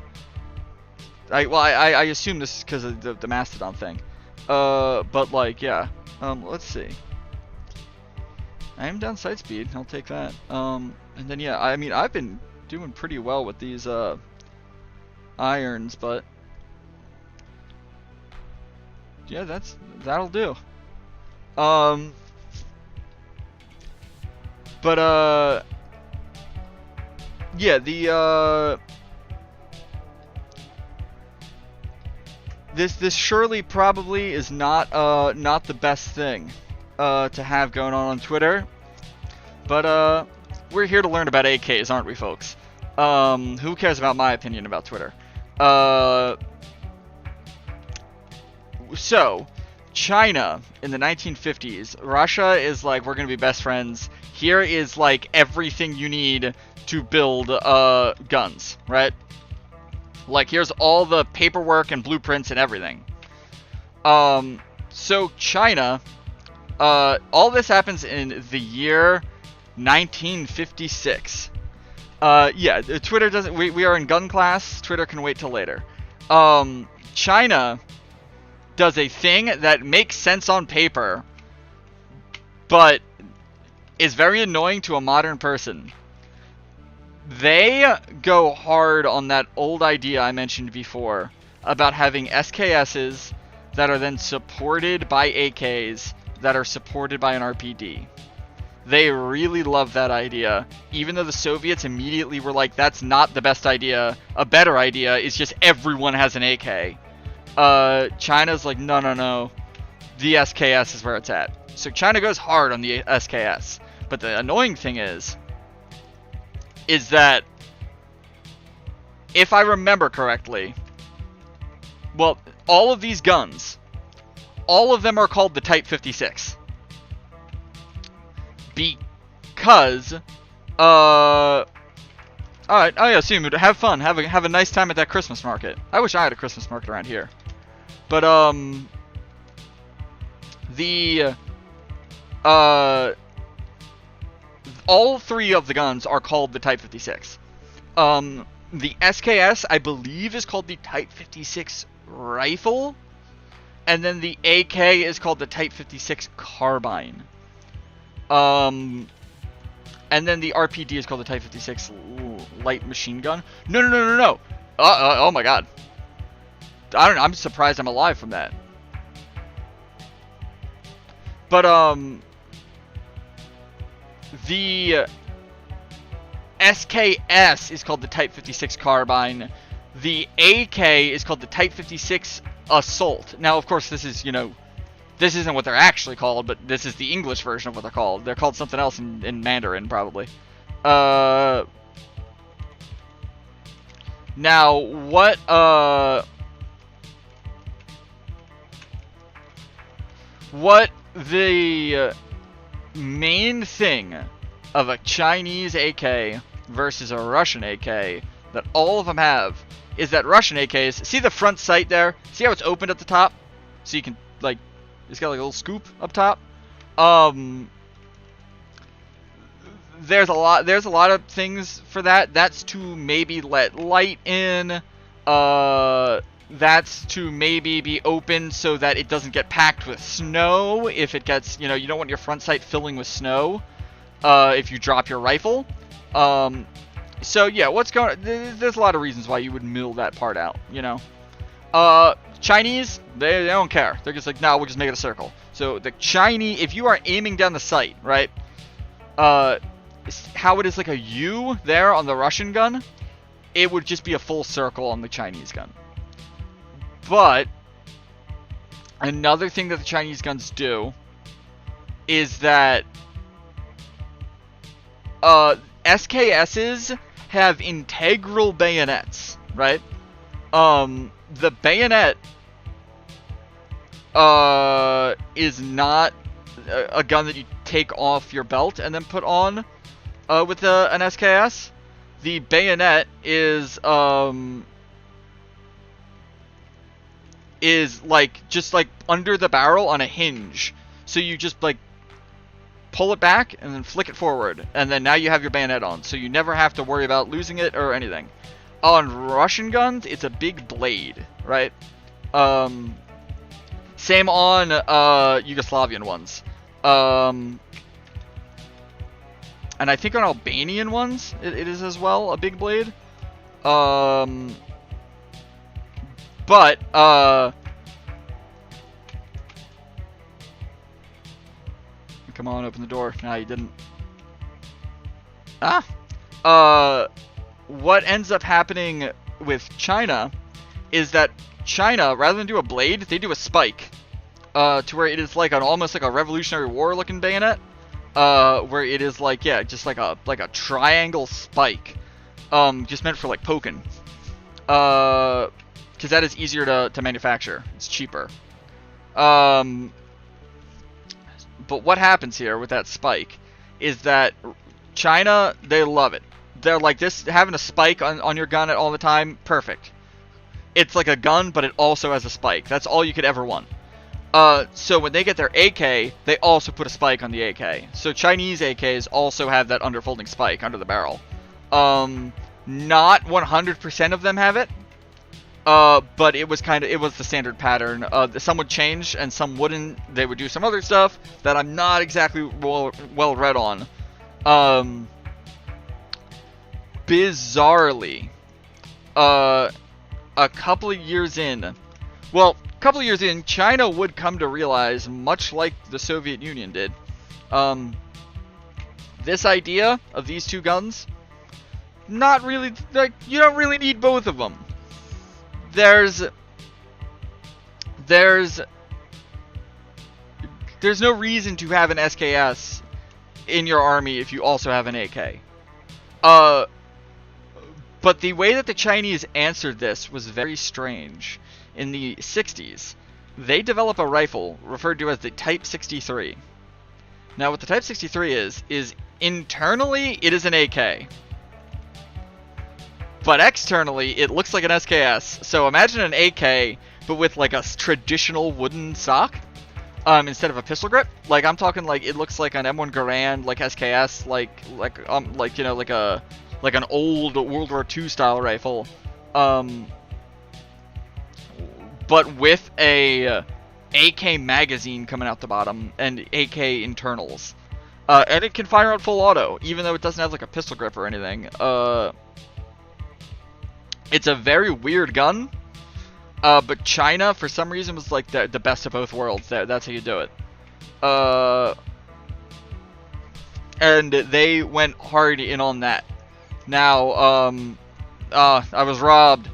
I assume this is because of the Mastodon thing. But like, yeah. Let's see. I am down site speed. I'll take that. And then yeah, I mean I've been doing pretty well with these irons, but yeah, that'll do. But yeah, this surely probably is not the best thing to have going on Twitter, but we're here to learn about AKs, aren't we, folks? Who cares about my opinion about Twitter? So China in the 1950s, Russia is like, we're gonna be best friends. Here is like everything you need to build guns, right? Like here's all the paperwork and blueprints and everything. So China, all this happens in the year 1956. Yeah, Twitter doesn't. We are in gun class. Twitter can wait till later. China does a thing that makes sense on paper, but is very annoying to a modern person. They go hard on that old idea I mentioned before about having SKSs that are then supported by AKs that are supported by an RPD. They really love that idea, even though the Soviets immediately were like, that's not the best idea. A better idea is just everyone has an AK. China's like, no. The SKS is where it's at. So China goes hard on the SKS. But the annoying thing is that, if I remember correctly, well, all of these guns, all of them are called the Type 56. Because, alright, oh yeah, see, have fun, have a nice time at that Christmas market. I wish I had a Christmas market around here. But, all three of the guns are called the Type 56. The SKS, I believe, is called the Type 56 rifle. And then the AK is called the Type 56 carbine. And then the RPD is called the Type 56 light machine gun. No. Oh my god. I don't know. I'm surprised I'm alive from that. But, the SKS is called the Type 56 carbine. The AK is called the Type 56 assault. Now, of course, this is, this isn't what they're actually called, but this is the English version of what they're called. They're called something else in Mandarin, probably. Now, what the main thing of a Chinese AK versus a Russian AK that all of them have is that Russian AKs, see the front sight there? See how it's opened at the top? So you can, like, it's got like a little scoop up top. there's a lot of things for that. That's to maybe let light in. That's to maybe be open so that it doesn't get packed with snow. If it gets, you don't want your front sight filling with snow. If you drop your rifle. So yeah, there's a lot of reasons why you would mill that part out, Chinese, they don't care. They're just like, no, we'll just make it a circle. So the Chinese, if you are aiming down the sight, right, how it is like a U there on the Russian gun, it would just be a full circle on the Chinese gun. But another thing that the Chinese guns do is that SKSs have integral bayonets, right? The bayonet is not a gun that you take off your belt and then put on with an SKS. The bayonet is like just like under the barrel on a hinge. So you just like pull it back and then flick it forward, and then now you have your bayonet on, so you never have to worry about losing it or anything. On Russian guns, it's a big blade, right? Same on Yugoslavian ones. And I think on Albanian ones, it is as well a big blade. But come on, open the door. Nah, you didn't. What ends up happening with China is that China, rather than do a blade, they do a spike. To where it is like almost like a Revolutionary War looking bayonet. Where it is like, yeah, just like a triangle spike. Just meant for like poking. Because that is easier to manufacture. It's cheaper. But what happens here with that spike is that China, they love it. They're like, this, having a spike on your gun all the time, perfect. It's like a gun, but it also has a spike. That's all you could ever want. So when they get their AK, they also put a spike on the AK. So Chinese AKs also have that underfolding spike under the barrel. Not 100% of them have it. But it was the standard pattern. Some would change and some wouldn't. They would do some other stuff that I'm not exactly well read on. Bizarrely, a couple of years in, China would come to realize, much like the Soviet Union did, this idea of these two guns, not really, like, you don't really need both of them. There's no reason to have an SKS in your army if you also have an AK. But the way that the Chinese answered this was very strange. In the 60s, they develop a rifle referred to as the Type 63. Now, what the Type 63 is internally, it is an AK. But externally, it looks like an SKS. So imagine an AK, but with like a traditional wooden stock, instead of a pistol grip. Like, I'm talking like it looks like an M1 Garand, like SKS, like an old World War II style rifle, but with a AK magazine coming out the bottom and AK internals, and it can fire out full auto, even though it doesn't have like a pistol grip or anything. It's a very weird gun, but China, for some reason, was like the best of both worlds. That's how you do it. And they went hard in on that. Now, I was robbed.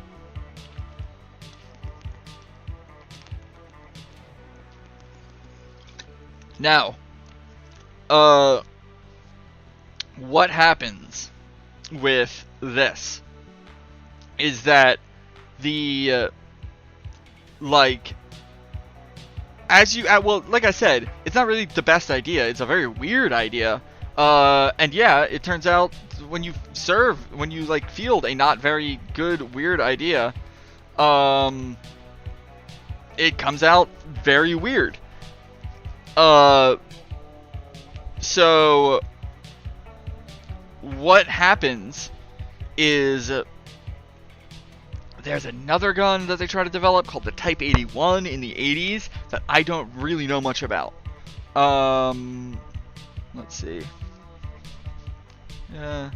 Now, what happens with this is that the, like I said, it's not really the best idea. It's a very weird idea. And yeah, it turns out when you like field a not very good, weird idea, it comes out very weird. So what happens is there's another gun that they try to develop called the Type 81 in the 80s that I don't really know much about. Let's see. Yeah,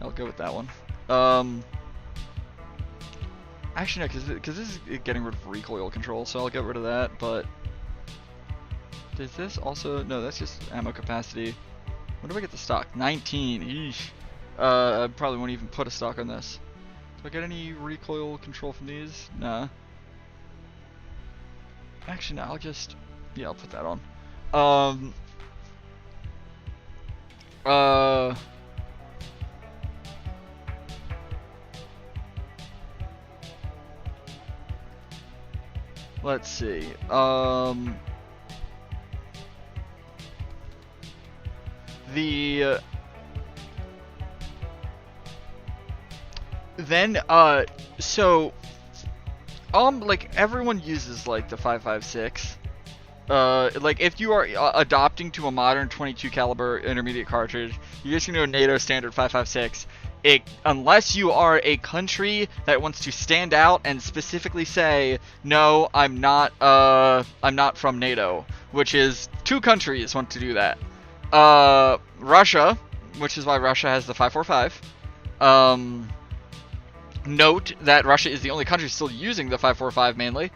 I'll go with that one. Actually, no, because this is getting rid of recoil control, so I'll get rid of that, but... Does this also... No, that's just ammo capacity. When do I get the stock? 19. Eesh. I probably won't even put a stock on this. Do I get any recoil control from these? Nah. Actually, no, I'll just... Yeah, I'll put that on. Let's see. So like everyone uses like the 5.56. Like if you are adopting to a modern 22 caliber intermediate cartridge, you're just gonna go NATO standard 5.56. Unless you are a country that wants to stand out and specifically say, no, I'm not from NATO, which is 2 countries want to do that. Russia, which is why Russia has the 5.45. Note that Russia is the only country still using the 5.45 mainly.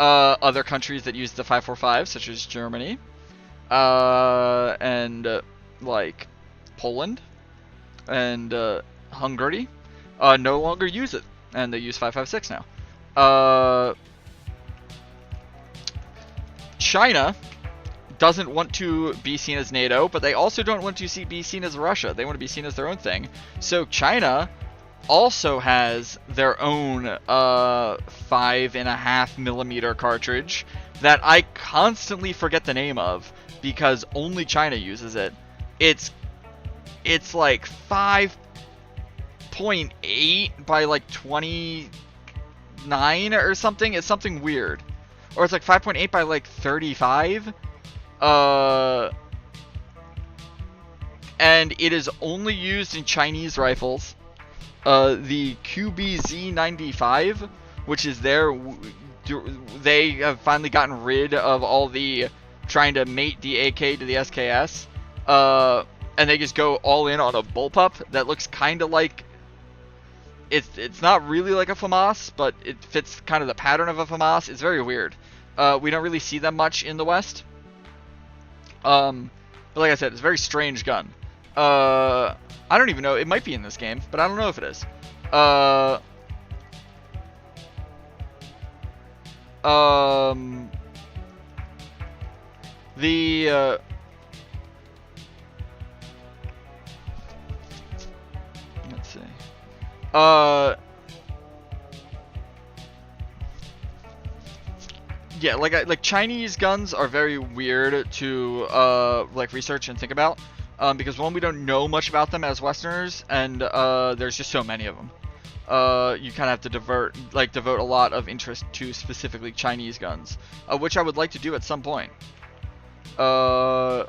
Other countries that use the 5.45, such as Germany, and like Poland, and Hungary, no longer use it, and they use 5.56 now. China doesn't want to be seen as NATO, but they also don't want to be seen as Russia. They want to be seen as their own thing. So China also has their own 5.5mm cartridge that I constantly forget the name of because only China uses it. It's like 5.8 by like 29 or something. It's something weird. Or it's like 5.8 by like 35. And it is only used in Chinese rifles. The QBZ-95, which is they have finally gotten rid of all the trying to mate the AK to the SKS, and they just go all in on a bullpup that looks kind of like, it's not really like a FAMAS, but it fits kind of the pattern of a FAMAS. It's very weird. We don't really see them much in the West. But like I said, it's a very strange gun. I don't even know. It might be in this game, but I don't know if it is. Let's see. Yeah, like Chinese guns are very weird to like research and think about. Because one, we don't know much about them as Westerners, and there's just so many of them. You kind of have to devote a lot of interest to specifically Chinese guns, which I would like to do at some point. But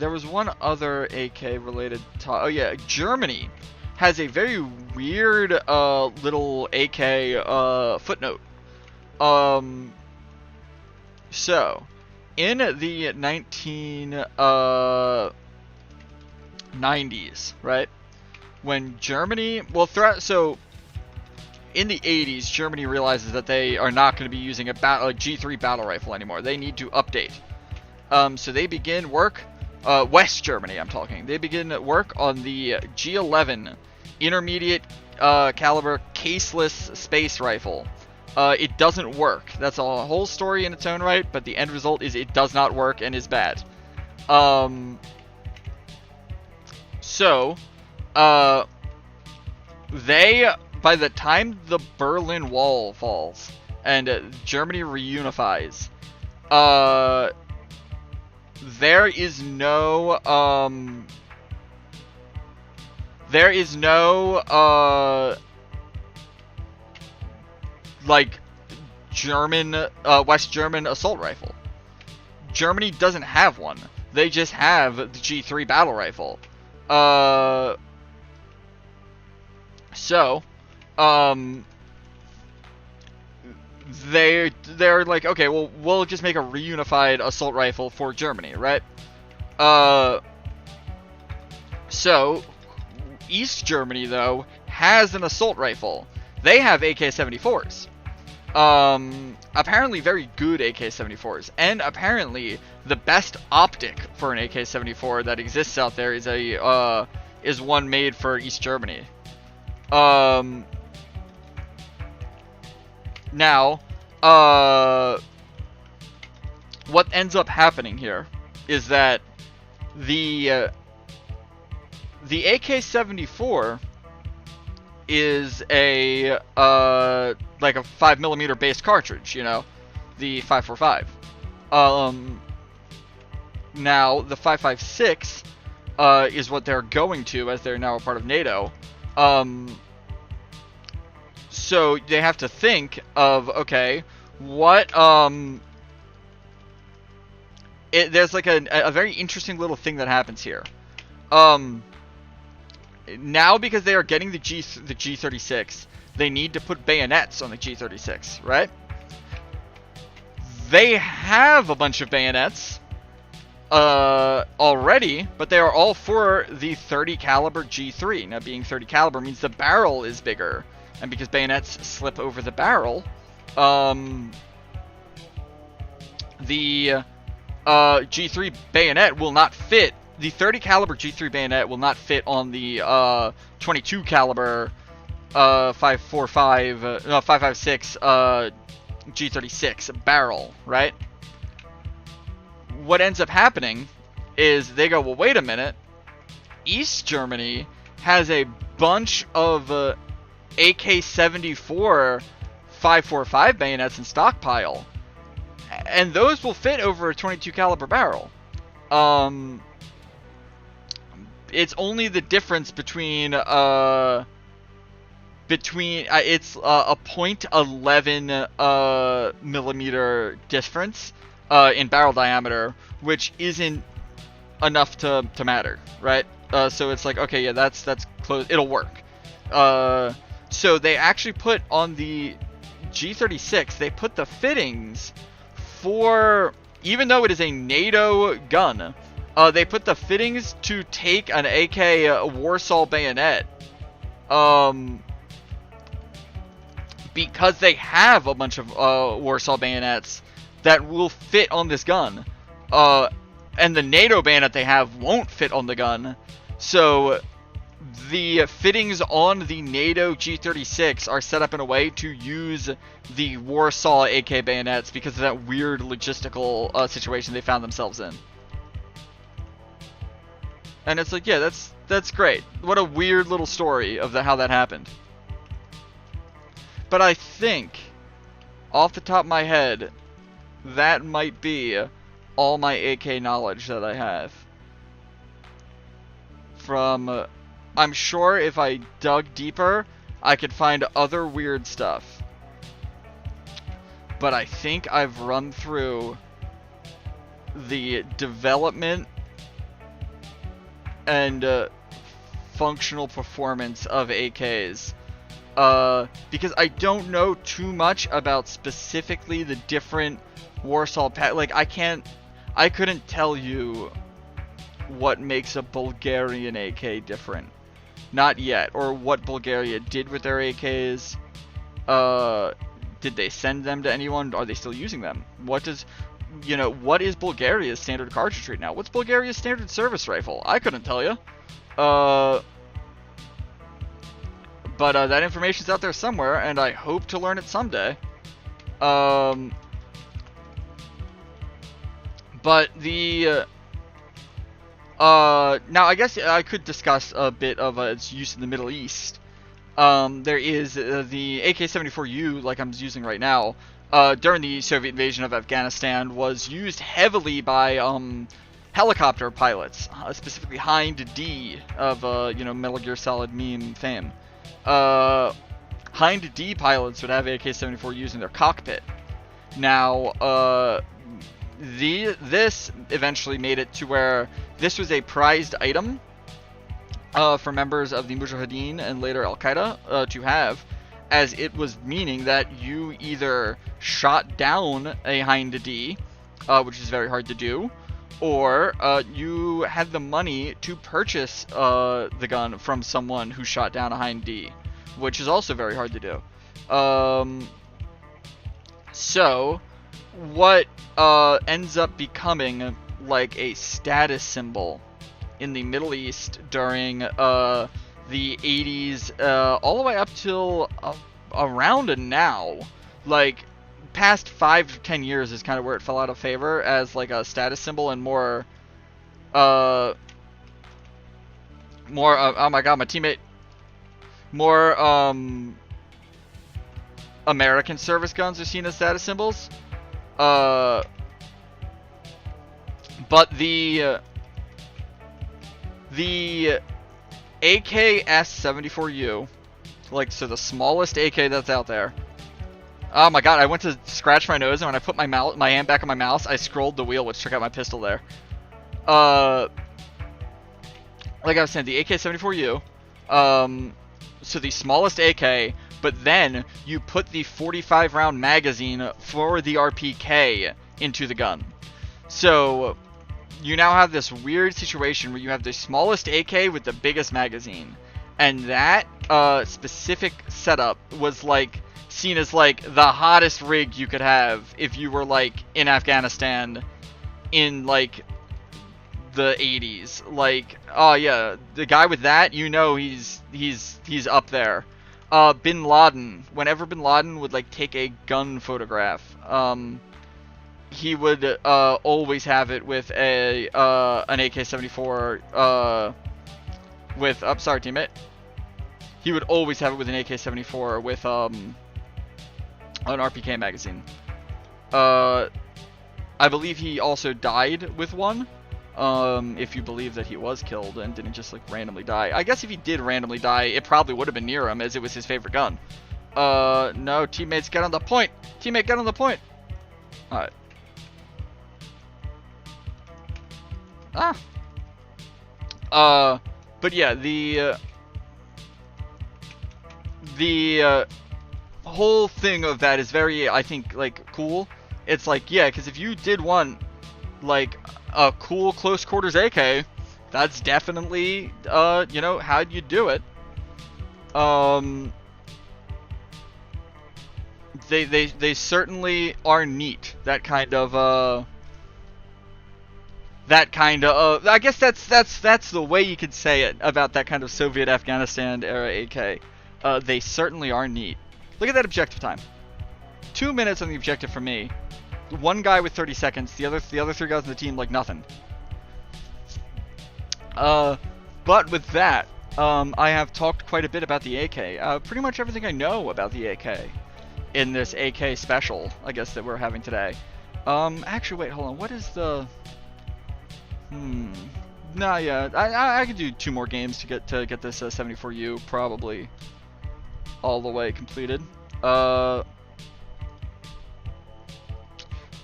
there was one other AK related oh yeah, Germany has a very weird little AK footnote. So in the 1990s, right, when Germany, so in the 80s, Germany realizes that they are not going to be using a G3 battle rifle anymore. They need to update. So they begin work, West Germany I'm talking, they begin work on the G11 intermediate caliber caseless space rifle. It doesn't work. That's a whole story in its own right, but the end result is it does not work and is bad. By the time the Berlin Wall falls and Germany reunifies, there is no like German West German assault rifle. Germany doesn't have one. They just have the G3 battle rifle. They're like, okay, well, we'll just make a reunified assault rifle for Germany, right? So East Germany, though, has an assault rifle. They have AK-74s. Apparently very good AK-74s. And apparently the best optic for an AK-74 that exists out there is one made for East Germany. Now, what ends up happening here is that the AK-74 is a like a 5mm based cartridge, you know, the 5.45. Now the 5.56 is what they're going to, as they're now a part of NATO. So they have to think of, okay, what there's like a very interesting little thing that happens here. Now, because they are getting the G36, they need to put bayonets on the G36, right? They have a bunch of bayonets already, but they are all for the 30 caliber G3. Now, being 30 caliber means the barrel is bigger, and because bayonets slip over the barrel, the G3 bayonet will not fit. The 30 caliber G3 bayonet will not fit on the 22 caliber 5.56 G36 barrel, right? What ends up happening is they go, well, wait a minute. East Germany has a bunch of AK-74 5.45 bayonets in stockpile, and those will fit over a 22 caliber barrel. It's only the difference between it's a 0.11 millimeter difference in barrel diameter, which isn't enough to matter, right? So it's like, okay, yeah, that's close. It'll work. So they actually put on the G36, they put the fittings for, even though it is a NATO gun, they put the fittings to take an AK Warsaw bayonet, because they have a bunch of Warsaw bayonets that will fit on this gun, and the NATO bayonet they have won't fit on the gun. So the fittings on the NATO G36 are set up in a way to use the Warsaw AK bayonets because of that weird logistical situation they found themselves in. And it's like, yeah, that's great. What a weird little story of how that happened. But I think, off the top of my head, that might be all my AK knowledge that I have. From, I'm sure if I dug deeper, I could find other weird stuff. But I think I've run through the development and functional performance of AKs, because I don't know too much about specifically the different Warsaw like I couldn't tell you what makes a Bulgarian AK different, not yet, or what Bulgaria did with their AKs. Did they send them to anyone? Are they still using them? What is Bulgaria's standard cartridge right now? What's Bulgaria's standard service rifle? I couldn't tell you. But that information's out there somewhere, and I hope to learn it someday. But the now I guess I could discuss a bit of its use in the Middle East. There is the AK-74U, like I'm using right now, during the Soviet invasion of Afghanistan, was used heavily by helicopter pilots, specifically Hind D of Metal Gear Solid meme fame. Hind D pilots would have AK-74 used in their cockpit. Now, this eventually made it to where this was a prized item for members of the Mujahideen and later Al-Qaeda to have, as it was meaning that you either shot down a Hind D, which is very hard to do, or you had the money to purchase the gun from someone who shot down a Hind D, which is also very hard to do. So, what ends up becoming like a status symbol in the Middle East during the 80s, all the way up till around now, like past 5 to 10 years is kind of where it fell out of favor as like a status symbol and more oh my god, my teammate, more American service guns are seen as status symbols. But the AKS-74U, like, so the smallest AK that's out there. Oh my god, I went to scratch my nose, and when I put my hand back on my mouse, I scrolled the wheel, which took out my pistol there. Like I was saying, the AK-74U, so the smallest AK, but then you put the 45 round magazine for the RPK into the gun. So you now have this weird situation where you have the smallest AK with the biggest magazine. And that specific setup was like seen as like the hottest rig you could have if you were like in Afghanistan in like the 80s. Like, oh yeah, the guy with that, you know, he's up there. Bin Laden, whenever Bin Laden would like take a gun photograph, he would always have it with an AK-74 with sorry teammate. He would always have it with an AK-74 with an RPK magazine. I believe he also died with one. If you believe that he was killed and didn't just like randomly die. I guess if he did randomly die, it probably would have been near him, as it was his favorite gun. No, teammates, get on the point. Teammate, get on the point. Alright. But yeah, the whole thing of that is very, I think, like, cool. It's like, yeah, because if you did want, like, a cool close quarters AK, that's definitely, you know, how you do it. They certainly are neat. That kind of, I guess that's the way you could say it about that kind of Soviet Afghanistan era AK. They certainly are neat. Look at that objective time. 2 minutes on the objective for me. One guy with 30 seconds. The other 3 guys on the team like nothing. But with that, I have talked quite a bit about the AK. Pretty much everything I know about the AK in this AK special, I guess, that we're having today. Actually, wait, hold on. What is the? Nah, yeah, I could do 2 more games to get this 74U probably all the way completed.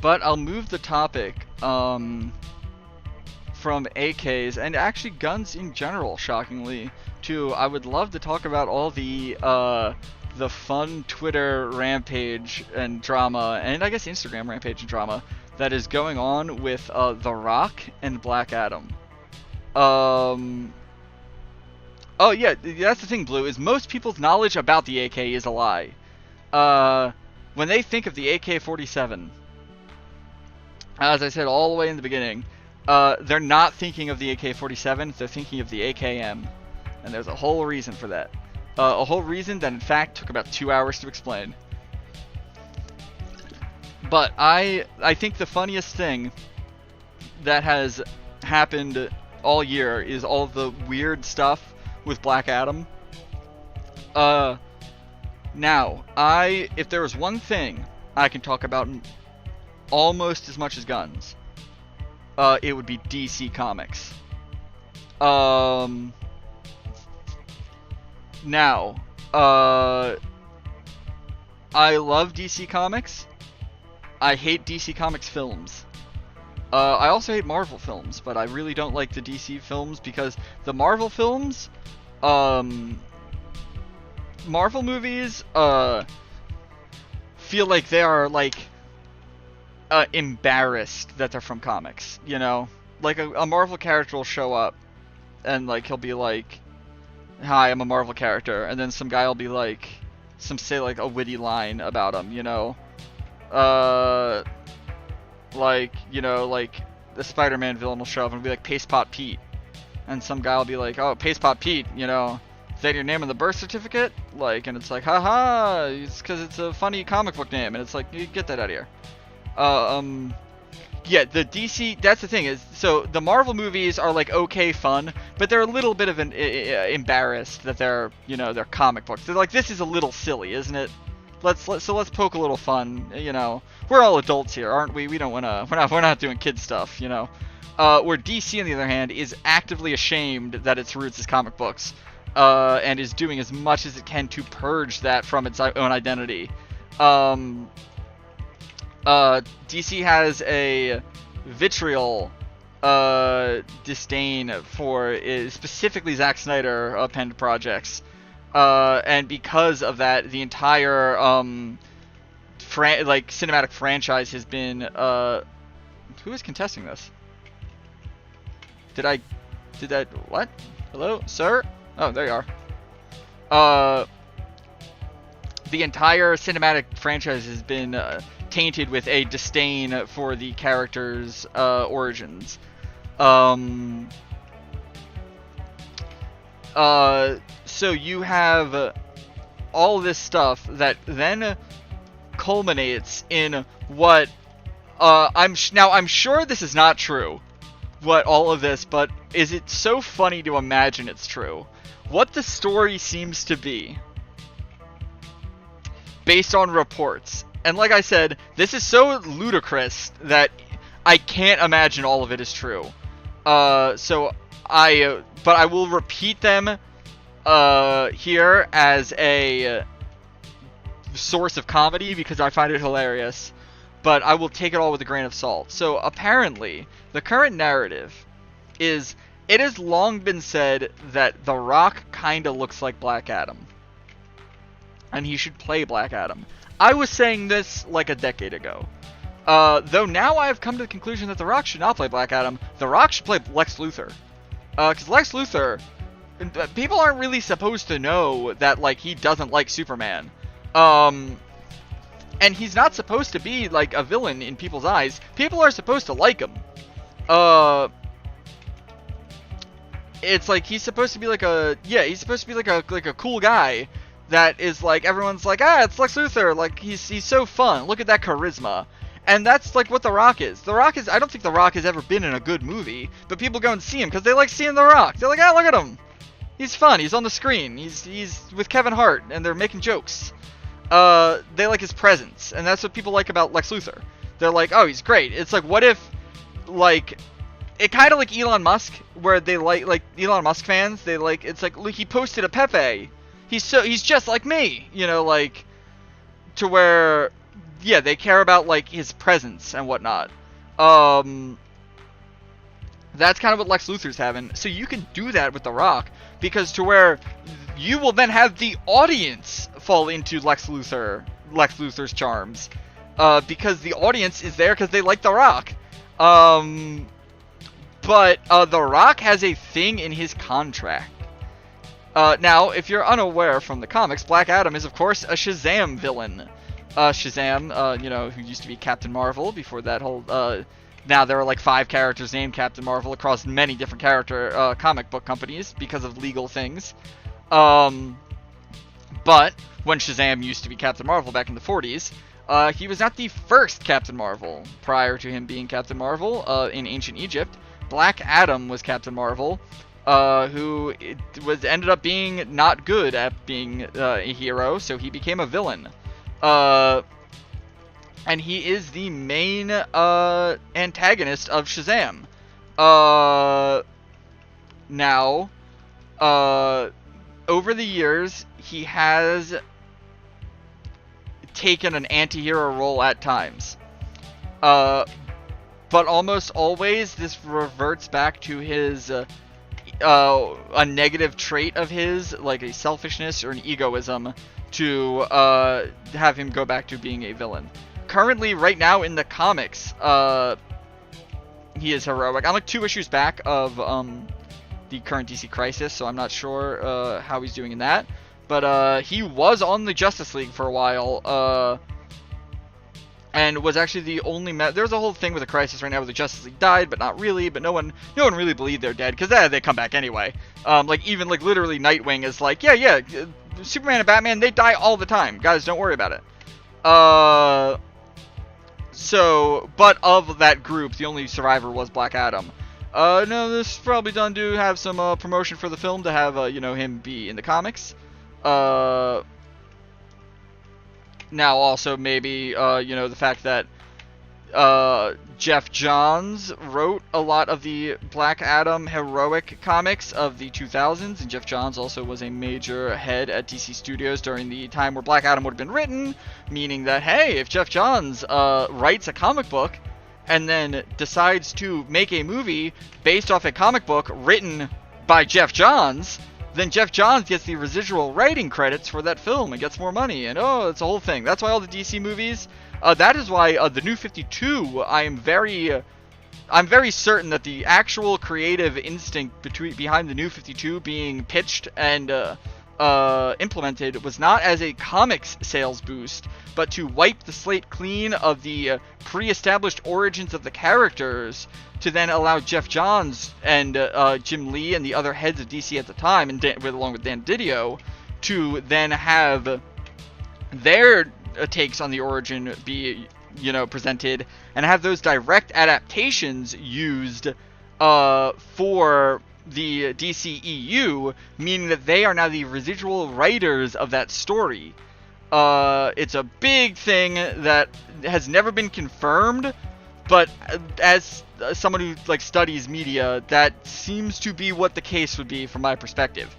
But I'll move the topic from AKs and actually guns in general, shockingly, to I would love to talk about all the fun Twitter rampage and drama, and I guess Instagram rampage and drama that is going on with The Rock and Black Adam. Oh yeah, that's the thing, Blue, is most people's knowledge about the AK is a lie. When they think of the AK-47, as I said all the way in the beginning, they're not thinking of the AK-47, they're thinking of the AKM. And there's a whole reason for that. A whole reason that in fact took about 2 hours to explain. But I think the funniest thing that has happened all year is all the weird stuff with Black Adam. Now, if there was one thing I can talk about almost as much as guns, it would be DC Comics. Now, I love DC Comics. I hate DC Comics films. I also hate Marvel films, but I really don't like the DC films because the Marvel films, Marvel movies, feel like they are like embarrassed that they're from comics. You know, like a Marvel character will show up, and like he'll be like, "Hi, I'm a Marvel character," and then some guy will be like, say like a witty line about him. You know, like, you know, like the Spider-Man villain will show up and be like Paste Pot Pete, and some guy will be like, "Oh, Paste Pot Pete, you know, is that your name on the birth certificate?" Like, and it's like, haha, it's because it's a funny comic book name, and it's like, you get that out of here. Yeah, the DC, that's the thing, is, so the Marvel movies are like okay fun, but they're a little bit of an embarrassed that they're, you know, they're comic books. They're like, this is a little silly, isn't it? Let's poke a little fun, you know. We're all adults here, aren't we? We don't wanna, we're not doing kid stuff, you know. Where DC, on the other hand, is actively ashamed that its roots is comic books, and is doing as much as it can to purge that from its own identity. DC has a vitriol disdain for specifically Zack Snyder penned projects, and because of that, the entire cinematic franchise has been who is contesting this? Did that what? Hello, sir? Oh, there you are. The entire cinematic franchise has been tainted with a disdain for the character's origins. So you have all this stuff that then culminates in what I'm sure this is not true. What all of this, but is it so funny to imagine it's true? What the story seems to be, based on reports. And like I said, this is so ludicrous that I can't imagine all of it is true. But I will repeat them here as a source of comedy because I find it hilarious. But I will take it all with a grain of salt. So apparently, the current narrative is, it has long been said that The Rock kinda looks like Black Adam, and he should play Black Adam. I was saying this like a decade ago. Though now I have come to the conclusion that The Rock should not play Black Adam. The Rock should play Lex Luthor. Because Lex Luthor, people aren't really supposed to know that, like, he doesn't like Superman. And he's not supposed to be, like, a villain in people's eyes. People are supposed to like him. It's like, he's supposed to be like he's supposed to be like a cool guy that is like, everyone's like, it's Lex Luthor, like, he's so fun, look at that charisma. And that's like what The Rock is. The Rock is, I don't think The Rock has ever been in a good movie, but people go and see him because they like seeing The Rock. They're like, look at him, he's fun, he's on the screen, he's with Kevin Hart, and they're making jokes. They like his presence, and that's what people like about Lex Luthor. They're like, oh, he's great. It's like, what if, like, it kind of like Elon Musk, where they like Elon Musk fans, they like, it's like, look, he posted a Pepe. He's just like me, you know, like, to where, yeah, they care about, like, his presence and whatnot. That's kind of what Lex Luthor's having. So you can do that with The Rock, because to where you will then have the audience fall into Lex Luthor's charms, because the audience is there because they like The Rock. But The Rock has a thing in his contract. Now, if you're unaware from the comics, Black Adam is, of course, a Shazam villain. Shazam, you know, who used to be Captain Marvel before that whole, now there are like 5 characters named Captain Marvel across many different comic book companies because of legal things. But when Shazam used to be Captain Marvel back in the 40s, he was not the first Captain Marvel. Prior to him being Captain Marvel, in ancient Egypt, Black Adam was Captain Marvel, who ended up being not good at being a hero, so he became a villain. And he is the main antagonist of Shazam. Now, over the years, he has taken an anti-hero role at times. but almost always this reverts back to his a negative trait of his, like a selfishness or an egoism, to have him go back to being a villain. Currently, right now in the comics, he is heroic. I'm like 2 issues back of the current DC Crisis, so I'm not sure how he's doing in that. But he was on the Justice League for a while, and was actually the only there's a whole thing with the Crisis right now where the Justice League died, but not really. But no one really believed they're dead, because they come back anyway. Like even like literally Nightwing is like, yeah, Superman and Batman, they die all the time, guys, don't worry about it. So, but of that group, the only survivor was Black Adam. No, this is probably done to have some promotion for the film, to have him be in the comics. Now also maybe the fact that Geoff Johns wrote a lot of the Black Adam heroic comics of the 2000s, and Geoff Johns also was a major head at DC Studios during the time where Black Adam would have been written, meaning that, hey, if Geoff Johns writes a comic book and then decides to make a movie based off a comic book written by Geoff Johns, then Geoff Johns gets the residual writing credits for that film and gets more money, and it's a whole thing. That's why all the DC movies, that is why the New 52, I'm very certain that the actual creative instinct behind the New 52 being pitched and implemented was not as a comics sales boost, but to wipe the slate clean of the pre-established origins of the characters, to then allow Geoff Johns and Jim Lee and the other heads of DC at the time, and along with Dan Didio, to then have their takes on the origin be presented, and have those direct adaptations used for the DCEU, meaning that they are now the residual writers of that story. It's a big thing that has never been confirmed, but as someone who studies media, that seems to be what the case would be from my perspective.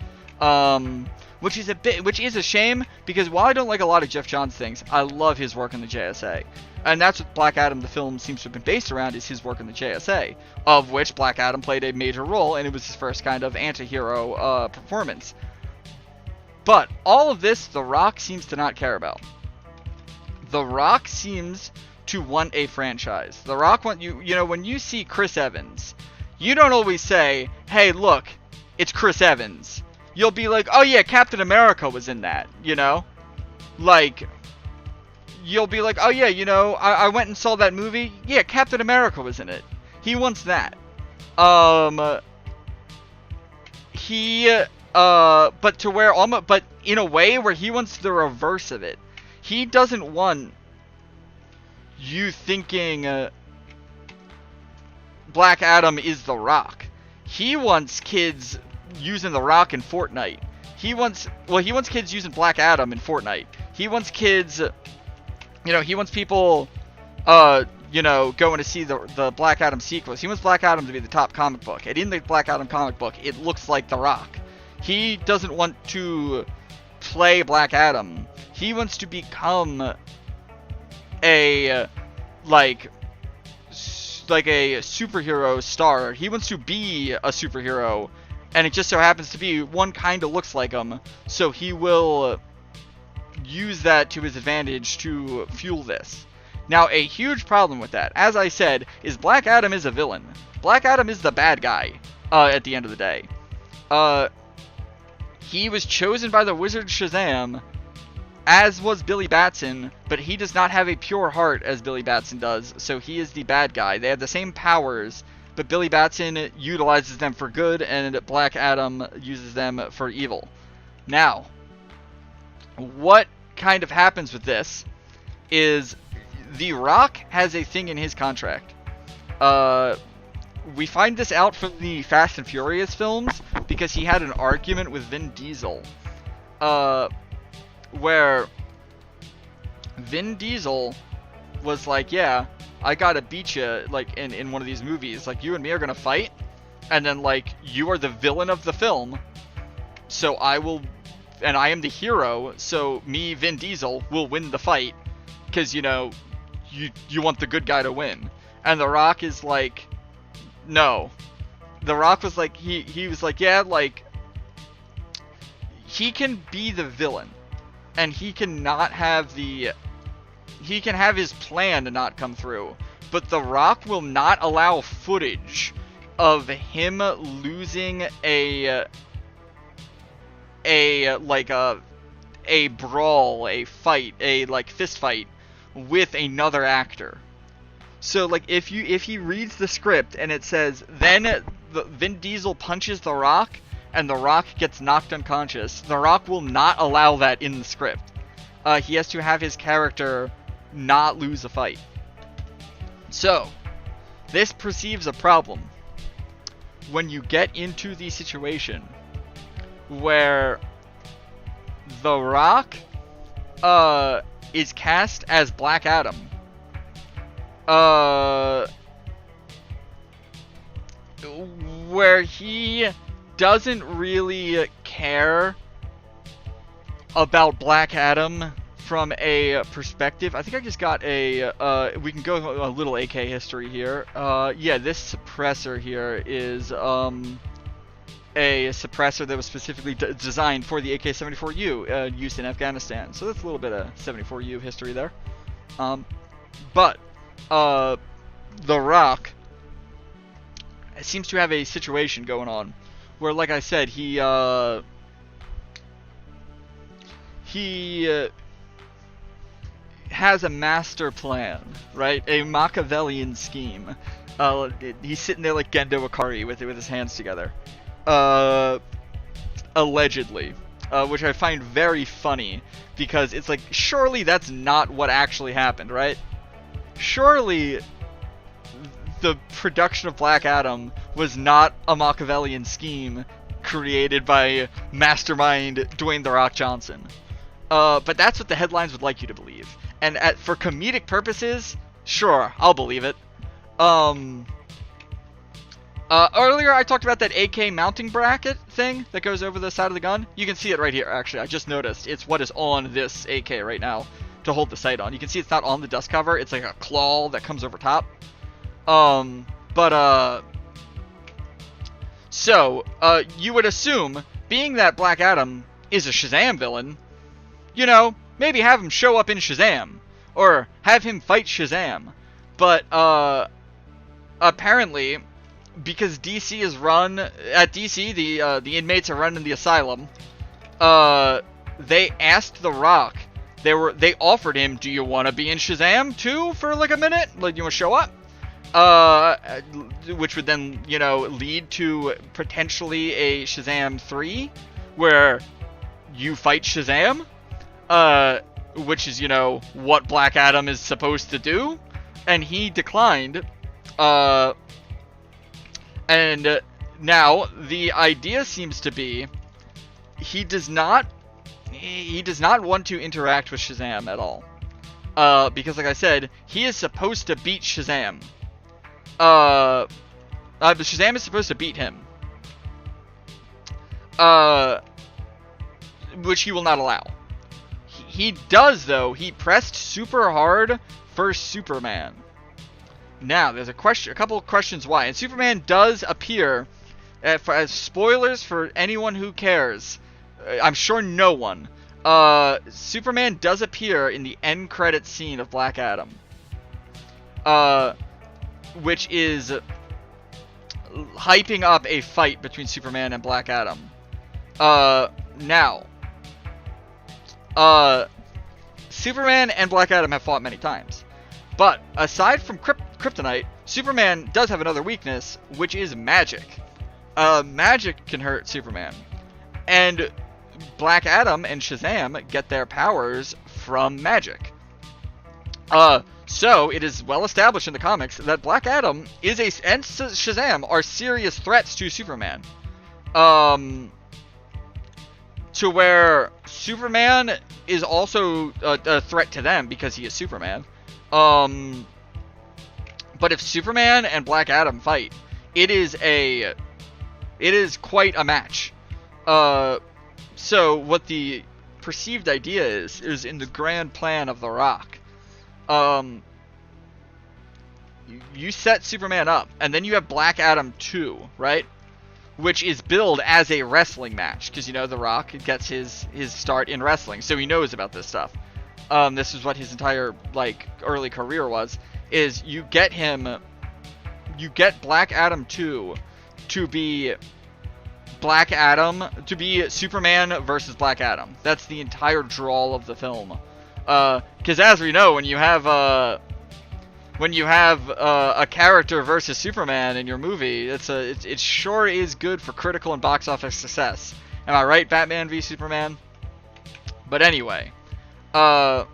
Which is a shame, because while I don't like a lot of Geoff Johns things, I love his work in the JSA. And that's what Black Adam, the film, seems to have been based around, is his work in the JSA, of which Black Adam played a major role, and it was his first kind of anti-hero performance. But all of this, The Rock seems to not care about. The Rock seems to want a franchise. The Rock when you see Chris Evans, you don't always say, hey, look, it's Chris Evans. You'll be like, oh yeah, Captain America was in that, Like, you'll be like, oh yeah, I went and saw that movie. Yeah, Captain America was in it. He wants that. But in a way where he wants the reverse of it. He doesn't want you thinking Black Adam is The Rock. He wants kids using The Rock in Fortnite. He wants kids using Black Adam in Fortnite. He wants kids, he wants people, going to see the Black Adam sequels. He wants Black Adam to be the top comic book. And in the Black Adam comic book, it looks like The Rock. He doesn't want to play Black Adam. He wants to become a superhero star. He wants to be a superhero, and it just so happens to be one kind of looks like him, so he will use that to his advantage to fuel this. Now, a huge problem with that, as I said, is Black Adam is a villain. Black Adam is the bad guy at the end of the day. He was chosen by the Wizard Shazam, as was Billy Batson, but he does not have a pure heart as Billy Batson does, so he is the bad guy. They have the same powers, but Billy Batson utilizes them for good, and Black Adam uses them for evil. Now, what kind of happens with this is The Rock has a thing in his contract. We find this out from the Fast and Furious films because he had an argument with Vin Diesel, where Vin Diesel was like, yeah, I gotta beat you, in one of these movies, you and me are gonna fight, and then, you are the villain of the film, so I am the hero, so me, Vin Diesel, will win the fight, because, you want the good guy to win. And The Rock is like, no. The Rock was like, he was like, yeah, like, he can be the villain, and he can have his plan to not come through, but The Rock will not allow footage of him losing a brawl, a fight, a like fist fight with another actor. So like if he reads the script and it says then Vin Diesel punches The Rock and The Rock gets knocked unconscious, The Rock will not allow that in the script. He has to have his character not lose a fight. So this perceives a problem when you get into the situation where The Rock is cast as Black Adam. Where he doesn't really care about Black Adam from a perspective. I think I just got a, we can go a little AK history here. Yeah, this suppressor here is, a suppressor that was specifically designed for the AK-74U, used in Afghanistan. So that's a little bit of 74U history there. But The Rock seems to have a situation going on where, like I said, he has a master plan, right? A Machiavellian scheme. He's sitting there like Gendo Ikari with his hands together. Allegedly. Which I find very funny, because it's like, surely that's not what actually happened, right? Surely the production of Black Adam was not a Machiavellian scheme created by mastermind Dwayne "The Rock" Johnson. But that's what the headlines would like you to believe. And for comedic purposes, sure, I'll believe it. Earlier I talked about that AK mounting bracket thing that goes over the side of the gun. You can see it right here, actually. I just noticed. It's what is on this AK right now to hold the sight on. You can see it's not on the dust cover. It's like a claw that comes over top. So, you would assume, being that Black Adam is a Shazam villain, you know, maybe have him show up in Shazam, or have him fight Shazam. But, apparently, because DC is run, at DC, the inmates are running the asylum, they asked The Rock, they offered him, do you want to be in Shazam too for like a minute? Like, you want to show up? Which would then, you know, lead to potentially a Shazam 3, where you fight Shazam, which is, you know, what Black Adam is supposed to do, and he declined, and now the idea seems to be he does not want to interact with Shazam at all, because like I said, he is supposed to beat Shazam. Shazam is supposed to beat him. Which he will not allow. He does, though. He pressed super hard for Superman. Now, there's a couple of questions why. And Superman does appear, as spoilers for anyone who cares. I'm sure no one. Superman does appear in the end credits scene of Black Adam. Which is hyping up a fight between Superman and Black Adam. Now, Superman and Black Adam have fought many times. But, aside from kryptonite, Superman does have another weakness, which is magic. Magic can hurt Superman. And Black Adam and Shazam get their powers from magic. So, it is well established in the comics that Black Adam and Shazam are serious threats to Superman. To where Superman is also a threat to them because he is Superman. But if Superman and Black Adam fight, it is quite a match. So what the perceived idea is in the grand plan of The Rock. you set Superman up, and then you have Black Adam 2, right? Which is billed as a wrestling match, because, you know, The Rock gets his start in wrestling, so he knows about this stuff. This is what his entire, like, early career was, is you get Black Adam 2 to be Black Adam, to be Superman versus Black Adam. That's the entire draw of the film. Because as we know, when you have a character versus Superman in your movie, it sure is good for critical and box office success. Am I right, Batman v Superman? But anyway, yeah,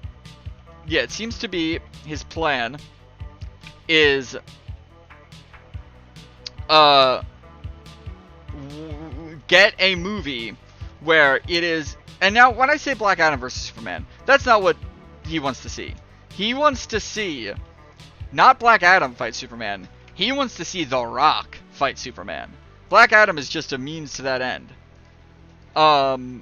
it seems to be his plan is get a movie where it is, and now when I say Black Adam versus Superman, that's not what he wants to see. He wants to see not Black Adam fight Superman. He wants to see The Rock fight Superman. Black Adam is just a means to that end. Now,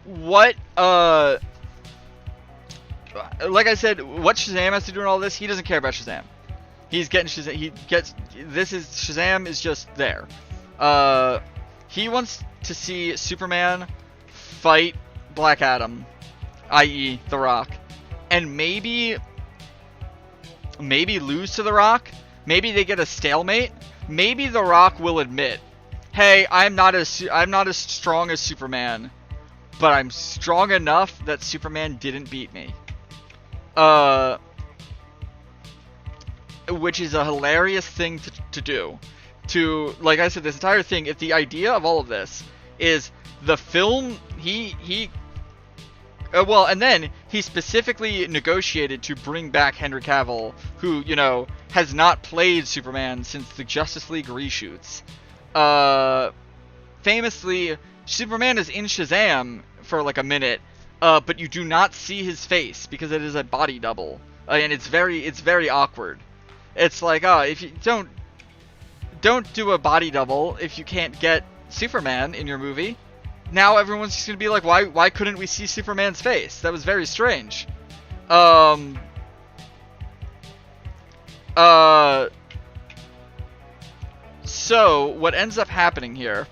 what, like I said, what Shazam has to do in all this, he doesn't care about Shazam. He's getting Shazam, Shazam is just there. He wants to see Superman fight Black Adam, i.e. The Rock, and maybe lose to The Rock. Maybe they get a stalemate. Maybe The Rock will admit, hey, I'm not as strong as Superman, but I'm strong enough that Superman didn't beat me. Which is a hilarious thing to do. Like I said, this entire thing, if the idea of all of this is the film, well, and then he specifically negotiated to bring back Henry Cavill, who, you know, has not played Superman since the Justice League reshoots. Famously, Superman is in Shazam for like a minute, but you do not see his face because it is a body double, and it's very awkward. It's like, if you don't do a body double if you can't get Superman in your movie. Now everyone's just gonna be like, why couldn't we see Superman's face? That was very strange. So what ends up happening here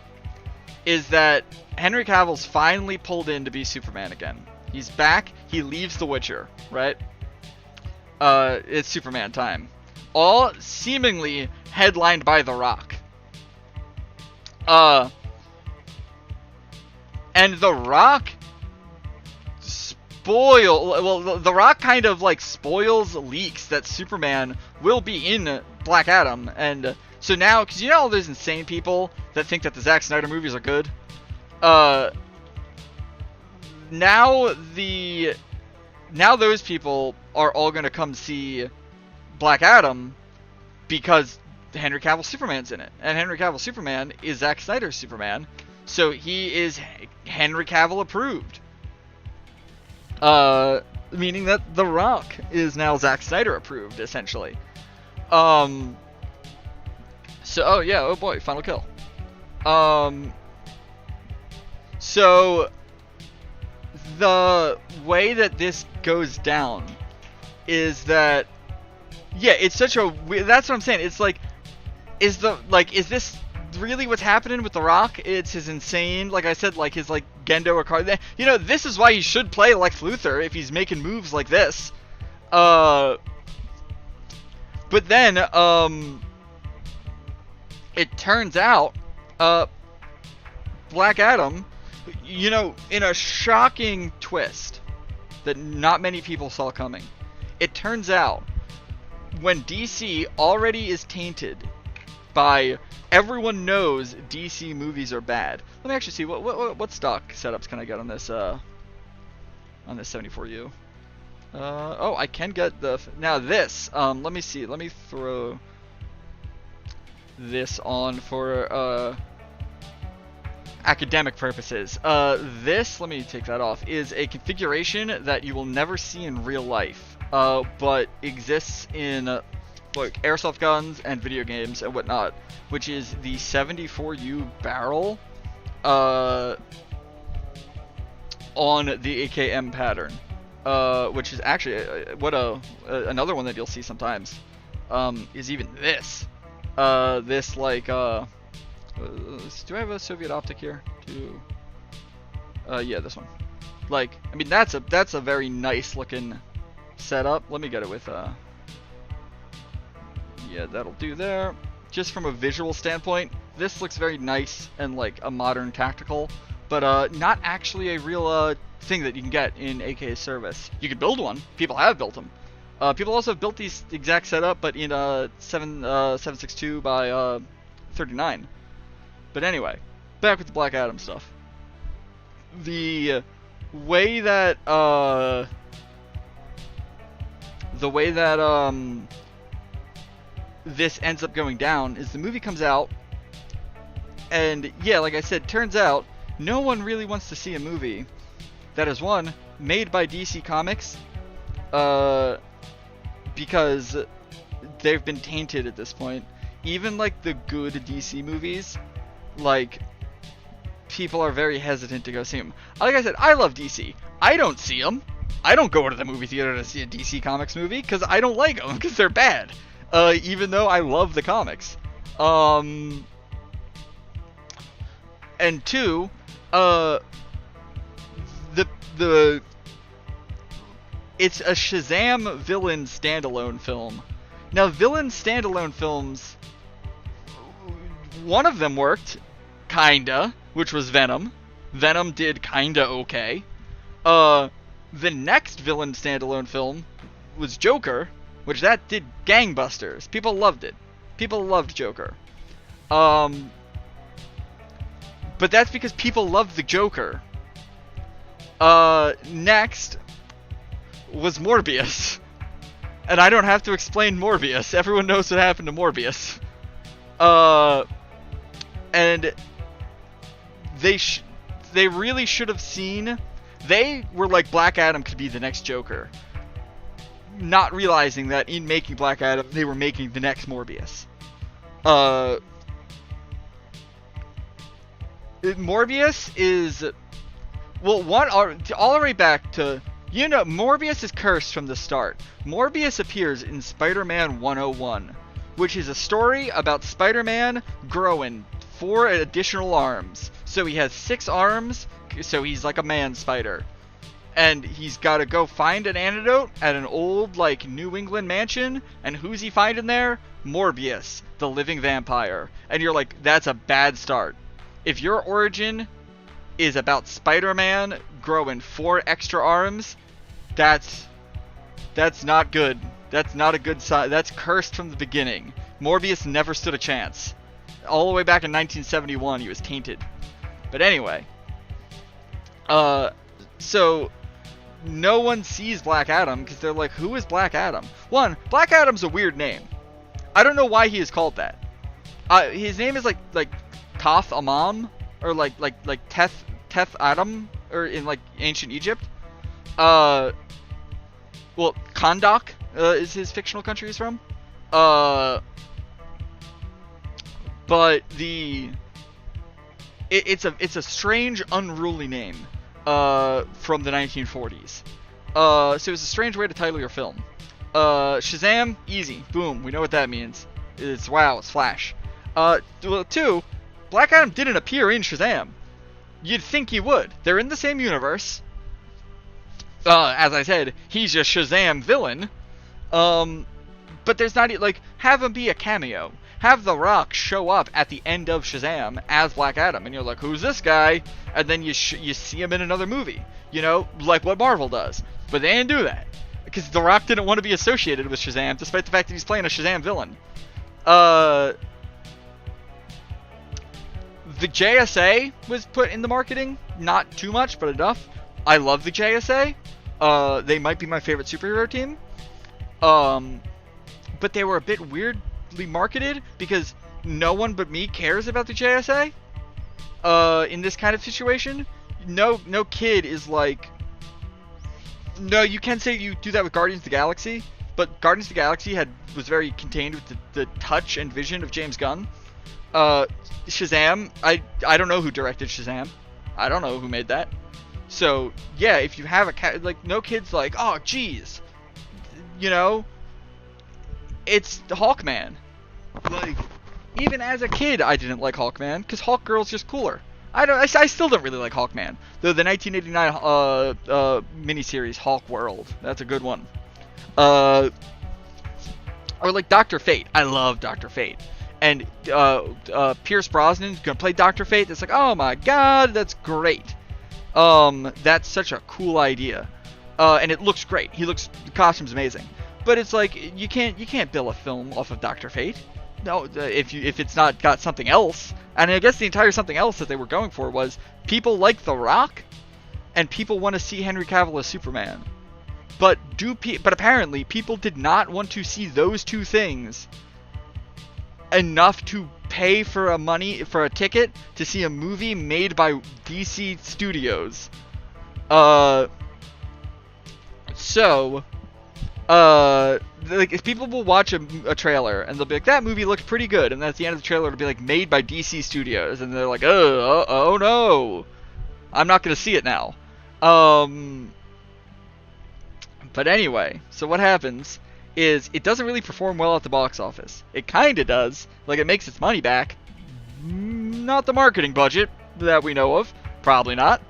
is that Henry Cavill's finally pulled in to be Superman again. He's back. He leaves The Witcher, right? It's Superman time. All seemingly headlined by The Rock. And The Rock The Rock kind of like spoils leaks that Superman will be in Black Adam, and so now, because you know all those insane people that think that the Zack Snyder movies are good, now those people are all gonna come see Black Adam because Henry Cavill Superman's in it, and Henry Cavill Superman is Zack Snyder's Superman, so he is Henry Cavill approved. Meaning that The Rock is now Zack Snyder approved, essentially. So, oh yeah, oh boy, final kill. So, the way that this goes down is that, yeah, it's such a, that's what I'm saying, it's like, is this really what's happening with The Rock? It's his insane, like I said, like his, like, Gendo Akari. You know, this is why he should play Lex Luthor if he's making moves like this. But then, it turns out, Black Adam, you know, in a shocking twist that not many people saw coming, it turns out when DC already is tainted by everyone knows DC movies are bad. Let me actually see what stock setups can I get on this 74U. Oh, I can get the now this. Let me see. Let me throw this on for academic purposes. This, let me take that off, is a configuration that you will never see in real life, but exists in like airsoft guns and video games and whatnot, which is the 74U barrel on the AKM pattern. which is actually another one that you'll see sometimes, is even this. This like do I have a Soviet optic here? Yeah, this one. Like, I mean, that's a very nice looking setup. Let me get it with yeah, that'll do there. Just from a visual standpoint, this looks very nice and like a modern tactical, but not actually a real thing that you can get in AK's service. You could build one. People have built them. People also have built these exact setup, but in 762 by 39. But anyway, back with the Black Adam stuff. The way that this ends up going down is the movie comes out, and yeah, like I said, turns out no one really wants to see a movie that is, one, made by DC Comics, because they've been tainted at this point. Even like the good DC movies, like, people are very hesitant to go see them. Like I said, I love DC. I don't see them. I don't go to the movie theater to see a DC Comics movie because I don't like them because they're bad. Even though I love the comics. And two, it's a Shazam villain standalone film. Now, villain standalone films, one of them worked, kinda, which was Venom. Venom did kinda okay. The next villain standalone film was Joker, which that did gangbusters. People loved it. People loved Joker. But that's because people loved the Joker. Next was Morbius. And I don't have to explain Morbius. Everyone knows what happened to Morbius. And they really should have seen... They were like, Black Adam could be the next Joker. Not realizing that in making Black Adam, they were making the next Morbius. Morbius is... Well, all the way back to... You know, Morbius is cursed from the start. Morbius appears in Spider-Man 101, which is a story about Spider-Man growing 4 additional arms. So he has 6 arms, so he's like a man spider. And he's got to go find an antidote at an old, like, New England mansion. And who's he finding there? Morbius, the living vampire. And you're like, that's a bad start. If your origin is about Spider-Man growing 4 extra arms, that's not good. That's not a good sign. That's cursed from the beginning. Morbius never stood a chance. All the way back in 1971, he was tainted. But anyway. So... no one sees Black Adam because they're like, who is Black Adam? One, Black Adam's a weird name. I don't know why he is called that. His name is like Toth Amam, or like Teth Adam, or in like ancient Egypt. Well, Kahndaq is his fictional country he's from. But it's a strange, unruly name. From the 1940s. So it's a strange way to title your film. Shazam, easy. Boom, we know what that means. It's wow, it's Flash. Well, 2, Black Adam didn't appear in Shazam. You'd think he would. They're in the same universe. As I said, he's a Shazam villain. But there's not, like, have him be a cameo. Have The Rock show up at the end of Shazam as Black Adam, and you're like, who's this guy? And then you see him in another movie, you know, like what Marvel does. But they didn't do that, because The Rock didn't want to be associated with Shazam, despite the fact that he's playing a Shazam villain. The JSA was put in the marketing, not too much, but enough. I love the JSA. They might be my favorite superhero team. But they were a bit weirdly marketed because no one but me cares about the JSA. In this kind of situation, no kid is like. No, you can say you do that with Guardians of the Galaxy, but Guardians of the Galaxy was very contained with the touch and vision of James Gunn. Shazam, I don't know who directed Shazam. I don't know who made that. So yeah, if you have a like, no kid's like, oh geez, you know, it's Hawkman. Like, even as a kid, I didn't like Hawkman because Hawkgirl's just cooler. I still don't really like Hawkman, though. The 1989 miniseries Hawk World, that's a good one. Or like Dr. Fate. I love Dr. Fate. And Pierce Brosnan's gonna play Dr. Fate. It's like, oh my god, that's great. That's such a cool idea. And it looks great. The costume's amazing. But it's like, you can't bill a film off of Dr. Fate. No, if it's not got something else. And I guess the entire something else that they were going for was people like The Rock, and people want to see Henry Cavill as Superman. But apparently people did not want to see those two things enough to pay for a ticket to see a movie made by DC Studios. Like, people will watch a trailer and they'll be like, that movie looked pretty good, and then at the end of the trailer it'll be like, made by DC Studios, and they're like, oh no, I'm not gonna see it now. But anyway, so what happens is it doesn't really perform well at the box office. It kinda does, like, it makes its money back. Not the marketing budget that we know of, probably not.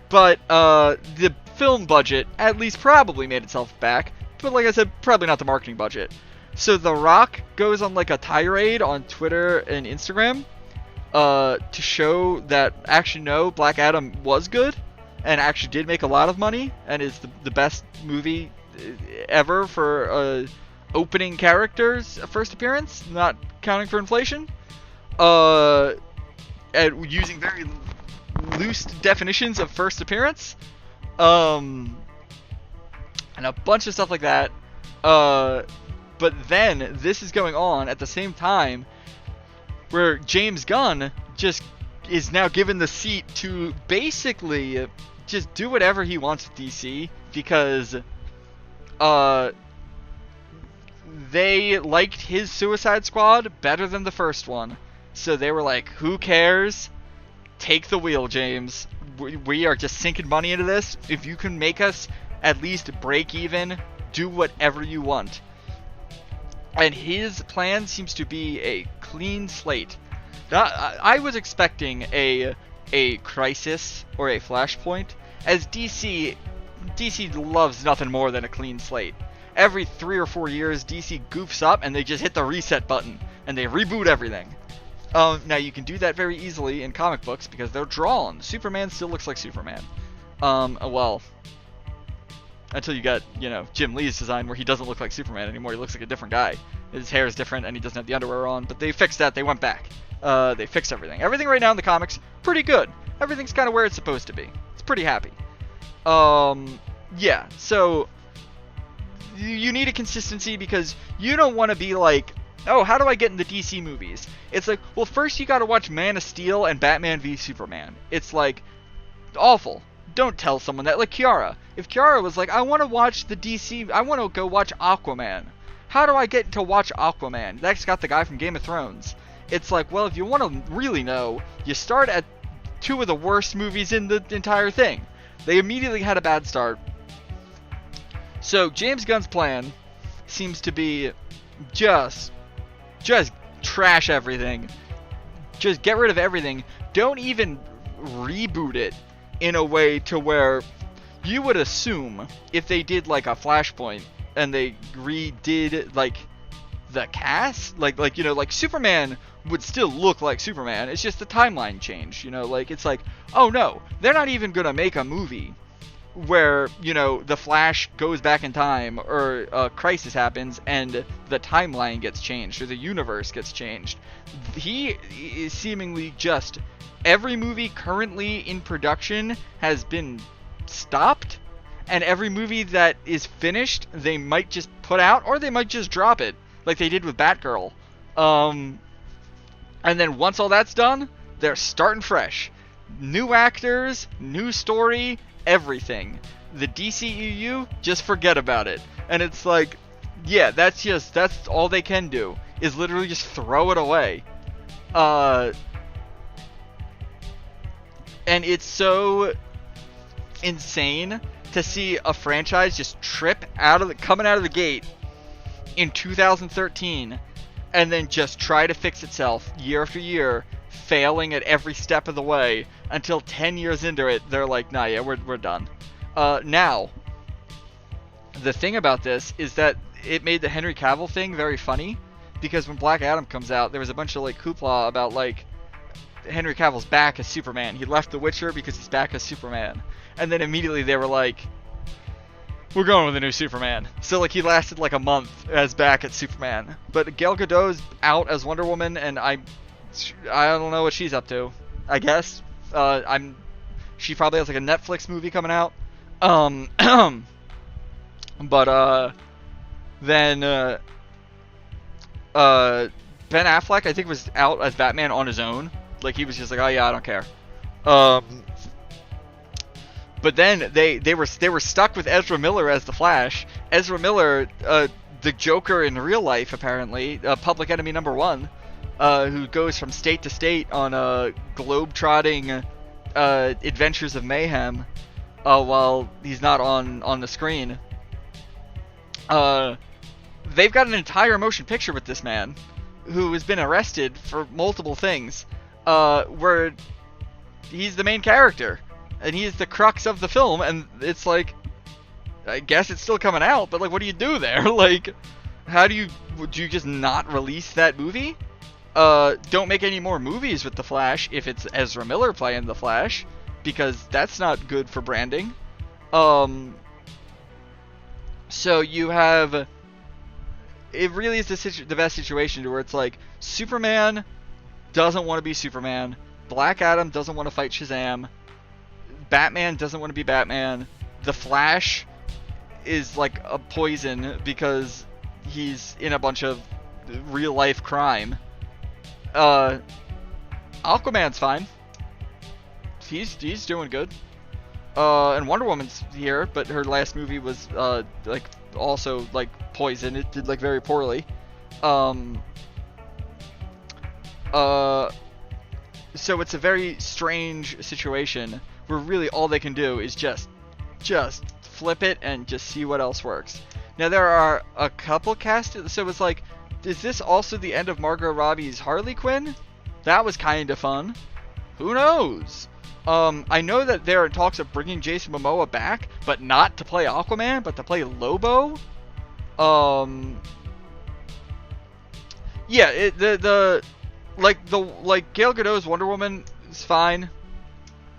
But the film budget at least probably made itself back, but like I said, probably not the marketing budget. So The Rock goes on like a tirade on Twitter and Instagram to show that actually no, Black Adam was good and actually did make a lot of money and is the best movie ever for opening character's first appearance, not counting for inflation, and using very loose definitions of first appearance, and a bunch of stuff like that. But then this is going on at the same time where James Gunn just is now given the seat to basically just do whatever he wants with DC, because they liked his Suicide Squad better than the first one, so they were like, who cares? Take the wheel, James. We are just sinking money into this. If you can make us at least break even, do whatever you want. And his plan seems to be a clean slate. I was expecting a Crisis or a Flashpoint, as DC loves nothing more than a clean slate. Every 3 or 4 years, DC goofs up and they just hit the reset button and they reboot everything. Now you can do that very easily in comic books because they're drawn. Superman still looks like Superman. Well, until you got, Jim Lee's design where he doesn't look like Superman anymore. He looks like a different guy. His hair is different and he doesn't have the underwear on. But they fixed that. They went back. They fixed everything. Everything right now in the comics, pretty good. Everything's kind of where it's supposed to be. It's pretty happy. Yeah. So you need a consistency because you don't want to be like, oh, how do I get in the DC movies? It's like, well, first you gotta watch Man of Steel and Batman v Superman. It's like, awful. Don't tell someone that. Like Kiara. If Kiara was like, I want to watch the DC, I want to go watch Aquaman. How do I get to watch Aquaman? That's got the guy from Game of Thrones. It's like, well, if you want to really know, you start at 2 of the worst movies in the entire thing. They immediately had a bad start. So James Gunn's plan seems to be just trash everything. Just get rid of everything. Don't even reboot it in a way to where you would assume if they did like a Flashpoint and they redid like the cast, like Superman would still look like Superman. It's just the timeline change, like it's like, oh no, they're not even gonna make a movie where, the Flash goes back in time or a crisis happens and the timeline gets changed or the universe gets changed. He is seemingly just, every movie currently in production has been stopped, and every movie that is finished they might just put out or they might just drop it like they did with Batgirl. And then once all that's done, they're starting fresh. New actors, new story, everything. The DCEU, just forget about it. And it's like, yeah, that's all they can do, is literally just throw it away. And it's so insane to see a franchise just coming out of the gate in 2013 and then just try to fix itself year after year, failing at every step of the way until 10 years into it, they're like, nah, yeah, we're done. Now, the thing about this is that it made the Henry Cavill thing very funny, because when Black Adam comes out, there was a bunch of like hoopla about like Henry Cavill's back as Superman. He left The Witcher because he's back as Superman. And then immediately they were like, we're going with a new Superman. So like he lasted like a month as back at Superman. But Gal Gadot's out as Wonder Woman, and I don't know what she's up to. I guess she probably has like a Netflix movie coming out. But then Ben Affleck, I think, was out as Batman on his own. Like he was just like, oh yeah, I don't care. But then they were stuck with Ezra Miller as the Flash. Ezra Miller, the Joker in real life, apparently, Public Enemy #1, who goes from state to state on globe-trotting adventures of mayhem while he's not on the screen. They've got an entire motion picture with this man, who has been arrested for multiple things, where he's the main character. And he's the crux of the film, and it's like, I guess it's still coming out, but like, what do you do there? Like, would you just not release that movie? Don't make any more movies with the Flash if it's Ezra Miller playing the Flash, because that's not good for branding. So you have, it really is the best situation to where it's like, Superman doesn't want to be Superman, Black Adam doesn't want to fight Shazam, Batman doesn't want to be Batman, the Flash is like a poison because he's in a bunch of real life crime. Aquaman's fine. He's doing good. And Wonder Woman's here, but her last movie was like also like poison. It did like very poorly. So it's a very strange situation where really all they can do is just flip it and just see what else works. Now there are a couple cast, so it's like, is this also the end of Margot Robbie's Harley Quinn? That was kind of fun. Who knows? I know that there are talks of bringing Jason Momoa back, but not to play Aquaman, but to play Lobo. Yeah, Gal Gadot's Wonder Woman is fine.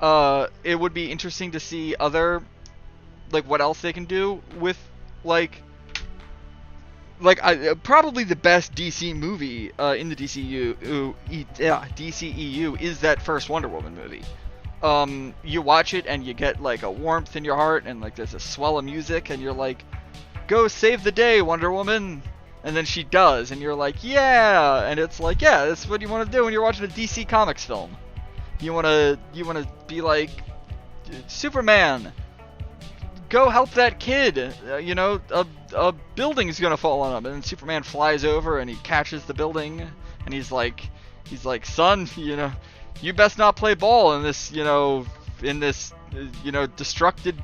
It would be interesting to see other, like, what else they can do with, probably the best DC movie in the DCEU is that first Wonder Woman movie. You watch it and you get like a warmth in your heart, and like there's a swell of music, and you're like, go save the day, Wonder Woman. And then she does, and you're like, yeah. And it's like, yeah, that's what you want to do when you're watching a DC Comics film. You wanna be like, Superman, go help that kid. A building's gonna fall on him, and then Superman flies over and he catches the building, and he's like, son, you best not play ball in this,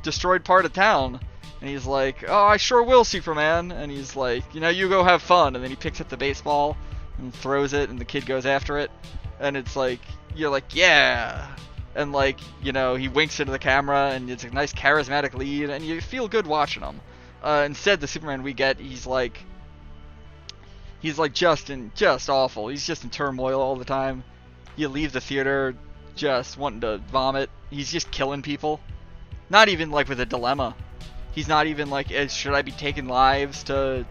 destroyed part of town. And he's like, oh, I sure will, Superman. And he's like, you go have fun. And then he picks up the baseball and throws it, and the kid goes after it. And it's like, you're like, yeah. And like, he winks into the camera, and it's a nice charismatic lead, and you feel good watching him. Instead, the Superman we get, he's like just awful. He's just in turmoil all the time. You leave the theater just wanting to vomit. He's just killing people. Not even like with a dilemma. He's not even like, should I be taking lives by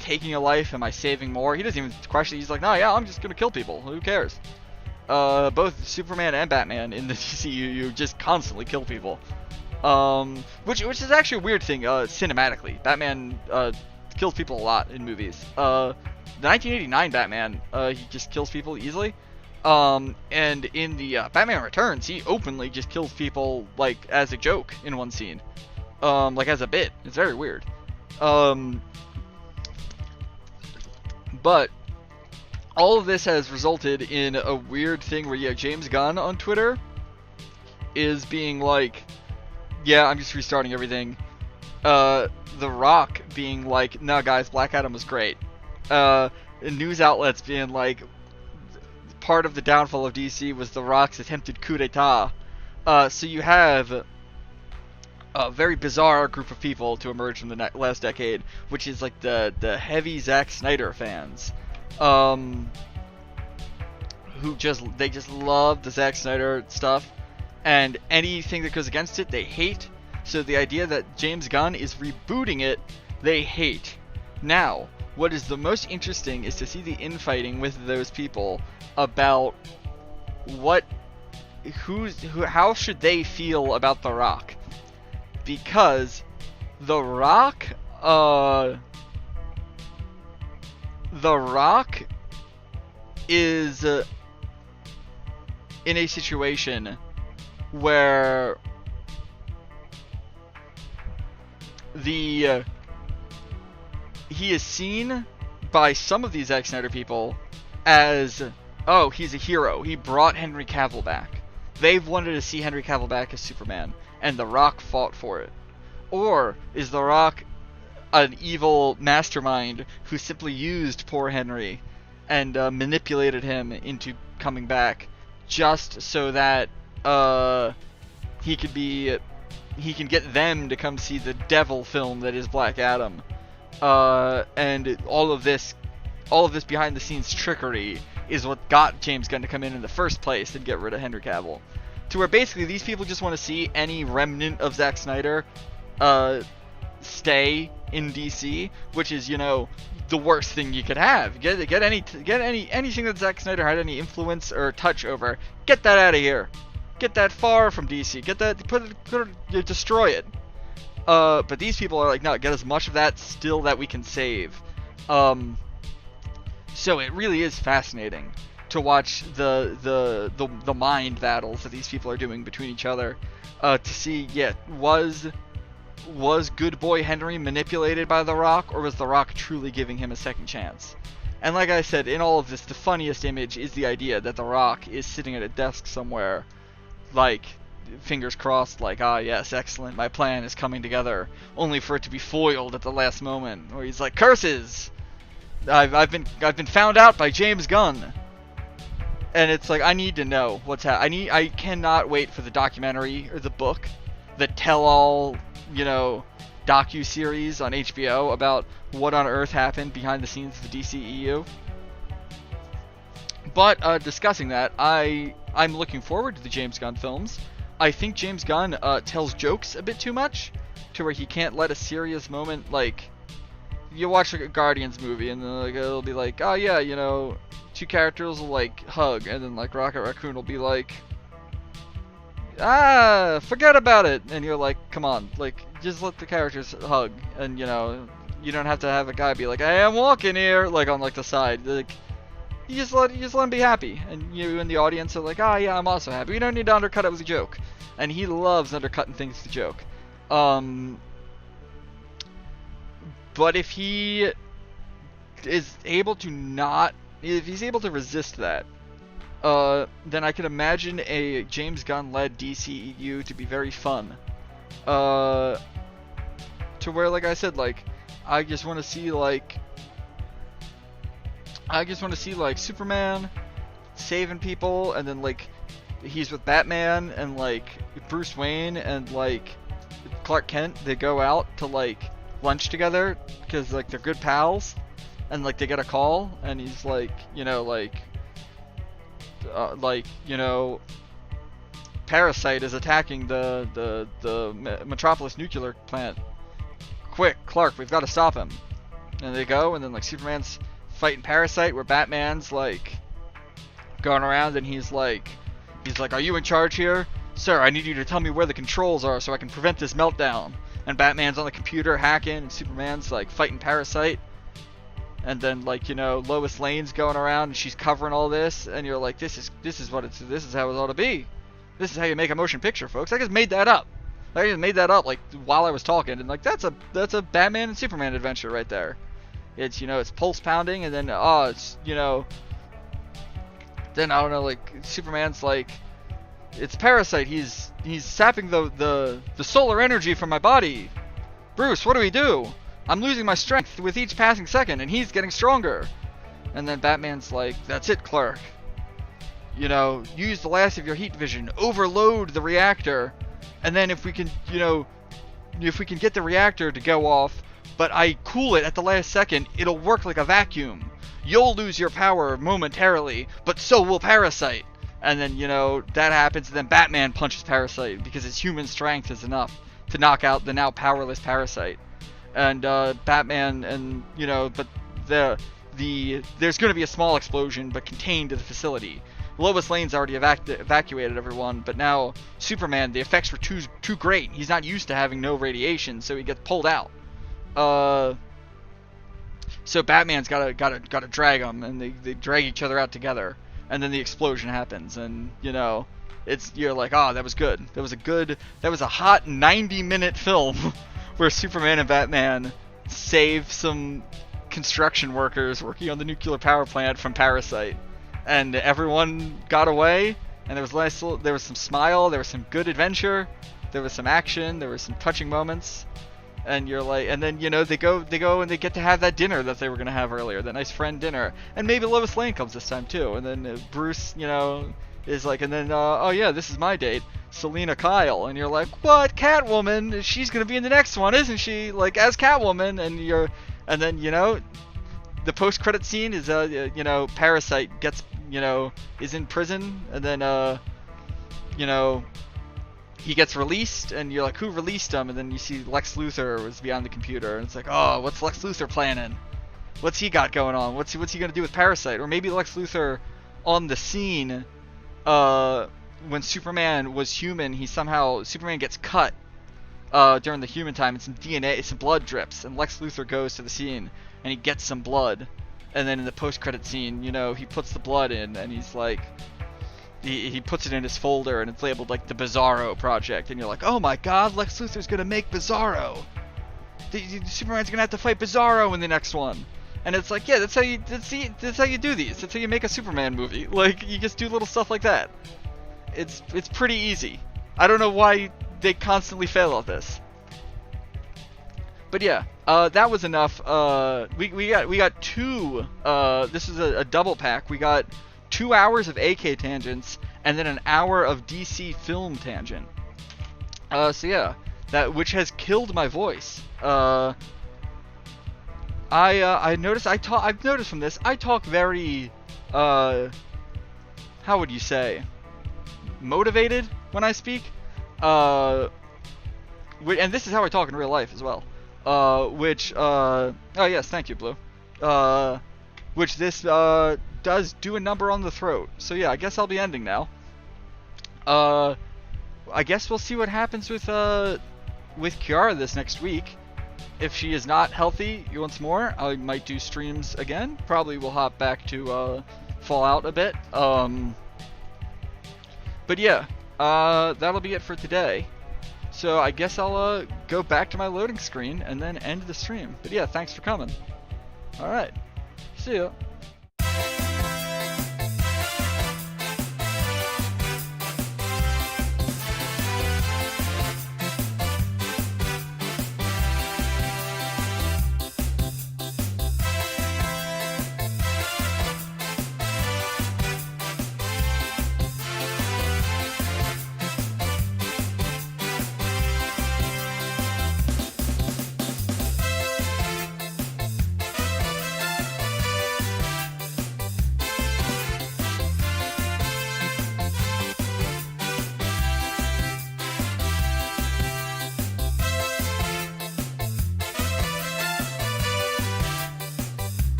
taking a life, am I saving more? He doesn't even question. He's like, no, yeah, I'm just gonna kill people. Who cares? Both Superman and Batman in the DCU just constantly kill people. Which is actually a weird thing, cinematically. Batman, kills people a lot in movies. The 1989 Batman, he just kills people easily. And in the Batman Returns, he openly just kills people, like, as a joke in one scene. Like, as a bit. It's very weird. But all of this has resulted in a weird thing where you have James Gunn on Twitter is being like, yeah, I'm just restarting everything. The Rock being like, no guys, Black Adam was great. News outlets being like, part of the downfall of DC was The Rock's attempted coup d'etat. So you have a very bizarre group of people to emerge from the last decade, which is like the heavy Zack Snyder fans, who just love the Zack Snyder stuff, and anything that goes against it they hate. So the idea that James Gunn is rebooting it, they hate. Now, what is the most interesting is to see the infighting with those people about how should they feel about The Rock. Because The Rock is in a situation where he is seen by some of these Zack Snyder people as, oh, he's a hero. He brought Henry Cavill back. They've wanted to see Henry Cavill back as Superman, and The Rock fought for it. Or is The Rock an evil mastermind who simply used poor Henry and manipulated him into coming back just so that he can get them to come see the devil film that is Black Adam? And all of this behind the scenes trickery is what got James Gunn to come in the first place and get rid of Henry Cavill. To where basically these people just want to see any remnant of Zack Snyder stay in DC, which is, the worst thing you could have. Get anything that Zack Snyder had any influence or touch over. Get that out of here. Get that far from DC. Get that, destroy it. But these people are like, no, get as much of that still that we can save. So it really is fascinating to watch the mind battles that these people are doing between each other. To see, was good boy Henry manipulated by The Rock, or was The Rock truly giving him a second chance? And like I said, in all of this, the funniest image is the idea that The Rock is sitting at a desk somewhere, like, fingers crossed, like, ah yes, excellent, my plan is coming together, only for it to be foiled at the last moment, where he's like, curses! I've been found out by James Gunn. And it's like, I need to know what's happening. I cannot wait for the documentary or the book, the tell-all, docu-series on HBO about what on earth happened behind the scenes of the DCEU. But discussing that, I'm looking forward to the James Gunn films. I think James Gunn tells jokes a bit too much, to where he can't let a serious moment, like, you watch like a Guardians movie and then it'll be like, oh yeah, two characters will like hug, and then like Rocket Raccoon will be like, forget about it, and you're like, come on, like, just let the characters hug, and you don't have to have a guy be like, hey, I'm walking here, like on like the side, like, you just let him be happy, and you and the audience are like, yeah, I'm also happy. We don't need to undercut it with a joke, and he loves undercutting things with a joke. But if he is able to if he's able to resist that, then I can imagine a James Gunn-led DCEU to be very fun. To where, like I said, like, I just want to see Superman saving people, and then like he's with Batman and like Bruce Wayne and like Clark Kent. They go out to like lunch together because like they're good pals, and like they get a call, and he's like, Parasite is attacking the Metropolis nuclear plant. Quick, Clark, we've got to stop him. And they go, and then like Superman's fighting Parasite, where Batman's like going around, and he's like, are you in charge here? Sir, I need you to tell me where the controls are so I can prevent this meltdown. And Batman's on the computer hacking, and Superman's like fighting Parasite. And then like, Lois Lane's going around and she's covering all this, and you're like, this is how it ought to be. This is how you make a motion picture, folks. I just made that up. Like while I was talking, and like that's a Batman and Superman adventure right there. It's it's pulse pounding, and then it's then I don't know, like Superman's like, it's Parasite. He's sapping the solar energy from my body. Bruce, what do we do? I'm losing my strength with each passing second, and he's getting stronger. And then Batman's like, that's it, Clark. You know, use the last of your heat vision, overload the reactor, and then if we can, you know, if we can get the reactor to go off, but I cool it at the last second, it'll work like a vacuum. You'll lose your power momentarily, but so will Parasite. And then, you know, that happens, and then Batman punches Parasite because his human strength is enough to knock out the now powerless Parasite. And Batman, and you know, but there's going to be a small explosion, but contained to the facility. Lois Lane's already evacuated everyone, but now Superman, the effects were too great. He's not used to having no radiation, so he gets pulled out. So Batman's gotta drag him, and they drag each other out together, and then the explosion happens, and you know, you're like, oh, that was good. That was a hot 90-minute film where Superman and Batman save some construction workers working on the nuclear power plant from Parasite, and everyone got away, and there was some smile, there was some good adventure, there was some action, there were some touching moments. And you're like, and then, you know, they go and they get to have that dinner that they were gonna have earlier, that nice friend dinner, and maybe Lois Lane comes this time too, and then Bruce, you know, is like, and then oh yeah, this is my date, Selina Kyle, and you're like, what? Catwoman? She's gonna be in the next one, isn't she? Like, as Catwoman, and then, you know, the post-credit scene is you know, Parasite gets, you know, is in prison, and then you know, he gets released, and you're like, who released him? And then you see Lex Luthor was behind the computer, and it's like, oh, what's Lex Luthor planning? What's he got going on? What's he gonna do with Parasite? Or maybe Lex Luthor on the scene, when Superman was human, Superman gets cut during the human time, and some DNA, some blood drips, and Lex Luthor goes to the scene, and he gets some blood, and then in the post-credit scene, you know, he puts the blood in, and he's like, he puts it in his folder, and it's labeled like the Bizarro Project, and you're like, oh my god, Lex Luthor's gonna make Bizarro. Superman's gonna have to fight Bizarro in the next one. And it's like, yeah, that's how you do these. That's how you make a Superman movie. Like, you just do little stuff like that. It's pretty easy. I don't know why they constantly fail at this. But yeah, that was enough. We got two. This is a double pack. We got 2 hours of AK tangents, and then an hour of DC film tangent. So yeah, which has killed my voice. I've noticed from this, I talk very, how would you say, motivated when I speak. And this is how I talk in real life as well. Oh yes, thank you, Blue. Which this does do a number on the throat. So yeah, I guess I'll be ending now. I guess we'll see what happens with Kiara this next week. If she is not healthy once more, I might do streams again. Probably will hop back to Fallout a bit. But yeah, that'll be it for today. So I guess I'll go back to my loading screen and then end the stream. But yeah, thanks for coming. Alright, see ya.